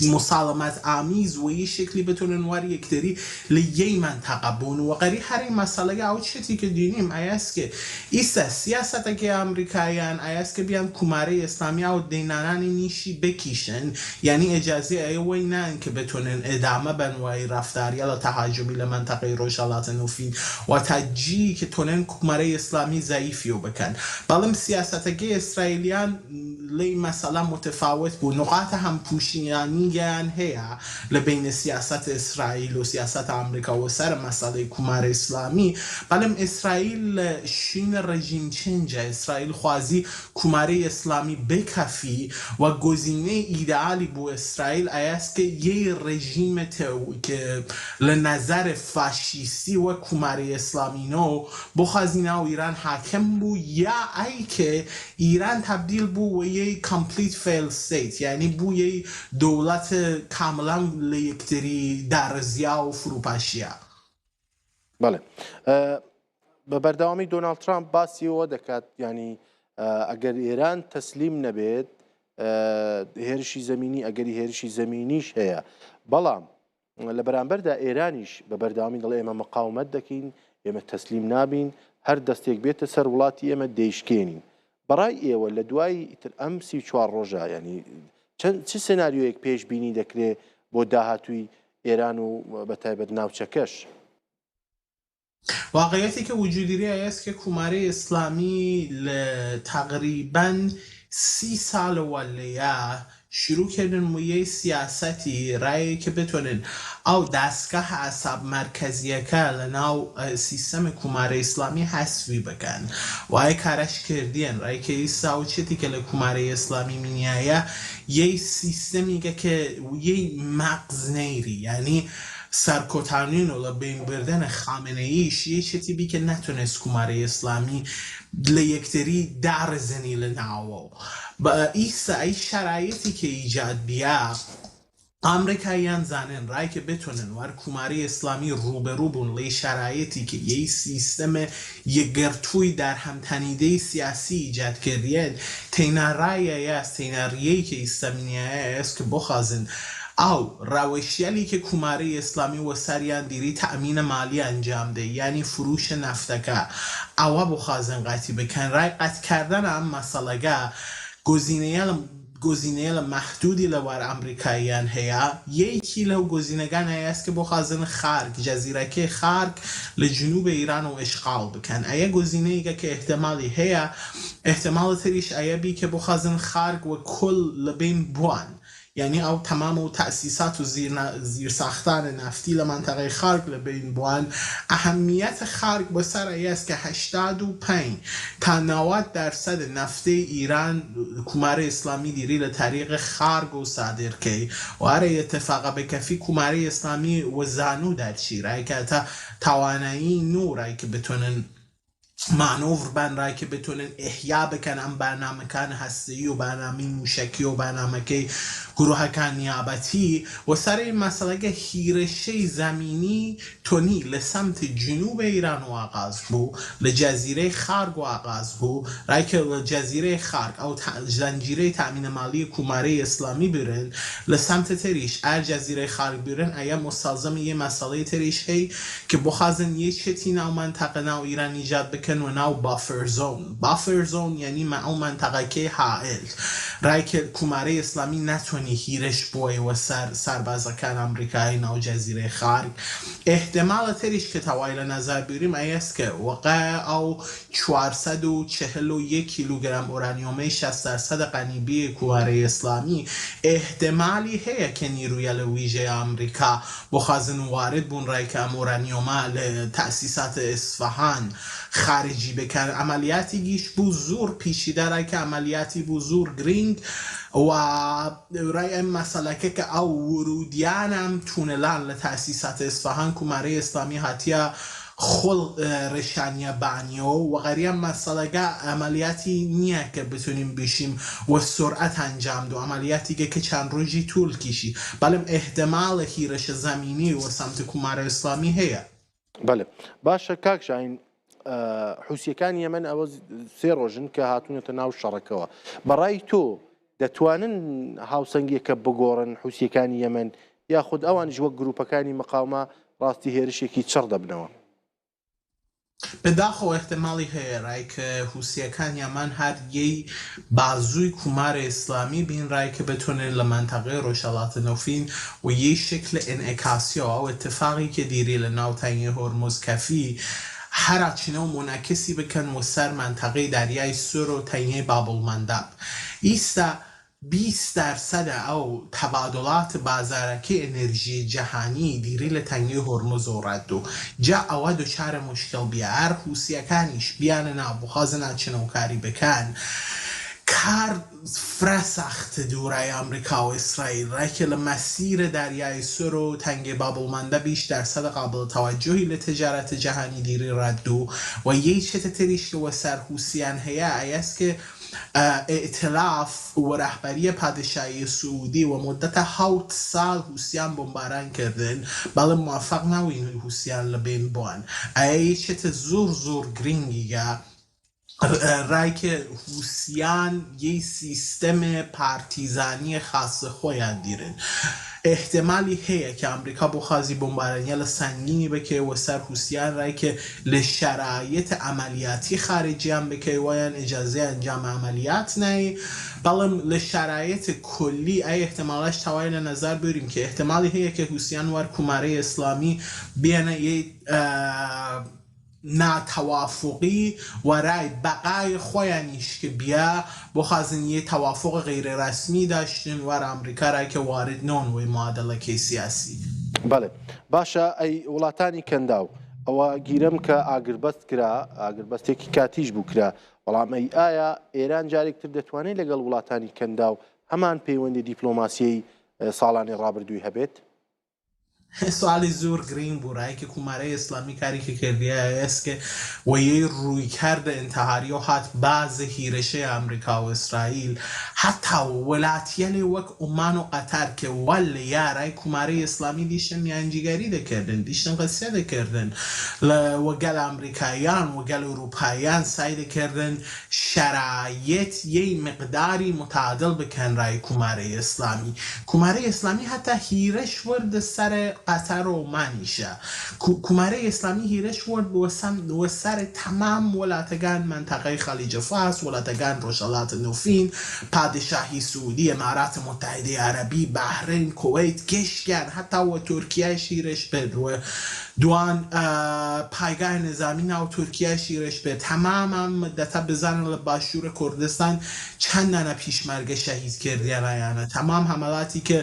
مسالمت آمیز و یه شکلی بتونن واری یکتری لیه منطقه بون و غیری هر مسئله او چیزی که دینیم ایست که ایسا سیاست که امریکایان ایست که بیان کماره اسلامی او دینانان نیشی بکیشن یعنی اجازه ایوی نن که بتونن ادامه بنوی رفتاری یا تهاجمی لمنطقه روشالات نوفین و تجی که تونن کماره اسلامی ضعیفیو بکن بلم سیاست که اسرائیلیان لی مسئله متفاوت بود نقاط هم پوشیانی تەنگیان هەیە لە بینە سیاست ئیسرائیل و سیاست ئەمریکا و سەر مەسەڵەی کومارە ئیسلامی بەڵام ئیسرائیل لە شینە ڕژیم چێنجە ئیسرائیل خوازی کومارەی ئیسلامی بکەفی و گۆزینەی ئیدئالی بۆ ئیسرائیل ئایاست کە یەی ڕژیمەتە کە لە نەزەر فاشیستی وە کومارەی ئیسلامینەوە بۆ خازینە و ئیران حاکم بوو یا ئەی کە ئیران تبدیل بوو و یەی کۆمپلیت فیل ستیت یعنی بوو یەی دەوڵەت کامڵان لە یەکتری دارەزیا و فروپاشیە. بەڵێ بە بەردەوامی دۆناڵد ترامپ باسیەوە دەکات ینی ئەگەر ئێران تەسلیم نەبێت هێرشی زەمینی ئەگەری هێرشی زەمینیش هەیە بەڵام لە بەرامبەردا ئێرانیش بە بەردەوامی دەڵێ ئێمە مقاومەت دەکەین ئێمە تەسلیم نابین هەر دەستێک بێتە سەر وڵاتی ئێمە دەیشکێنین بەڕای ئێوە لە دوای ئیتر ئەم 34 ڕۆژە ینی چ سناریۆیەک پێشبینی دەکرێت بۆ داهاتووی ئێران و بەتایبەت ناوچەکەش؟ واقعیەتی کە وجودیری هەیەست کە کومارەی ئیسلامی لە تقریباً 30 ساڵەوە لەیە شروع کردن مویەی سیاسەتی ڕایە کە بتوانن ئەو دەستگاه ئەساب مرکزیەکە لە ناو سیستەمی کومارە ئیسلامی حەسفی بکەن وایە کارەش کردیان ڕای کە ئێستا و چێتی کە لە کومارەی ئیسلامی مینایە یەی سیستەمیکە کە یەی مەغزنەیری یعنی سەرکۆتانین و لە بینبردنە خامنەییش یەکێتی بی کە نەتونست کومارەی ئیسلامی لە یەکتری دارزنی لە ناوە بە ئیستا ئەی شەرایەتی کە ئیجاد بیا ئامریکاییان زانن ڕای کە بتونن وەر کومارەی ئیسلامی ڕوبەڕوو بوون لێ شەرایەتی کە یەی سیستەمە یەکگرتووی دارهەمتەنیدەی سیاسی ئیجاد کردیان تێینا ڕایە یاست تێینا ڕیەی کە ئیسلامینایە ئەست کە بۆ خازن ئەو ڕاوێشیالی کە کومارەی ئیسلامی وەسەریان دیری تەئمینە مالی ئەنجام دەی یعنی فروشە نەفتەکە ئەوە بۆ خازن قاتی بکەن ڕای قەتکردنە ئەم مەسەڵەگە گۆزینەیە لە مەحدودی لەوار ئەمریکاییان هەیە یەکی لەو گۆزینەکان هەیەست کە بۆ خازن خارک جەزیرەکەی خارک لە جنوب ئیران و ئشغال بکەن ئەیە گۆزینەیەکە کە احتمالی هەیە احتمال تریش ئەیە بی کە بۆ خازن خارک و کل لەبین بوان یعنی ئەو تەمام و تەسیسات و زیرساختان نفتی لە منطقەی خارک لە بین بووان ئەهەمیەتە خارک بەسەر ئەیەست کە 85 تا 90% نفتی ئیران کومارە ئیسلامی دیری لە تاریخ خارک و سادرکەی و هەرە اتفاقە بکەفی کومارەی ئیسلامی وەزانوو دەرچی ڕایکە تا توانایی نورای کە بتونن مانۆڤر بان ڕای کە بتونن ئیحیا بکەن ئەم بەرنامەکان هەستەیی و بەرنامەی موشەکی و بەرنامەکەی گروهەکان نیابەتی و سەرەی مەسەڵەکە هیرەشەی زەمینی تۆنی لە سەمت جنوب ئیران و ئاغاز بوو لە جەزیرەی خارگ و ئاغاز بوو ڕایکە لە جەزیرەی خارگ ئەو زەنجیرەی تامینە مالی کومارەی ئیسلامی برن لە سەمتە تریش ئەر جەزیرەی خارگ برن ئەیە مستەلزەمی یە مەسەڵەی تریش هەی کە بۆ خازن یەکێتی ناو منتەقە ناو ئیران ایجاد بکەن و ناو بافر زۆن یعنی ئەو منتەقەکەی حائل ڕایکە کومارەی ئیسلامی ناتوانێت هیرش بۆی و سربازەکان ئەمریکایی ناو جەزیرەی خارگ احتمالە تریش کە تەوای لە نەزار بیریم ئەیەست کە وەقع ئەو 441 کیلوگرام ئۆرانیۆمەی 60% قەنیبی کومارەی ئیسلامی احتمالی هەیە کە نیرویە لە ویژەی ئەمریکا بۆ خازن وارد بوون ڕایکە ئەم ئۆرانیۆمە لە تەسیسات ئیسفەهان خارجی بکەن ئەمەلیاتی گیش بوو زۆر پیشیدە ڕایکە ئەمەلیاتی بوو زۆر گرنگ و ڕای ئەم مەسەلەکە کە ئەو ورودیانم تونەلان لە تەسیسات ئیسفەهان کومارەی ئیسلامی هاتیە خۆڵ ڕێشانیە بانیەوە و غەریان مەسەلەکە ئەمەلیاتی نییە کە بتونیم بشیم و سرعەت ئەنجام دو ئەمەلیاتیگە کە چەند ڕۆژی توول کیشی بەڵام احتمالە هیرەشە زەمینی و سەمت کومارە ئیسلامی هەیە. بەڵێ باشە کاک شاهین حوسیەکان یەمەن ئەوە 3 ڕۆژن کە هاتوونەتە ناو شەڕەکەوە بەڕای تۆ دەتوانن هاوسەنگێکە بگۆڕن حوسیەکانی یەمەن یاخود ئەوانش وەک گروپەکانی مقاومە ڕاستی هێرشێکی چڕ دەبنەوە؟ بەداخەوە احتمالی هەیە ڕایکە حوسیەکان یەمان هەر یەی بازووی کومارە ئیسلامی بین ڕایکە بتونن لە منتەقەی ڕۆژهەڵاتە نەوفین و یەی شکل ئینعکاسیەوە ئەو اتفاقی کە دیری لە ناو تەنگی هۆرمۆز کەفی هەراچینە و مۆنەکەسی بکەن و سەر منتەقەی دەریای سوور و تەنگەی بابڵمەندەب ئیستا 20% ئەو تەبادڵات بازارەکەی ئەنێرژی جەهانی دیری لە تەنگی هۆرمۆز و ڕەدوو جا ئەوە دووچارە مشکل بیا هەر حوسیەکانیش بیانە ناو بخوازە ناچنەوەکاری بکەن کار فرە سەختە دوورای ئەمریکا و ئیسرائیل ڕێکە لە مەسیرە دەریای سوور و تەنگی بابڵمەندە 20% قابل تەوەجۆهی لە تجارەتە جەهانی دیری ڕەدوو و یەکێتە تریش کە وەسەر حوسیان هەیە ئەیەسکە ائتلاف و رهبری پادشاهی سعودی و مدت 7 سال حوسیان بمباران کردن بەڵێ موفق نبووین حوسیان لە بین بووان ئەیە یەکێتە زۆر گرنگیگە ڕایکە حوسیان یەی سیستەمە پارتیزانی خاصە خۆیان دیرن احتمالی هەیە کە ئەمریکا بۆ خازی بۆمبارانیە لە سنگینی بکەوە سەر حوسیان ڕایکە لە شەرایەتە ئەمەلیاتی خارجیان بکەوەیان ئیجازەی ئەنجام ئەمەلیات نایە بەڵام لە شەرایەتە کلی ئەی احتمالاش تەواوی لە نەزار بێریم کە احتمالی هەیە کە حوسیان وەر کومارەی ئیسلامی بێنە ناتەوافقی وەرای بەقای خۆیانیش کە بیا بۆ خازن یە تەوافق غیرڕەسمی داشتن وەرە ئەمریکا ڕایکە وارد نۆنەوەی معادلەکەی سیاسی بەڵێ باشە ئەی وڵاتانی کەنداو ئەوە گیرم کە ئاگربەست کرا ئاگربەستێکی کاتیش بوو کرا بەڵام ئایا ئێران جارێکتر دەتوانێت لەگەڵ وڵاتانی کەنداو هەمان پەیوەندی دیپلۆماسیەی ساڵانی ڕابردووی هەبێت؟ سوالی زۆر گرنگ بوو ڕایکە کومارەی ئیسلامی کاریکە کردیە ئێسکە وەیەی ڕوویکردە ئینتەحاری و هات بازە هیرەشەی ئەمریکا و ئیسرائیل هەتا وڵاتیە لێ وەک عومان و قەتار کە وەل لە یارای کومارەی ئیسلامی دیشتن میانجیگەری دەکردن دیشتن قەسیە دەکردن وەگەل ئەمریکایان وەگەل ئەوروپایان سای دەکردن شەرایەت یەی مقداری متعادل بکەن ڕای کومارەی ئیسلامی کومارەی ئیسلامی هەتا هیرەش وەردە سەر قەتار و عومانیشە کومارەی ئیسلامی هیرەش وەرد بۆ سەر تەمام وڵاتەکان منتەقەی خەلیجە فارس وڵاتەکان ڕۆژهەڵاتە نووفین پادشاهی سعودی ئەماراتە متحیدەی عەرەبی بەحرین کوێیت گەشتیان هەتا وە تورکیای هیرەش بێت دوان پایگای نظامی ناو تورکیای هیرەش بێت هەمامان مدەتە بزانن لە باشوورە کوردستان چەندانە پیشمەرگە شەهید کردیانایانە تەمام هەمەڵاتی کە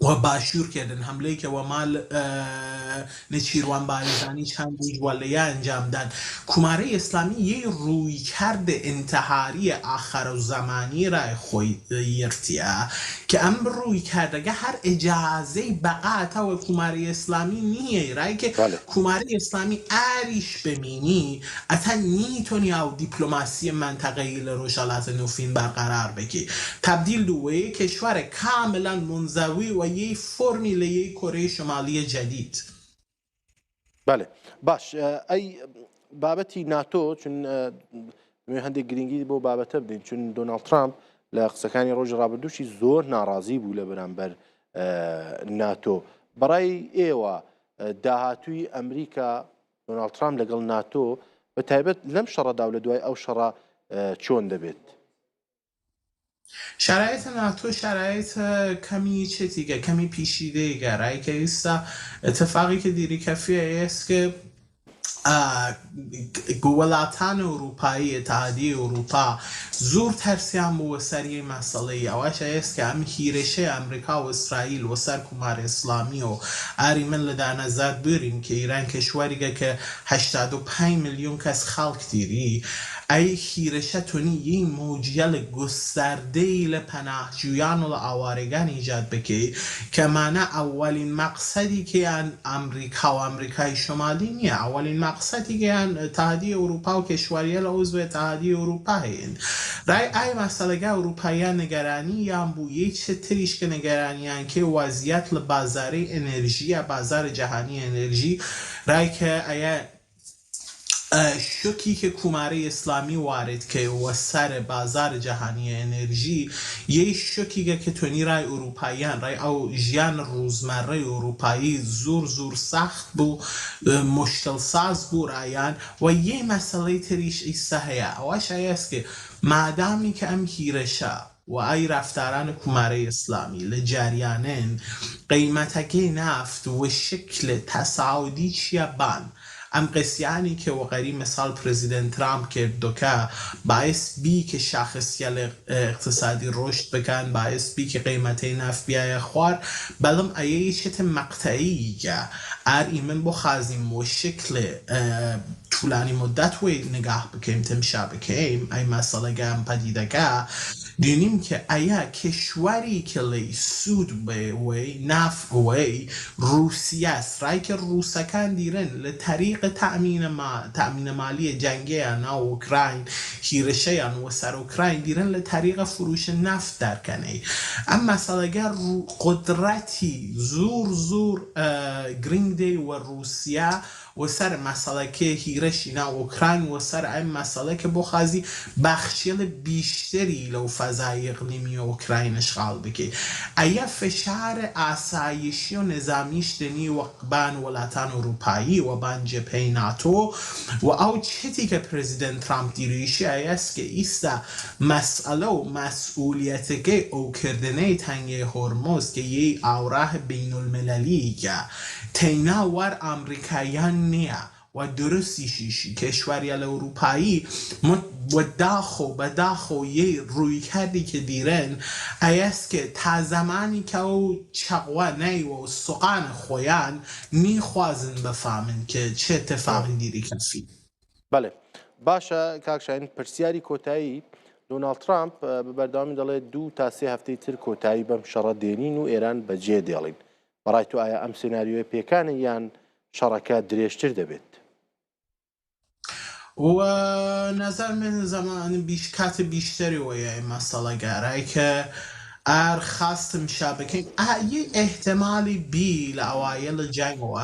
و باشوور کردن حمله‌ای که و مال نچیروان بارزانی چند روز ولیه انجام دادن کوماره اسلامی یه روی کرده انتحاری آخر و زمانی را خوی یرتیه که ام روی کرده که هر اجازه بقا تا و کوماره اسلامی نیه رای که کوماره اسلامی آریش بمینی اتا نیتونی او دیپلماسی منطقه‌ای لروشالات نوفین برقرار بکی تبدیل دوه کشور کاملا منزوی و یه فرمی لیه کره شمالی جدید بله باش ای بابەتی ناتۆ چون هەندێک گرنگی بۆ بابەتە بدەین چون دۆناڵد ترامپ لە قسەکانی ڕۆژی ڕابردووشی زۆر ناڕازی بوو لە بەرامبەر ناتۆ بەڕای ئێوە داهاتووی ئەمریکا دۆناڵد ترامپ لەگەڵ ناتۆ بە تایبەت لەم شەڕەدا و لە دوای ئەو شەڕە چۆن دەبێت؟ شرایط ناتو شرایط کمی چتیگه کمی پیشیده گرایی که ایستا اتفاقی که دیری کفیه است که وڵاتان ئەوروپایی اتحادیە ئەوروپا زۆر تەرسیان بووە سەر یەی مەسەڵەی ئەوەش ئێست کە ئەم هیرەشەی ئەمریکا و ئیسرائیل و سەر کومارە ئیسلامی و ئاری من لە دانەزات بێرین کە ئیران کەشوەریگە کە 85 ملیۆن کەس خەڵک دیری ئەی هیرەشە تۆنی یەی مۆجیە لە گستەردەی لە پەناهجویان و لە ئاوارەگان ایجاد بکەی کەمانە ئەوەلین مەقسەدی کەیان ئەمریکا و ئەمریکای شمالی نییە ئەوەلین مقصدی که اتحادیه اروپا و کشوریه لعضو اتحادیه اروپا هین رای ای مسئله که اروپاییان نگرانی یا بویه چه تریش که نگرانیان که وضعیت لبازار انرژی بازار جهانی انرژی رای که ای شوکی که کوماره اسلامی وارد که و سر بازار جهانی انرژی یه شوکی که تونی رای اروپاییان رای او جیان روزمره اروپایی زور سخت بو مشکل ساز بو رایان و یه مسئله تریش ایستهیه اوش است که مادامی که ام هیرشه و ای رفتاران کوماره اسلامی لجریانن قیمتکی نفت و شکل تصاعدی چیه بان ام قسیانی که وقتی مثال پرزیدنت ترامپ کرد که باعث بی که شاخصیت اقتصادی رشد بکن، باعث بی که قیمت نفت بیای خوار، بلام ایه چت مقطعی ایمن بخازیم و شکل طولانی مدت و نگاه بکنیم تمشا بکنیم ای مسئله گم پدیده که دینیم که ایا کشوری که لی سود به وی نفت وی روسیه است رای که روسکان دیرن لطریق تأمین مالی جنگی انا اوکراین هیرشه و سر اوکراین دیرن لطریق فروش نفت در کنه. اما مثلا اگر قدرتی زور گرینگ دی و روسیه و سر مسئله که هیرشی نه اوکراین و سر این مسئله که بخوازی بخشیل بیشتری لو فضای اقلیمی اوکراین اشغال بکی ایا فشار آسایشی و نظامیش دنی و بان ولاتان اروپایی و بان جبهه ناتو و او چتی که پرزیدنت ترامپ دیریشی ایست که ایستا مسئله و مسئولیت که او کردنه تنگه هرمز که یه آوراه بین المللی که تینا ور امریکایان نیا و درستی شیشی کشوریال اروپایی و داخو یه روی کردی که دیرن ایست که تا زمانی که او چقوه نی و سقان خویان میخوازن بفهمن که چه اتفاقی دیری کسی. بله باشا کاکشاین پرسیاری کۆتایی دۆناڵد ترامپ بەبەردەوامی دەڵێت 2 تا 3 هەفتەی تر کۆتایی بەم شەڕە دێنین و ئێران بەجێ دێڵین. بەڕای تۆ ئایا ئەم سێناریۆی پێکانە یان شەڕەکە درێژتر دەبێت؟ و نظر من زمان کات بیشتری ویه مسئله گرایی که خواستم شبکه یه احتمالی بی لأوایل جنگ و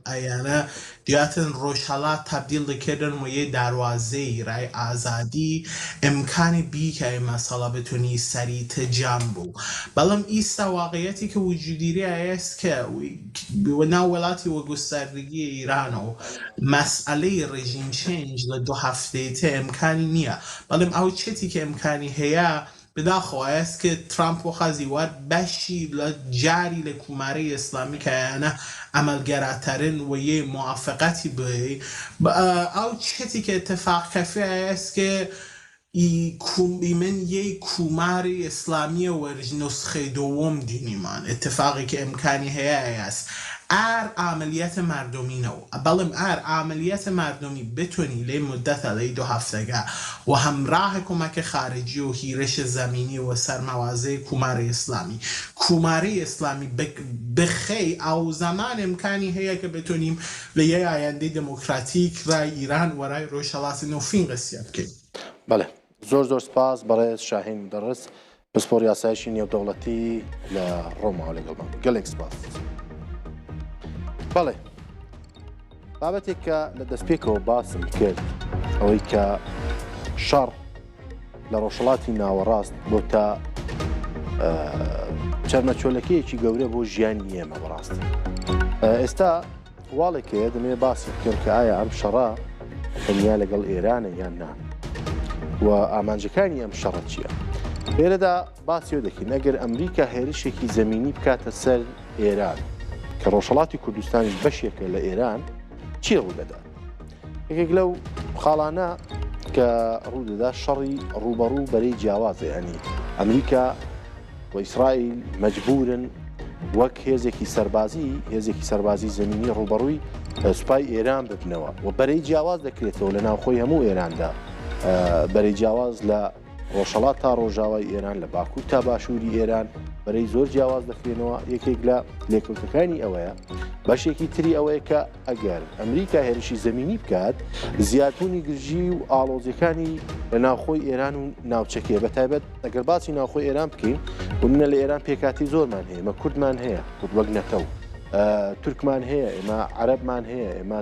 ایانه دیاتن روشالات تبدیل کردن و یه دروازه رای آزادی امکانی بی که این مسئله بتونی سریع تجمع بلام ایستا واقعیتی که وجودیری است که و ناولاتی و گستردگی ایران و مسئله رژیم چنج لدو هفته ته امکانی نیه بلام او چتی که امکانی هیا بداخل است که ترامپ و خزیوار بشی جاری لکوماره اسلامی که یعنی عملگراترین و یه موافقتی به او چتی که اتفاق کفی است که من یه کومار اسلامی و نسخه دوم دینی من اتفاقی که امکانی هیا است عملیات مردمی نو بلم عملیات مردمی بتونی لی مدت لی 2 هفتگه و همراه کمک خارجی و هیرش زمینی و سرموازه کومار اسلامی بخی او زمان امکانی هیا که بتونیم لیه آینده دموکراتیک و ایران و رای روشالات نوفین قصیت کنیم. بله زور سپاس برای شاهین درس پسپۆری یاسایشی نێودەوڵەتی لە ڕۆماوە لەگەڵمان گەلێک سپاس. بەڵێ بابەتێک کە لە دەستپێکەوە باسم کرد ئەوەی کە شەڕ لە ڕۆژهەڵاتی ناوەڕاست بۆ تا چەرمەچۆلەکەیەکی گەورە بۆ ژیانی ئێمە بەڕاست. ئێستا واڵێکەیە دەمێ باسی بکەم کە ئایا ئەم شەڕە تەنیا لەگەڵ ئێرانە یان نا و ئامانجەکانی ئەم شەڕە چییە؟ لێرەدا باسیەوە دەکەین ئەگەر ئەمریکا هێرشێکی زەمینی بکاتە سەر ئێران کە ڕۆژهەڵاتی کوردستانیش بەشێکە لە ئێران چی ڕوودەدا؟ یەکێک لەو خاڵانە کە ڕوودەدا شەڕی ڕوبەڕوو بەرەی جیاوازە ینی ئەمریکا و ئیسرائیل مەجبورن وەک هێزێکی سەربازی زەمینی ڕوبەڕووی سوپای ئێران ببنەوە و بەرەی جیاواز دەکرێتەوە لە ناوخۆی هەموو ئێراندا بەرەی جیاواز لە ڕۆژهەڵات تا ڕۆژاوای ئێران لە باکوور تا باشووری ئێران بەرەی زۆر جیاواز دەکرێنەوە. یەکێک لە لێکەوتەکانی ئەوەیە بەشێکی تری ئەوەیە کە ئەگەر ئەمریکا هێرشی زەمینی بکات زیادبوونی گرژی و ئاڵۆزیەکانی لە ناوخۆی ئێران و ناوچەکەیە بەتایبەت ئەگەر باسی ناوخۆی ئێران بکەین ومنە لە ئێران پێکاتی زۆرمان هەیە ئێمە کوردمان هەیە کورد وەک نەتەو تورکمان هەیە ئێمە عەرەبمان هەیە ئێمە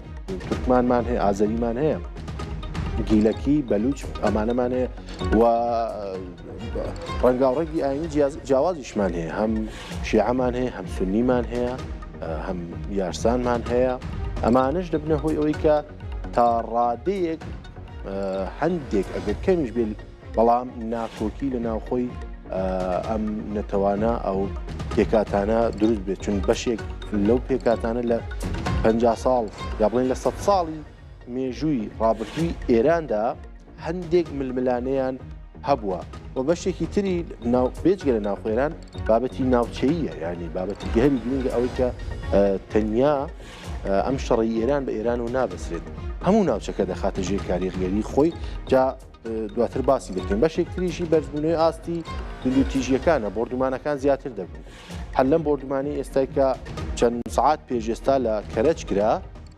تورکمانمان هەیە ئازەریمان هەیە گیلەکی بەلوچ ئەمانەمان هەیە و ڕەنگاوڕێگی ئاینی جیاوازیشمان هەیە هەم شیعەمان هەیە هەم سونیمان هەیە هەم یارسانمان هەیە ئەمانش دەبنە هۆی ئەوەی کە تا ڕادەیەک هەندێک ئەگەر کەمیش بێ بەڵام ناکۆکی لە ناوخۆی ئەم نەتەوانە ئەو پێکاتانە دروست بێت چون بەشێک لەو پێکاتانە لە 50 ساڵ یا بڵێن لە 100 ساڵی مێژووی ڕابردووی ئێراندا هەندێک ململانەیان هەبووە و بەشێکی تری بێجگە لە ناوخێران بابەتی ناوچەییە، ینی بابەتی گەهری گرنگە ئەوەی کە تەنیا ئەم شەڕی ئێران بە ئێران و نابەسرێت، هەموو ناوچەکە دەخاتە ژێر کاریگەری خۆی. جا دواتر باسی دەکەین بەشێک تریشی بەرزبوونەوەی ئاستی دندوتیژیەکانە، بۆردومانەکان زیاتر دەبن. هەر لەم بۆردومانی ئێستای کە چەند سعات پێش ئێستا لە کەرەچ کرا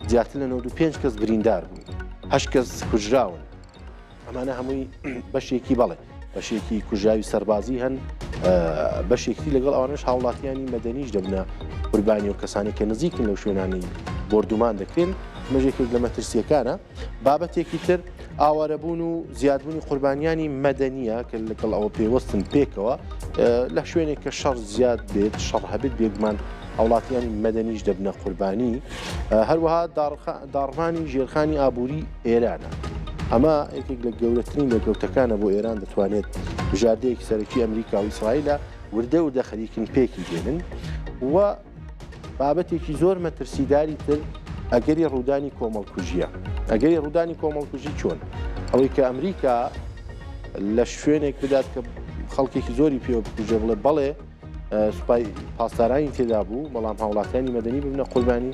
زیاتر لە 95 کەس بریندار بوون، 8 کەس کوژراون. ئەمانە هەمووی بەشێکی بەڵێ بەشێکی کوژاوی سەربازی هەن، بەشێکی لەگەڵ ئەوانش هاوڵاتیانی مەدەنیش دەبنە قوربانی و کەسانی کە نزیکن لەو شوێنانی بۆردومان دەکرێن. مەژێکێک لە مەترسیەکانە. بابەتێکی تر ئاوارەبوون و زیادبوونی قوربانیانی مەدەنیە کە لەگەڵ ئەوە پێوەستن پێکەوە لە شوێنێک کە شەڕ زیاد بێت، شەڕ هەبێت بێگومان هاوڵاتیانی مەدەنیش دەبنە قوربانی. هەروەها داڕمانی ژێرخانی ئابووری ئێرانە. ئەمە یەکێک لە گەورەترین لەگەوتەکانە بۆ ئێران دەتوانێت بژاردەیەکی سەرەکی ئەمریکا و ئیسرائیلە وردە و دەخەریکن پێکی دێنن. و بابەتێکی زۆر مەترسیداری تر ئەگەری ڕوودانی کۆمەڵکوژیە. ئەگەری ڕوودانی کۆمەڵکوژی چۆن؟ ئەوەی کە ئەمریکا لە شوێنێک بدات کە خەڵکێکی زۆری پێوە بکوژە بڵێ بەڵێ سوپای پاسدارانی تێدا بوو، بەڵام هاوڵاتیانی مەدەنی ببنە قوربانی.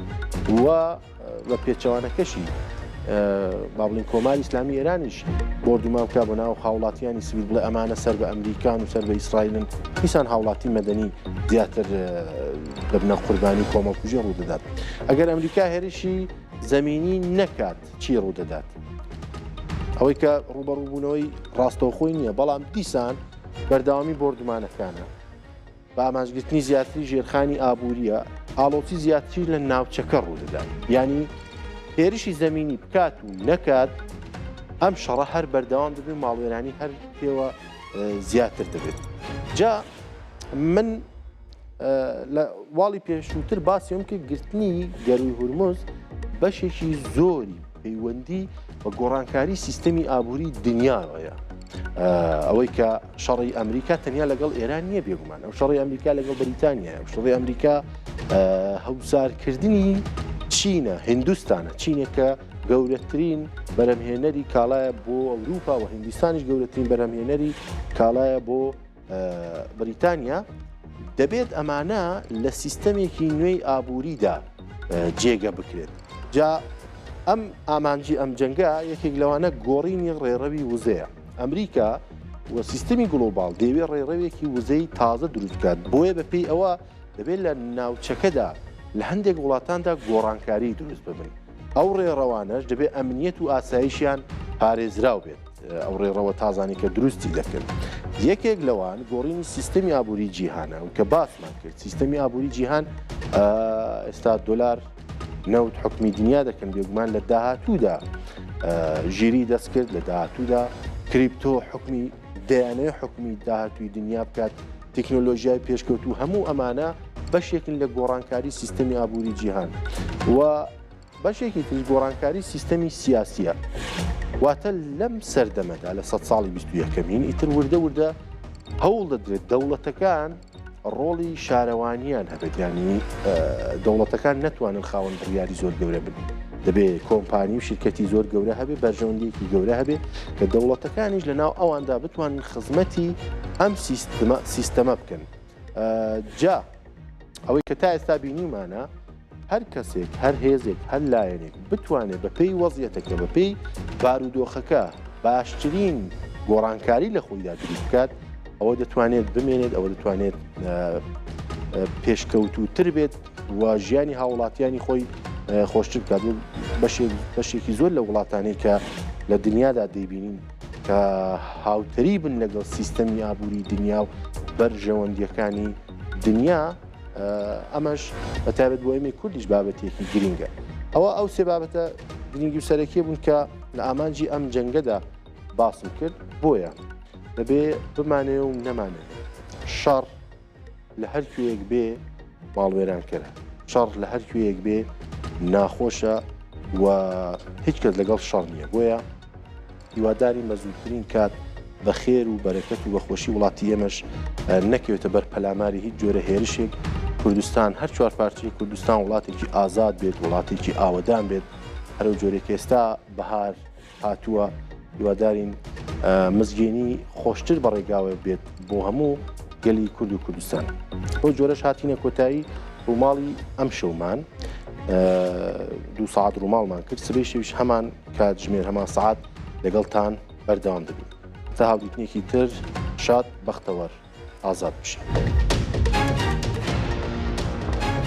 و بە پێچەوانەکەشی با بڵین کۆماری ئیسلامی ئێرانیش بۆردومان بکە بۆ ناو هاوڵاتیانی سیویل بڵێ ئەمانە سەر بە ئەمریکان و سەر بە ئیسرائیلن، نیسان هاوڵاتی مەدەنی زیاتر دەبنە قوربانی کۆمەڵکوژی ڕوودەدات. ئەگەر ئەمریکا هێرشی زەمینی نەکات چی ڕوودەدات؟ ئەوەی کە ڕوبەڕووبوونەوەی ڕاستەوخۆی نییە، بەڵام دیسان بەردەوامی بۆردومانەکانە بە ئاماژگرتنی زیاتری ژێرخانی ئابووریە، ئاڵۆچی زیاتری لە ناوچەکە ڕوودەدات. ینی هێرشی زەمینی بکات و نەکات ئەم شەڕە هەر بەردەوام دەبێت، ماڵوێرانی هەر پێوە زیاتر دەبێت. جا من لە واڵی پێشووتر باسیۆم کە گرتنی گەروی هورموز بەشێکی زۆری پەیوەندی بە گۆڕانکاری سیستەمی ئابووری دنیاوەیە. ئەوەی کە شەڕی ئەمریکا تەنیا لەگەڵ ئێران نییە بێگومان، ئەو شەڕی ئەمریکا لەگەڵ بەریتانیا، ئەو شەڕی ئەمریکا هەوسارکردنی چینە، هندوستانە، چینێکە گەورەترین بەرهەمهێنەری کاڵایە بۆ ئەوروپا و هندستانیش گەورەترین بەرهەمهێنەری کاڵایە بۆ بەریتانیا. دەبێت ئەمانە لە سیستەمێکی نوێی ئابووریدا جێگە بکرێت. جا ئەم ئامانجی ئەم جەنگە یەکێک لەوانە گۆڕینی ڕێڕەوی وزەیە. ئەمریکا و سیستەمی گلۆباڵ دەیەوێت ڕێڕەوێکی وزەی تازە دروست بکات، بۆیە بەپێی ئەوە دەبێت لە ناوچەکەدا لە هەندێک وڵاتاندا گۆڕانکاری دروست ببن. ئەو ڕێڕەوانەش دەبێت ئەمنیەت و ئاسایشیان پارێزراو بێت. ئەو ڕێڕەوە تازانی کە دروستی دەکرد. یەکێک لەوان گۆڕینی سیستەمی ئابووری جیهانە و کە باسمان کرد. سیستەمی ئابووری جیهان ئێستا دۆلار نەوت حکمی دنیا دەکەن، بێگومان لە داهاتوودا ژیری دەست کرد، لە داهاتوودا کریپتۆ حکمی دەیانەیە حکمی داهاتووی دنیا بکات، تەکنۆلۆژیای پێشکەوتوو هەموو ئەمانە بەشێکن لە گۆڕانکاری سیستەمی ئابووری جیهان. و بەشێکی تر گۆڕانکاری سیستەمی سیاسیە، واتە لەم سەردەمەدا لە 100 ساڵی 21ەمین ئیتر وردە وردە هەوڵ دەدرێت دەوڵەتەکان ڕۆڵی شارەوانیان هەبێت، ینی دەوڵەتەکان نەتوانن خاوەن بڕیاری زۆر گەورە بن، دەبێت کۆمپانی و شرکەتی زۆر گەورە هەبێت، بەرژەوەندیەکی گەورە هەبێت کە دەوڵەتەکانیش لە ناو ئەواندا بتوانن خزمەتی ئەم سیستەمە بکەن. جا ئەوەی کە تا ئێستا بینیمانە هەر کەسێک، هەر هێزێک، هەر لایەنێک بتوانێت بەپێی وەزیەتەکە، بەپێی بارودۆخەکە باشترین گۆڕانکاری لە خۆیدا دروست بکات، ئەوە دەتوانێت بمێنێت، ئەوە دەتوانێت پێشکەوتوتر بێت و ژیانی هاوڵاتیانی خۆی خۆشتر بکات. بەشێکی زۆر لە وڵاتانی کە لە دنیادا دەیبینین کە هاوتەری بن لەگەڵ سیستەمی ئابووری دنیا و بەرژەوەندیەکانی دنیا، ئەمەش بەتابەت بۆ ئێمەی کوردیش بابەتێکی گرینگە. ئەو سێ بابەتە گرنگی و سەرەکیە بوون کە لە ئامانجی ئەم جەنگەدا باسم کرد. بۆیە دەبێ بمانێ و نەمانێت. شەڕ لە هەر کوێیەک بێ ماڵوێرانکەرە، شەڕ لە هەر کوێیەک بێ ناخۆشە و هیچ کەس لەگەڵ شەڕ نییە. بۆیە هیواداری مەزوودترین کات بە خێر و بەرەکەت و بەخۆشی وڵاتی ئێمەش نەکەوێتە بەر پەلاماری هیچ جۆرە هێرشێک کوردستان هەر چوار پارچەی کوردستان وڵاتێکی ئازاد بێت وڵاتێکی ئاوەدان بێت هەرو جۆرێک ئێستا بەهار هاتووە هیوادارین مزگەێنی خۆشتر بەڕێگاوە بێت بۆ هەموو گەلی کورد و کوردستان بۆ جۆرەش هاتینە کۆتایی ڕووماڵی ئەم شەومان 2 ساعت ڕووماڵمان کرد سبەی شەویش هەمان کاتژمێر هەمان ساعت لەگەڵتان بەردەوام دەبین تا هاودیتنێکی تر شاد بەختەوەر ئازاد بشین.